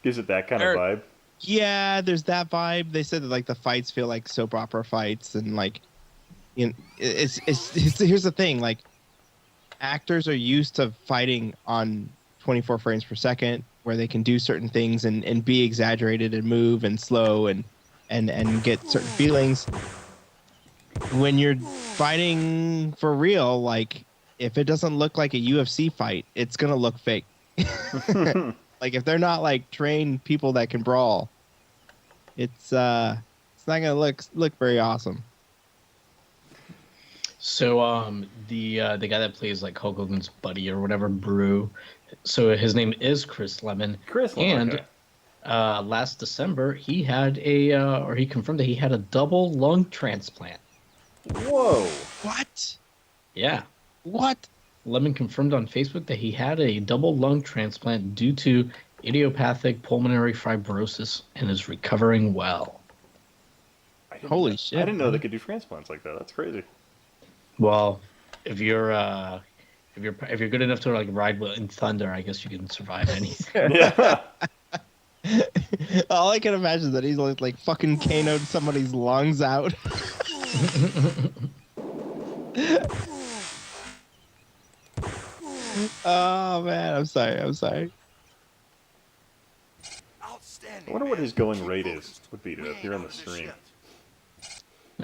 Gives it that kind of vibe. Yeah, there's that vibe. They said that like the fights feel like soap opera fights, and like, you know, it's here's the thing, like actors are used to fighting on 24 frames per second, where they can do certain things and be exaggerated and move and slow and get certain feelings. When you're fighting for real, like if it doesn't look like a UFC fight, it's gonna look fake. Like if they're not like trained people that can brawl, it's not gonna look very awesome. So the guy that plays like Hulk Hogan's buddy or whatever, Brew. So his name is Chris Lemon. And last December he had he confirmed that he had a double lung transplant. Whoa! What? Yeah. What? Lemon confirmed on Facebook that he had a double lung transplant due to idiopathic pulmonary fibrosis and is recovering well. Holy shit! I didn't know they could do transplants like that. That's crazy. Well, if you're good enough to like ride in thunder, I guess you can survive anything. Yeah. All I can imagine is that he's like fucking Kano'd somebody's lungs out. Oh man, I'm sorry. I wonder what his going rate would be to appear on the stream.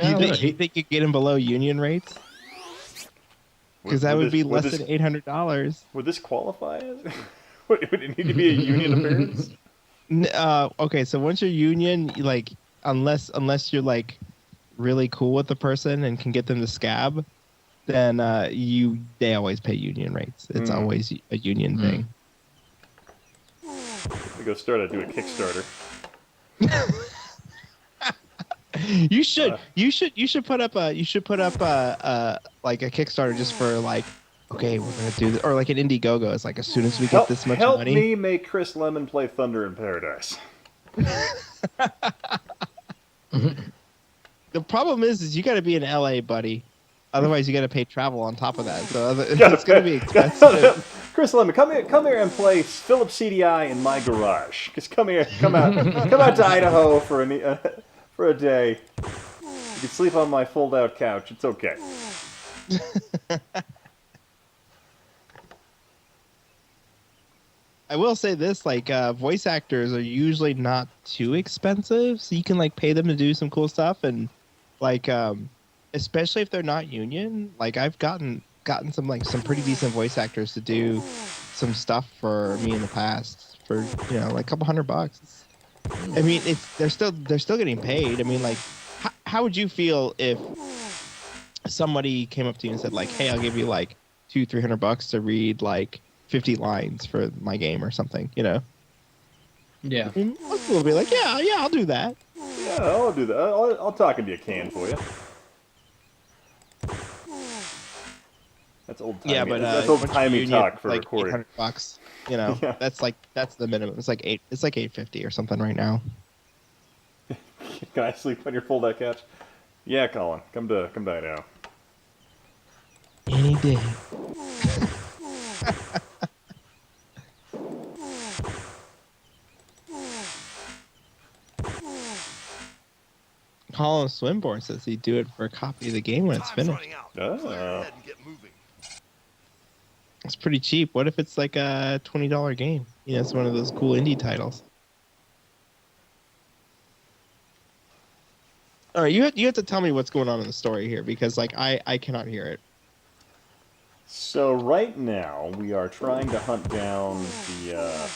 You think you could get him below union rates? Because that would be less than $800. Would this qualify as? Would it need to be a union appearance? Okay, so once you're union, like unless you're like really cool with the person and can get them to scab, then they always pay union rates. It's always a union thing. We go do a Kickstarter. You should put up like a Kickstarter just for like, okay, we're gonna do this, or like an Indiegogo. It's like as soon as we get this much money. Help me make Chris Lemon play Thunder in Paradise. The problem is you got to be in LA, buddy. Otherwise, you got to pay travel on top of that. So it's gonna be expensive. Chris Lemon, come here and play Philip CDI in my garage. Just come out to Idaho for a day. You can sleep on my fold-out couch. It's okay. I will say this, like, voice actors are usually not too expensive, so you can like pay them to do some cool stuff, and like, especially if they're not union. Like, I've gotten some pretty decent voice actors to do some stuff for me in the past for like a couple $100. I mean, they're still getting paid. I mean, like, how would you feel if somebody came up to you and said like, "Hey, I'll give you like $200-300 to read like 50 lines for my game or something," Yeah. I mean, most people will be like, yeah, I'll do that. Yeah, I'll do that. I'll talk into a can for you. That's old timey. Yeah, but that's old timey talk for like recording. $800. Yeah. That's the minimum. It's like $850 or something right now. Can I sleep on your fold-out couch? Yeah, Colin. Come back now. Any day. Colin Swinburne says he'd do it for a copy of the game when it's finished. Oh. It's pretty cheap. What if it's like a $20 game? It's one of those cool indie titles. All right, you have to tell me what's going on in the story here, because like I cannot hear it. So right now we are trying to hunt down the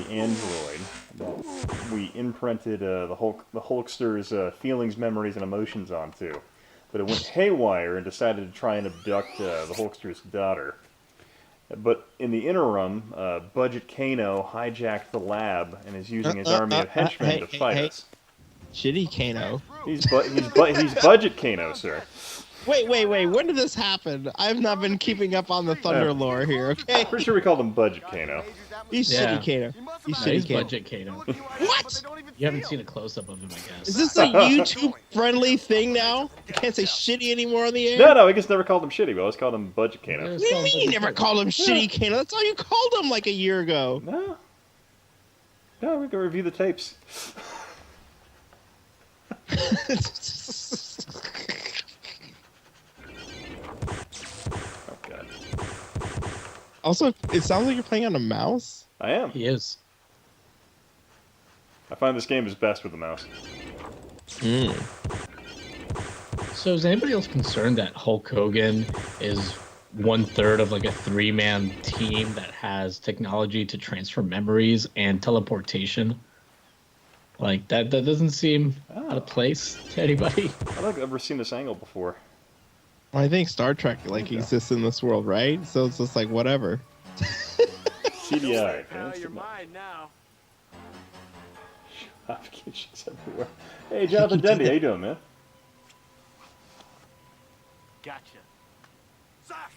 android that we imprinted the Hulkster's feelings, memories, and emotions onto, but it went haywire and decided to try and abduct the Hulkster's daughter. But in the interim, Budget Kano hijacked the lab and is using his army of henchmen to fight us. Shitty Kano. He's Budget Kano, sir. Wait. When did this happen? I've not been keeping up on the Thunder lore here, okay? Pretty sure we called him Budget Kano. He's Shitty Kano. He's Budget Kano. What? You haven't seen a close-up of him, I guess. Is this a YouTube-friendly thing now? I can't say shitty anymore on the air? No, we just never called him Shitty. We always called him Budget Kano. What do you mean you never called him Shitty Kano? That's all you called him like a year ago. No, we can review the tapes. Oh, God. Also, it sounds like you're playing on a mouse. I am. He is. I find this game is best with the mouse. So is anybody else concerned that Hulk Hogan is 1/3 of like a 3-man team that has technology to transfer memories and teleportation? Like that doesn't seem out of place to anybody. I don't think I've ever seen this angle before. Well, I think Star Trek exists in this world, right? So it's just like whatever. CDI. You're mine now. Applications everywhere. Hey, Jonathan Denby, how you doing, man? Gotcha. Zach!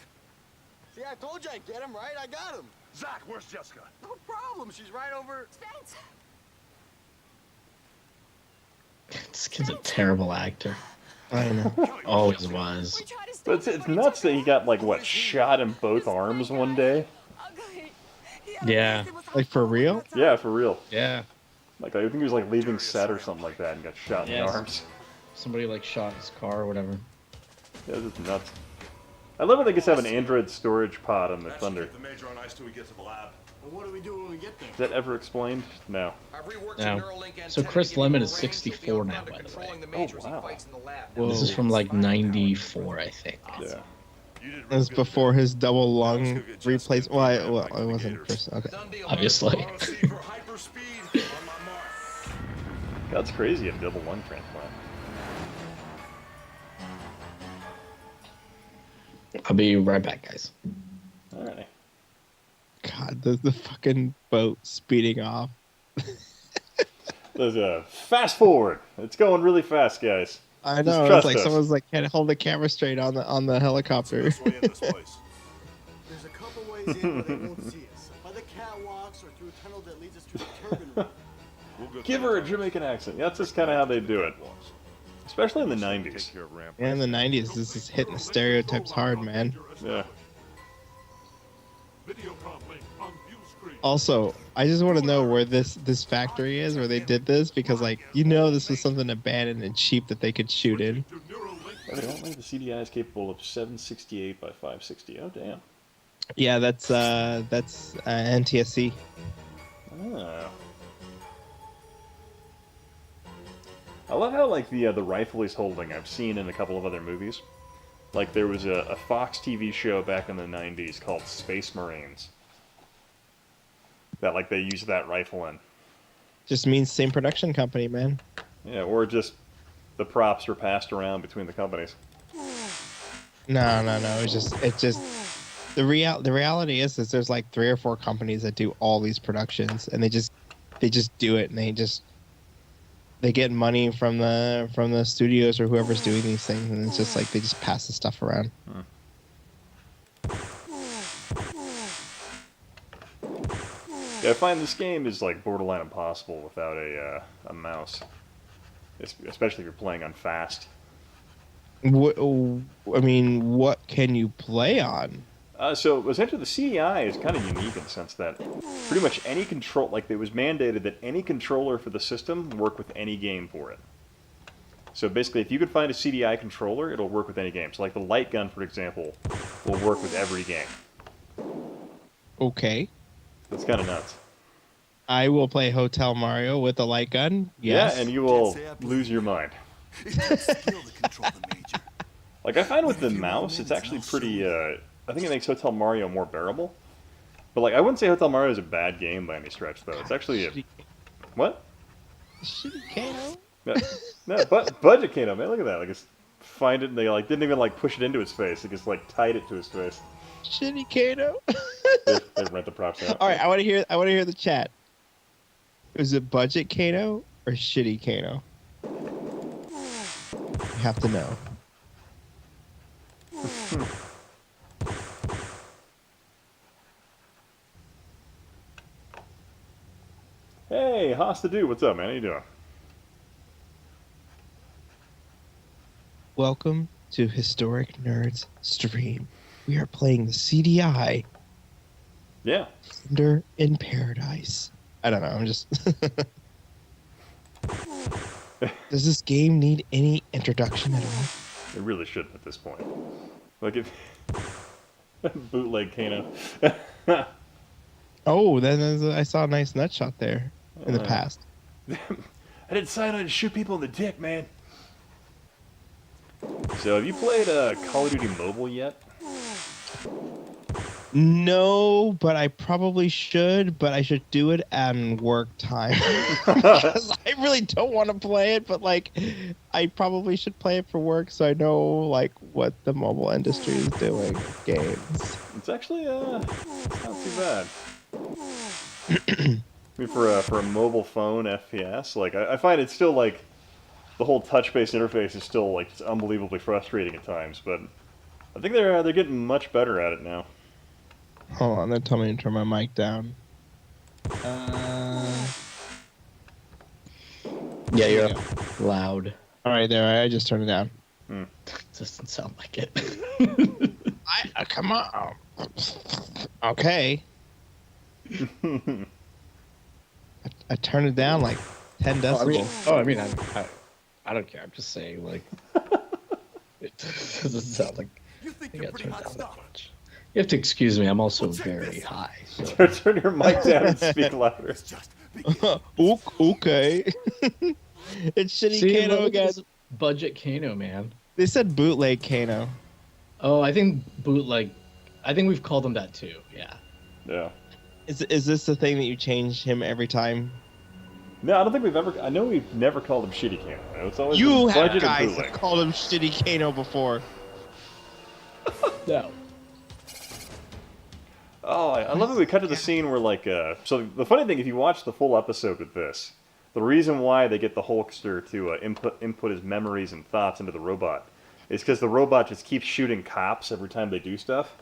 See, I told you I'd get him, right? I got him. Zach, where's Jessica? No problem. She's right over. Spence! This kid's a terrible actor. I know. Always was. But it's nuts that he got, like, what, shot in both arms one day? Yeah. Like, for real? Yeah, for real. Yeah. Like, I think he was, like, leaving set or something like that and got shot in the arms. Somebody, like, shot his car or whatever. Yeah, this is nuts. I love how they just have an Android storage pod on the Thunder. Keep the major on ice till we get to the lab. Well, what do we do when we get there? Is that ever explained? No. No. So Chris Lemon is 64 now, by the way. Oh, wow. Whoa. This is from like 94, I think. Yeah. This is before his double lung replacement. Well, I wasn't Chris. Okay. Obviously. That's crazy, a double lung transplant. I'll be right back, guys. Alright. God, the fucking boat speeding off. There's a fast forward. It's going really fast, guys. I Just know. It's trust like us. someone's like, can't hold the camera straight on the helicopter. There's a couple ways in where they won't see us. By the catwalks or through a tunnel that leads us to the turbine room. Give her a Jamaican accent. That's just kind of how they do it. Especially in the 90s. Yeah, in the 90s, this is hitting the stereotypes hard, man. Yeah. Also, I just want to know where this factory is, where they did this, because, like, this was something abandoned and cheap that they could shoot in. Evidently, the CDI is capable of 768 by 560. Oh, damn. Yeah, that's NTSC. Oh. I love how like the rifle he's holding I've seen in a couple of other movies. Like there was a Fox TV show back in the 90s called Space Marines. That like they used that rifle in. Just means same production company, man. Yeah, or just the props were passed around between the companies. No. It's just the reality is there's like 3 or 4 companies that do all these productions, and they just do it, and they get money from the studios or whoever's doing these things, and it's just like they just pass the stuff around. Yeah, I find this game is like borderline impossible without a mouse, especially if you're playing on fast. What can you play on? So essentially, the CDI is kind of unique in the sense that pretty much any control, like it was mandated that any controller for the system work with any game for it. So basically, if you could find a CDI controller, it'll work with any game. So like the light gun, for example, will work with every game. Okay. That's kind of nuts. I will play Hotel Mario with a light gun. Yes. Yeah, and you will lose your mind. Like I find with the mouse, it's actually pretty. I think it makes Hotel Mario more bearable. But like, I wouldn't say Hotel Mario is a bad game by any stretch, though. It's actually a what? Shitty Kano. No, but budget Kano, man. Look at that. Like, it's find it. And they like didn't even like push it into his face. They just like tied it to his face. Shitty Kano. they rent the props out. All right, I want to hear the chat. Is it budget Kano or shitty Kano? You have to know. Hey, Hosta Dude, what's up, man? How you doing? Welcome to Historic Nerds stream. We are playing the CDI. Yeah. Thunder in Paradise. I don't know. I'm just. Does this game need any introduction at all? It really shouldn't at this point. Like if bootleg Kano. Oh, then I saw a nice nut shot there in the past. I didn't sign on to shoot people in the dick, man. So, have you played Call of Duty Mobile yet? No, but I probably should. But I should do it on work time because I really don't want to play it. But like, I probably should play it for work so I know like what the mobile industry is doing with games. It's actually it's not too bad. I mean, for a mobile phone FPS, like I find it's still like the whole touch-based interface is still like it's unbelievably frustrating at times, but I think they're getting much better at it now. Hold on, they're telling me to turn my mic down. Yeah, you're loud. All right, there. I just turned it down. Doesn't sound like it. Come on. Okay. I turned it down like 10 decibels. I don't care. I'm just saying, like, it doesn't sound like you got turned down that much. You have to excuse me. I'm also very high. So. Turn your mic down and speak louder. Okay. It's shitty Kano again. Budget Kano, man. They said bootleg Kano. Oh, I think bootleg. I think we've called him that too. Yeah. Yeah. Is this the thing that you change him every time? No, I don't think we've ever. I know we've never called him Shitty Kano. It's always you have budget guys and bootleg. that called him Shitty Kano before. No. Oh, I love that we cut to the scene where, like, so the funny thing, if you watch the full episode with this, the reason why they get the Hulkster to input his memories and thoughts into the robot is because the robot just keeps shooting cops every time they do stuff.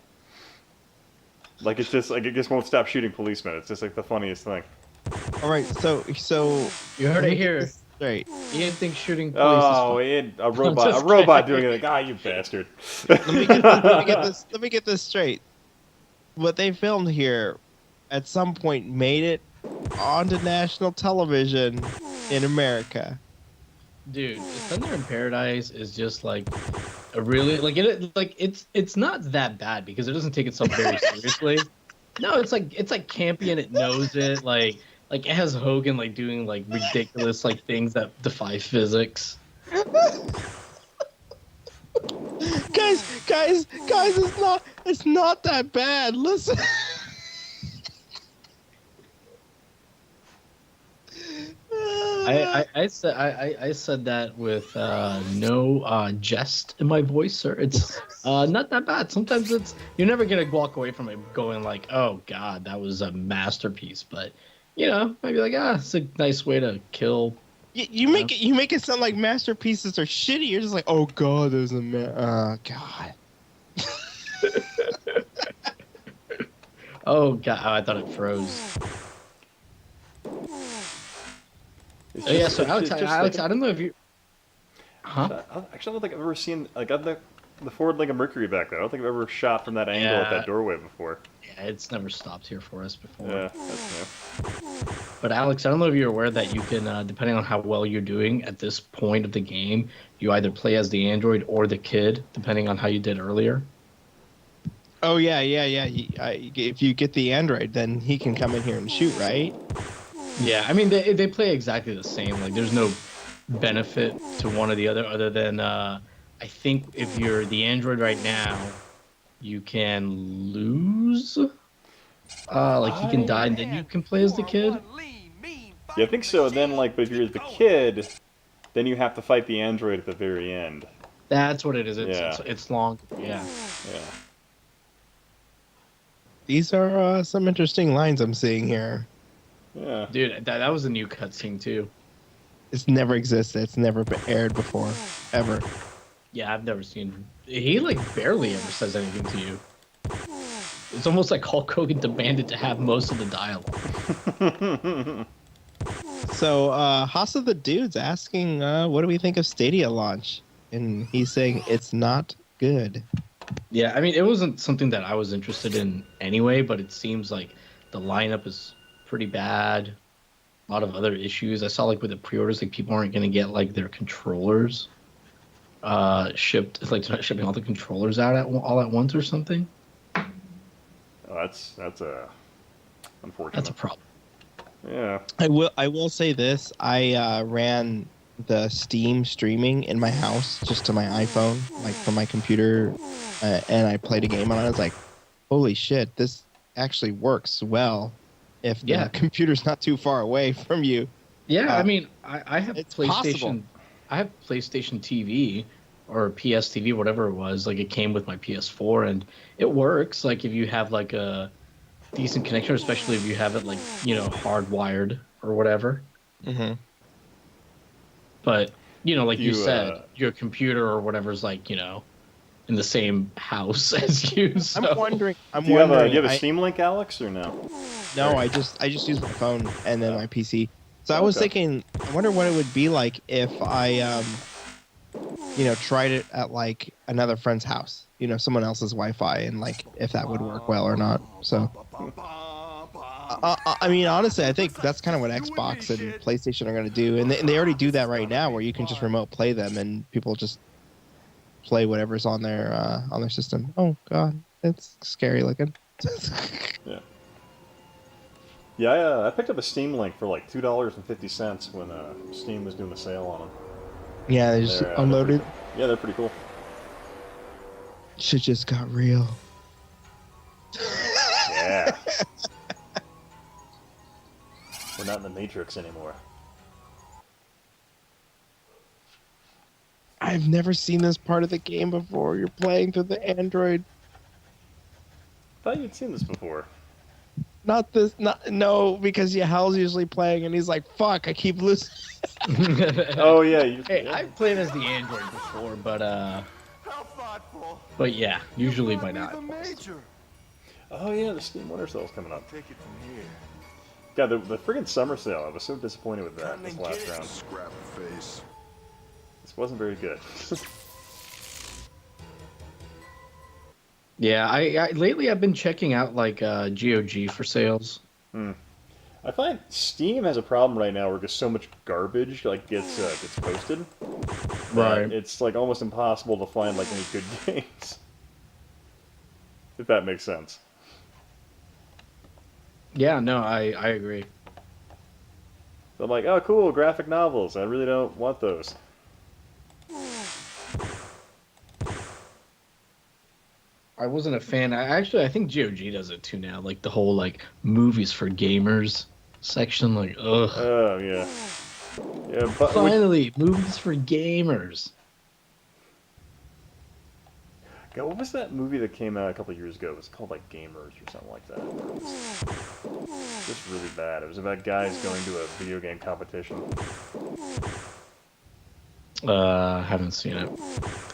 Like, it's just, like, it just won't stop shooting policemen. It's just, like, the funniest thing. All right, so you heard it here. Right. You didn't think shooting police a robot doing it. Like, you bastard. Let me get this straight. What they filmed here, at some point, made it onto national television in America. Dude, Thunder in Paradise is just like Really? Like it's not that bad because it doesn't take itself very seriously. No, it's like campy and it knows it. Like it has Hogan like doing like ridiculous like things that defy physics. guys, it's not that bad. Listen. I said that with no jest in my voice, sir. It's not that bad. Sometimes you're never gonna walk away from it going like, oh god, that was a masterpiece. But maybe like it's a nice way to kill. You make it sound like masterpieces are shitty. You're just like, oh god, there's a god. Oh god, I thought it froze. So Alex, I don't know if you. Huh? Actually, I don't think I've ever seen like the forward leg of Mercury back there. I don't think I've ever shot from that angle at that doorway before. Yeah, it's never stopped here for us before. Yeah, that's new. But Alex, I don't know if you're aware that you can, depending on how well you're doing at this point of the game, you either play as the android or the kid, depending on how you did earlier. Oh yeah. If you get the android, then he can come in here and shoot, right? Yeah, I mean they play exactly the same. Like there's no benefit to one or the other than I think if you're the android right now, you can lose. Like he can die and then you can play as the kid. Yeah, I think so. Then but if you're the kid, then you have to fight the android at the very end. That's what it is. It's long. Yeah. Yeah. These are some interesting lines I'm seeing here. Yeah. Dude, that was a new cutscene too. It's never existed. It's never been aired before, ever. Yeah, I've never seen. He barely ever says anything to you. It's almost like Hulk Hogan demanded to have most of the dialogue. So, Haas of the Dude's asking, what do we think of Stadia launch? And he's saying it's not good. Yeah, I mean, it wasn't something that I was interested in anyway, but it seems like the lineup is pretty bad. A lot of other issues. I saw with the pre-orders, people aren't going to get their controllers shipped. It's they're not shipping all the controllers out all at once or something. Oh, that's unfortunate. That's a problem. Yeah. I will say this. I ran the Steam streaming in my house just to my iPhone, from my computer, and I played a game on it. I was like, holy shit, this actually works well if the computer's not too far away from you. Yeah, I mean, I have PlayStation. Possible. I have PlayStation TV or PS TV, whatever it was. It came with my PS4, and it works. If you have a decent connection, especially if you have it hardwired or whatever. Mm-hmm. But you said, your computer or whatever's in the same house as you. So. I'm wondering. Do you have a Steam Link, Alex, or no? No, I just use my phone and then my PC. So I was thinking, I wonder what it would be like if I, tried it at another friend's house, someone else's Wi-Fi, and if that would work well or not. So, I mean, honestly, I think that's kind of what Xbox and PlayStation are going to do, and they already do that right now, where you can just remote play them, and people just play whatever's on their system. Oh God, it's scary looking. Yeah. Yeah, I picked up a Steam Link for $2.50 when Steam was doing a sale on them. Yeah, they just unloaded. They're pretty cool. Shit just got real. Yeah. We're not in the Matrix anymore. I've never seen this part of the game before. You're playing through the Android. I thought you'd seen this before. No, because Yahel's usually playing, and he's like, "Fuck, I keep losing." Oh yeah. I've played as the Android before, but yeah, usually by not. Oh yeah, the Steam Winter Sale's coming up. Take it from here. God, the friggin' summer sale. I was so disappointed with that this last round. Scrap face. This wasn't very good. Yeah, I lately I've been checking out GOG for sales. I find Steam has a problem right now where just so much garbage gets posted. Right. It's like almost impossible to find like any good games. If that makes sense. Yeah, no, I agree. So I'm like, oh, cool, graphic novels. I really don't want those. I wasn't a fan. I think GOG does it too now. Like the whole like movies for gamers section. Like, ugh. Oh yeah. Yeah, but Finally, movies for gamers. God, what was that movie that came out a couple years ago? It was called like Gamers or something like that. It was just really bad. It was about guys going to a video game competition. Haven't seen it.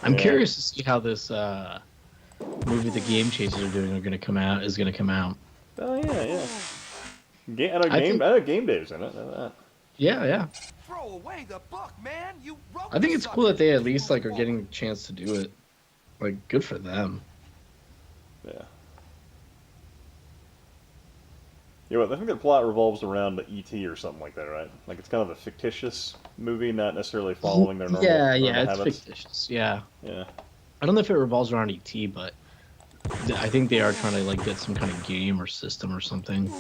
I'm curious to see how this movie The Game Chasers are doing is going to come out. Oh yeah. I know Game Dave's in it. I know that. Yeah. Throw away the book, man. You wrote I think the it's cool that they at least like are getting a chance to do it. Like, good for them. Yeah. Yeah, well, I think the plot revolves around the E.T. or something like that, right? Like it's kind of a fictitious movie, not necessarily following their normal it's habits. fictitious. Yeah. Yeah. I don't know if it revolves around ET, but I think they are trying to like get some kind of game or system or something.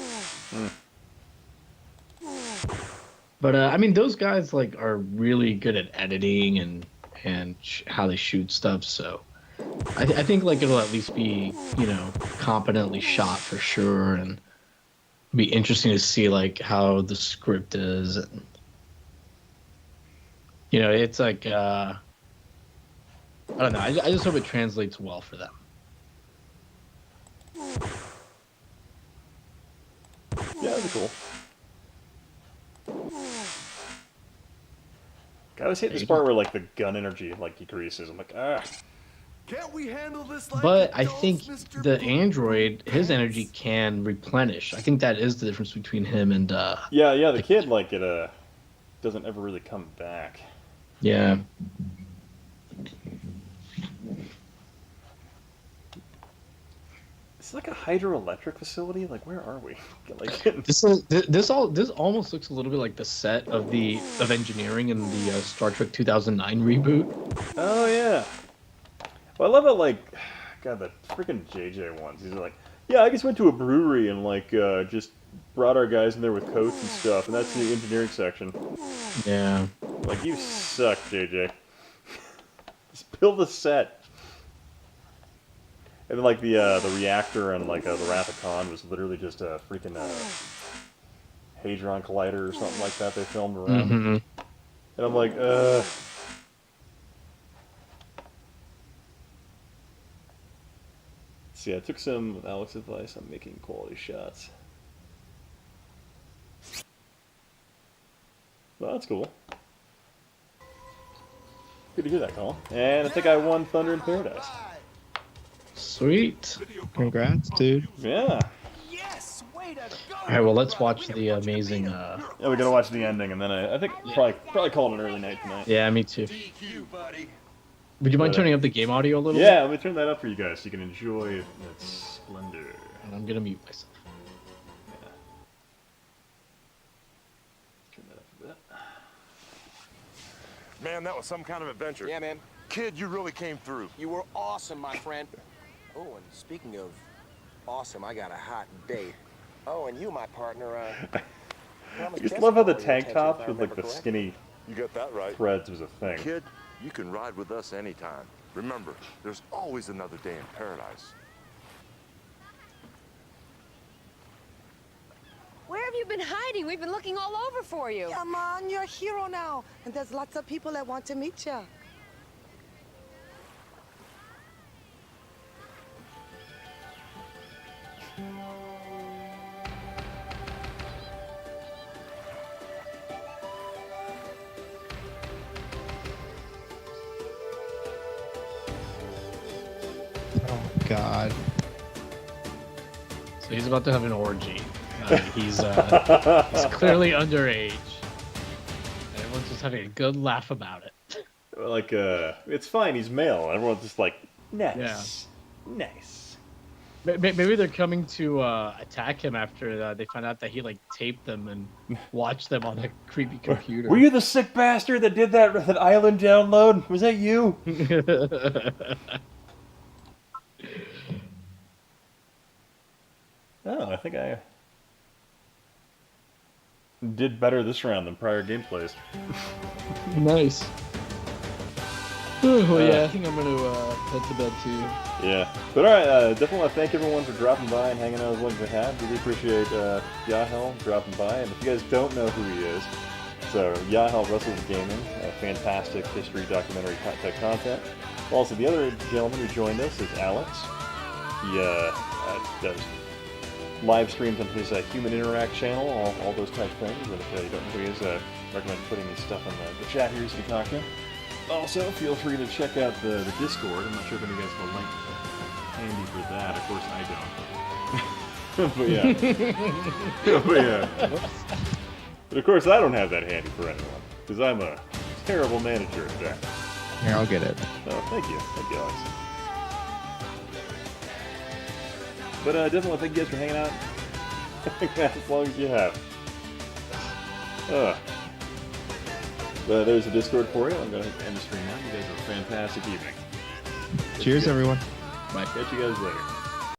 But I mean, those guys like are really good at editing and how they shoot stuff. So I think like it'll at least be competently shot for sure, and be interesting to see like how the script is. And, it's like I don't know. I just hope it translates well for them. Yeah, that'd be cool. I always hate this part where like the gun energy like decreases. I'm like, ah. Can't we handle this like But I think the android, his energy can replenish. I think that is the difference between him and Yeah, the kid like it doesn't ever really come back. Yeah. It's like a hydroelectric facility. Like, where are we? Like, This almost looks a little bit like the set of engineering in the Star Trek 2009 reboot. Oh yeah. Well, I love it. Like, God, the freaking JJ ones. He's like, yeah, I just went to a brewery and like just brought our guys in there with coats and stuff, and that's the engineering section. Yeah. Like, you suck, JJ. Just build a set. And then, like, the reactor and, like, the Wrath of Khan was literally just a freaking Hadron Collider or something like that they filmed around. Mm-hmm. And I'm like, See, I took some of Alex's advice on making quality shots. Well, that's cool. Good to hear that, Colin. And I think I won Thunder in Paradise. Sweet. Congrats, dude. Yeah. All right, well, let's watch the amazing. Yeah, we gotta watch the ending, and then I think probably call it an early night tonight. Yeah, me too. Would you mind turning up the game audio a little bit? Yeah, let me turn that up for you guys so you can enjoy its splendor. And I'm gonna mute myself. Yeah. Turn that up a bit. Man, that was some kind of adventure. Yeah, man. Kid, you really came through. You were awesome, my friend. Oh, and speaking of awesome, I got a hot date. Oh, and you, my partner, I just love how the tank tops with like the skinny you got that right. threads was a thing. Kid, you can ride with us anytime. Remember, there's always another day in paradise. Where have you been hiding? We've been looking all over for you. Yeah, man, you're a hero now. And there's lots of people that want to meet you. Oh my god. So he's about to have an orgy. He's clearly underage. And everyone's just having a good laugh about it. Like, it's fine, he's male. Everyone's just like, nice. Yeah. Nice. Maybe they're coming to attack him after they find out that he like taped them and watched them on a creepy computer. Were you the sick bastard that did that island download? Was that you? Oh, I think I did better this round than prior gameplays. Nice. Oh yeah, I think I'm gonna head to bed too. Yeah, but alright, definitely want to thank everyone for dropping by and hanging out as long as they have. Really appreciate Yahel dropping by, and if you guys don't know who he is, so Yahel Russell's Gaming, fantastic history documentary type content. Also, the other gentleman who joined us is Alex. He does live streams on his Human Interact channel, all those type of things, and if you don't know who he is, recommend putting his stuff in the chat here so you can talk to him. Also, feel free to check out the Discord. I'm not sure if any of you guys have a link handy for that. Of course, I don't. But yeah. But of course, I don't have that handy for anyone, because I'm a terrible manager at that. Here, I'll get it. Oh, thank you. Thank you, Alex. But definitely thank you guys for hanging out. As long as you have. But there's a Discord for you. I'm going to end the stream now. You guys have a fantastic evening. Cheers, everyone. Bye. Catch you guys later.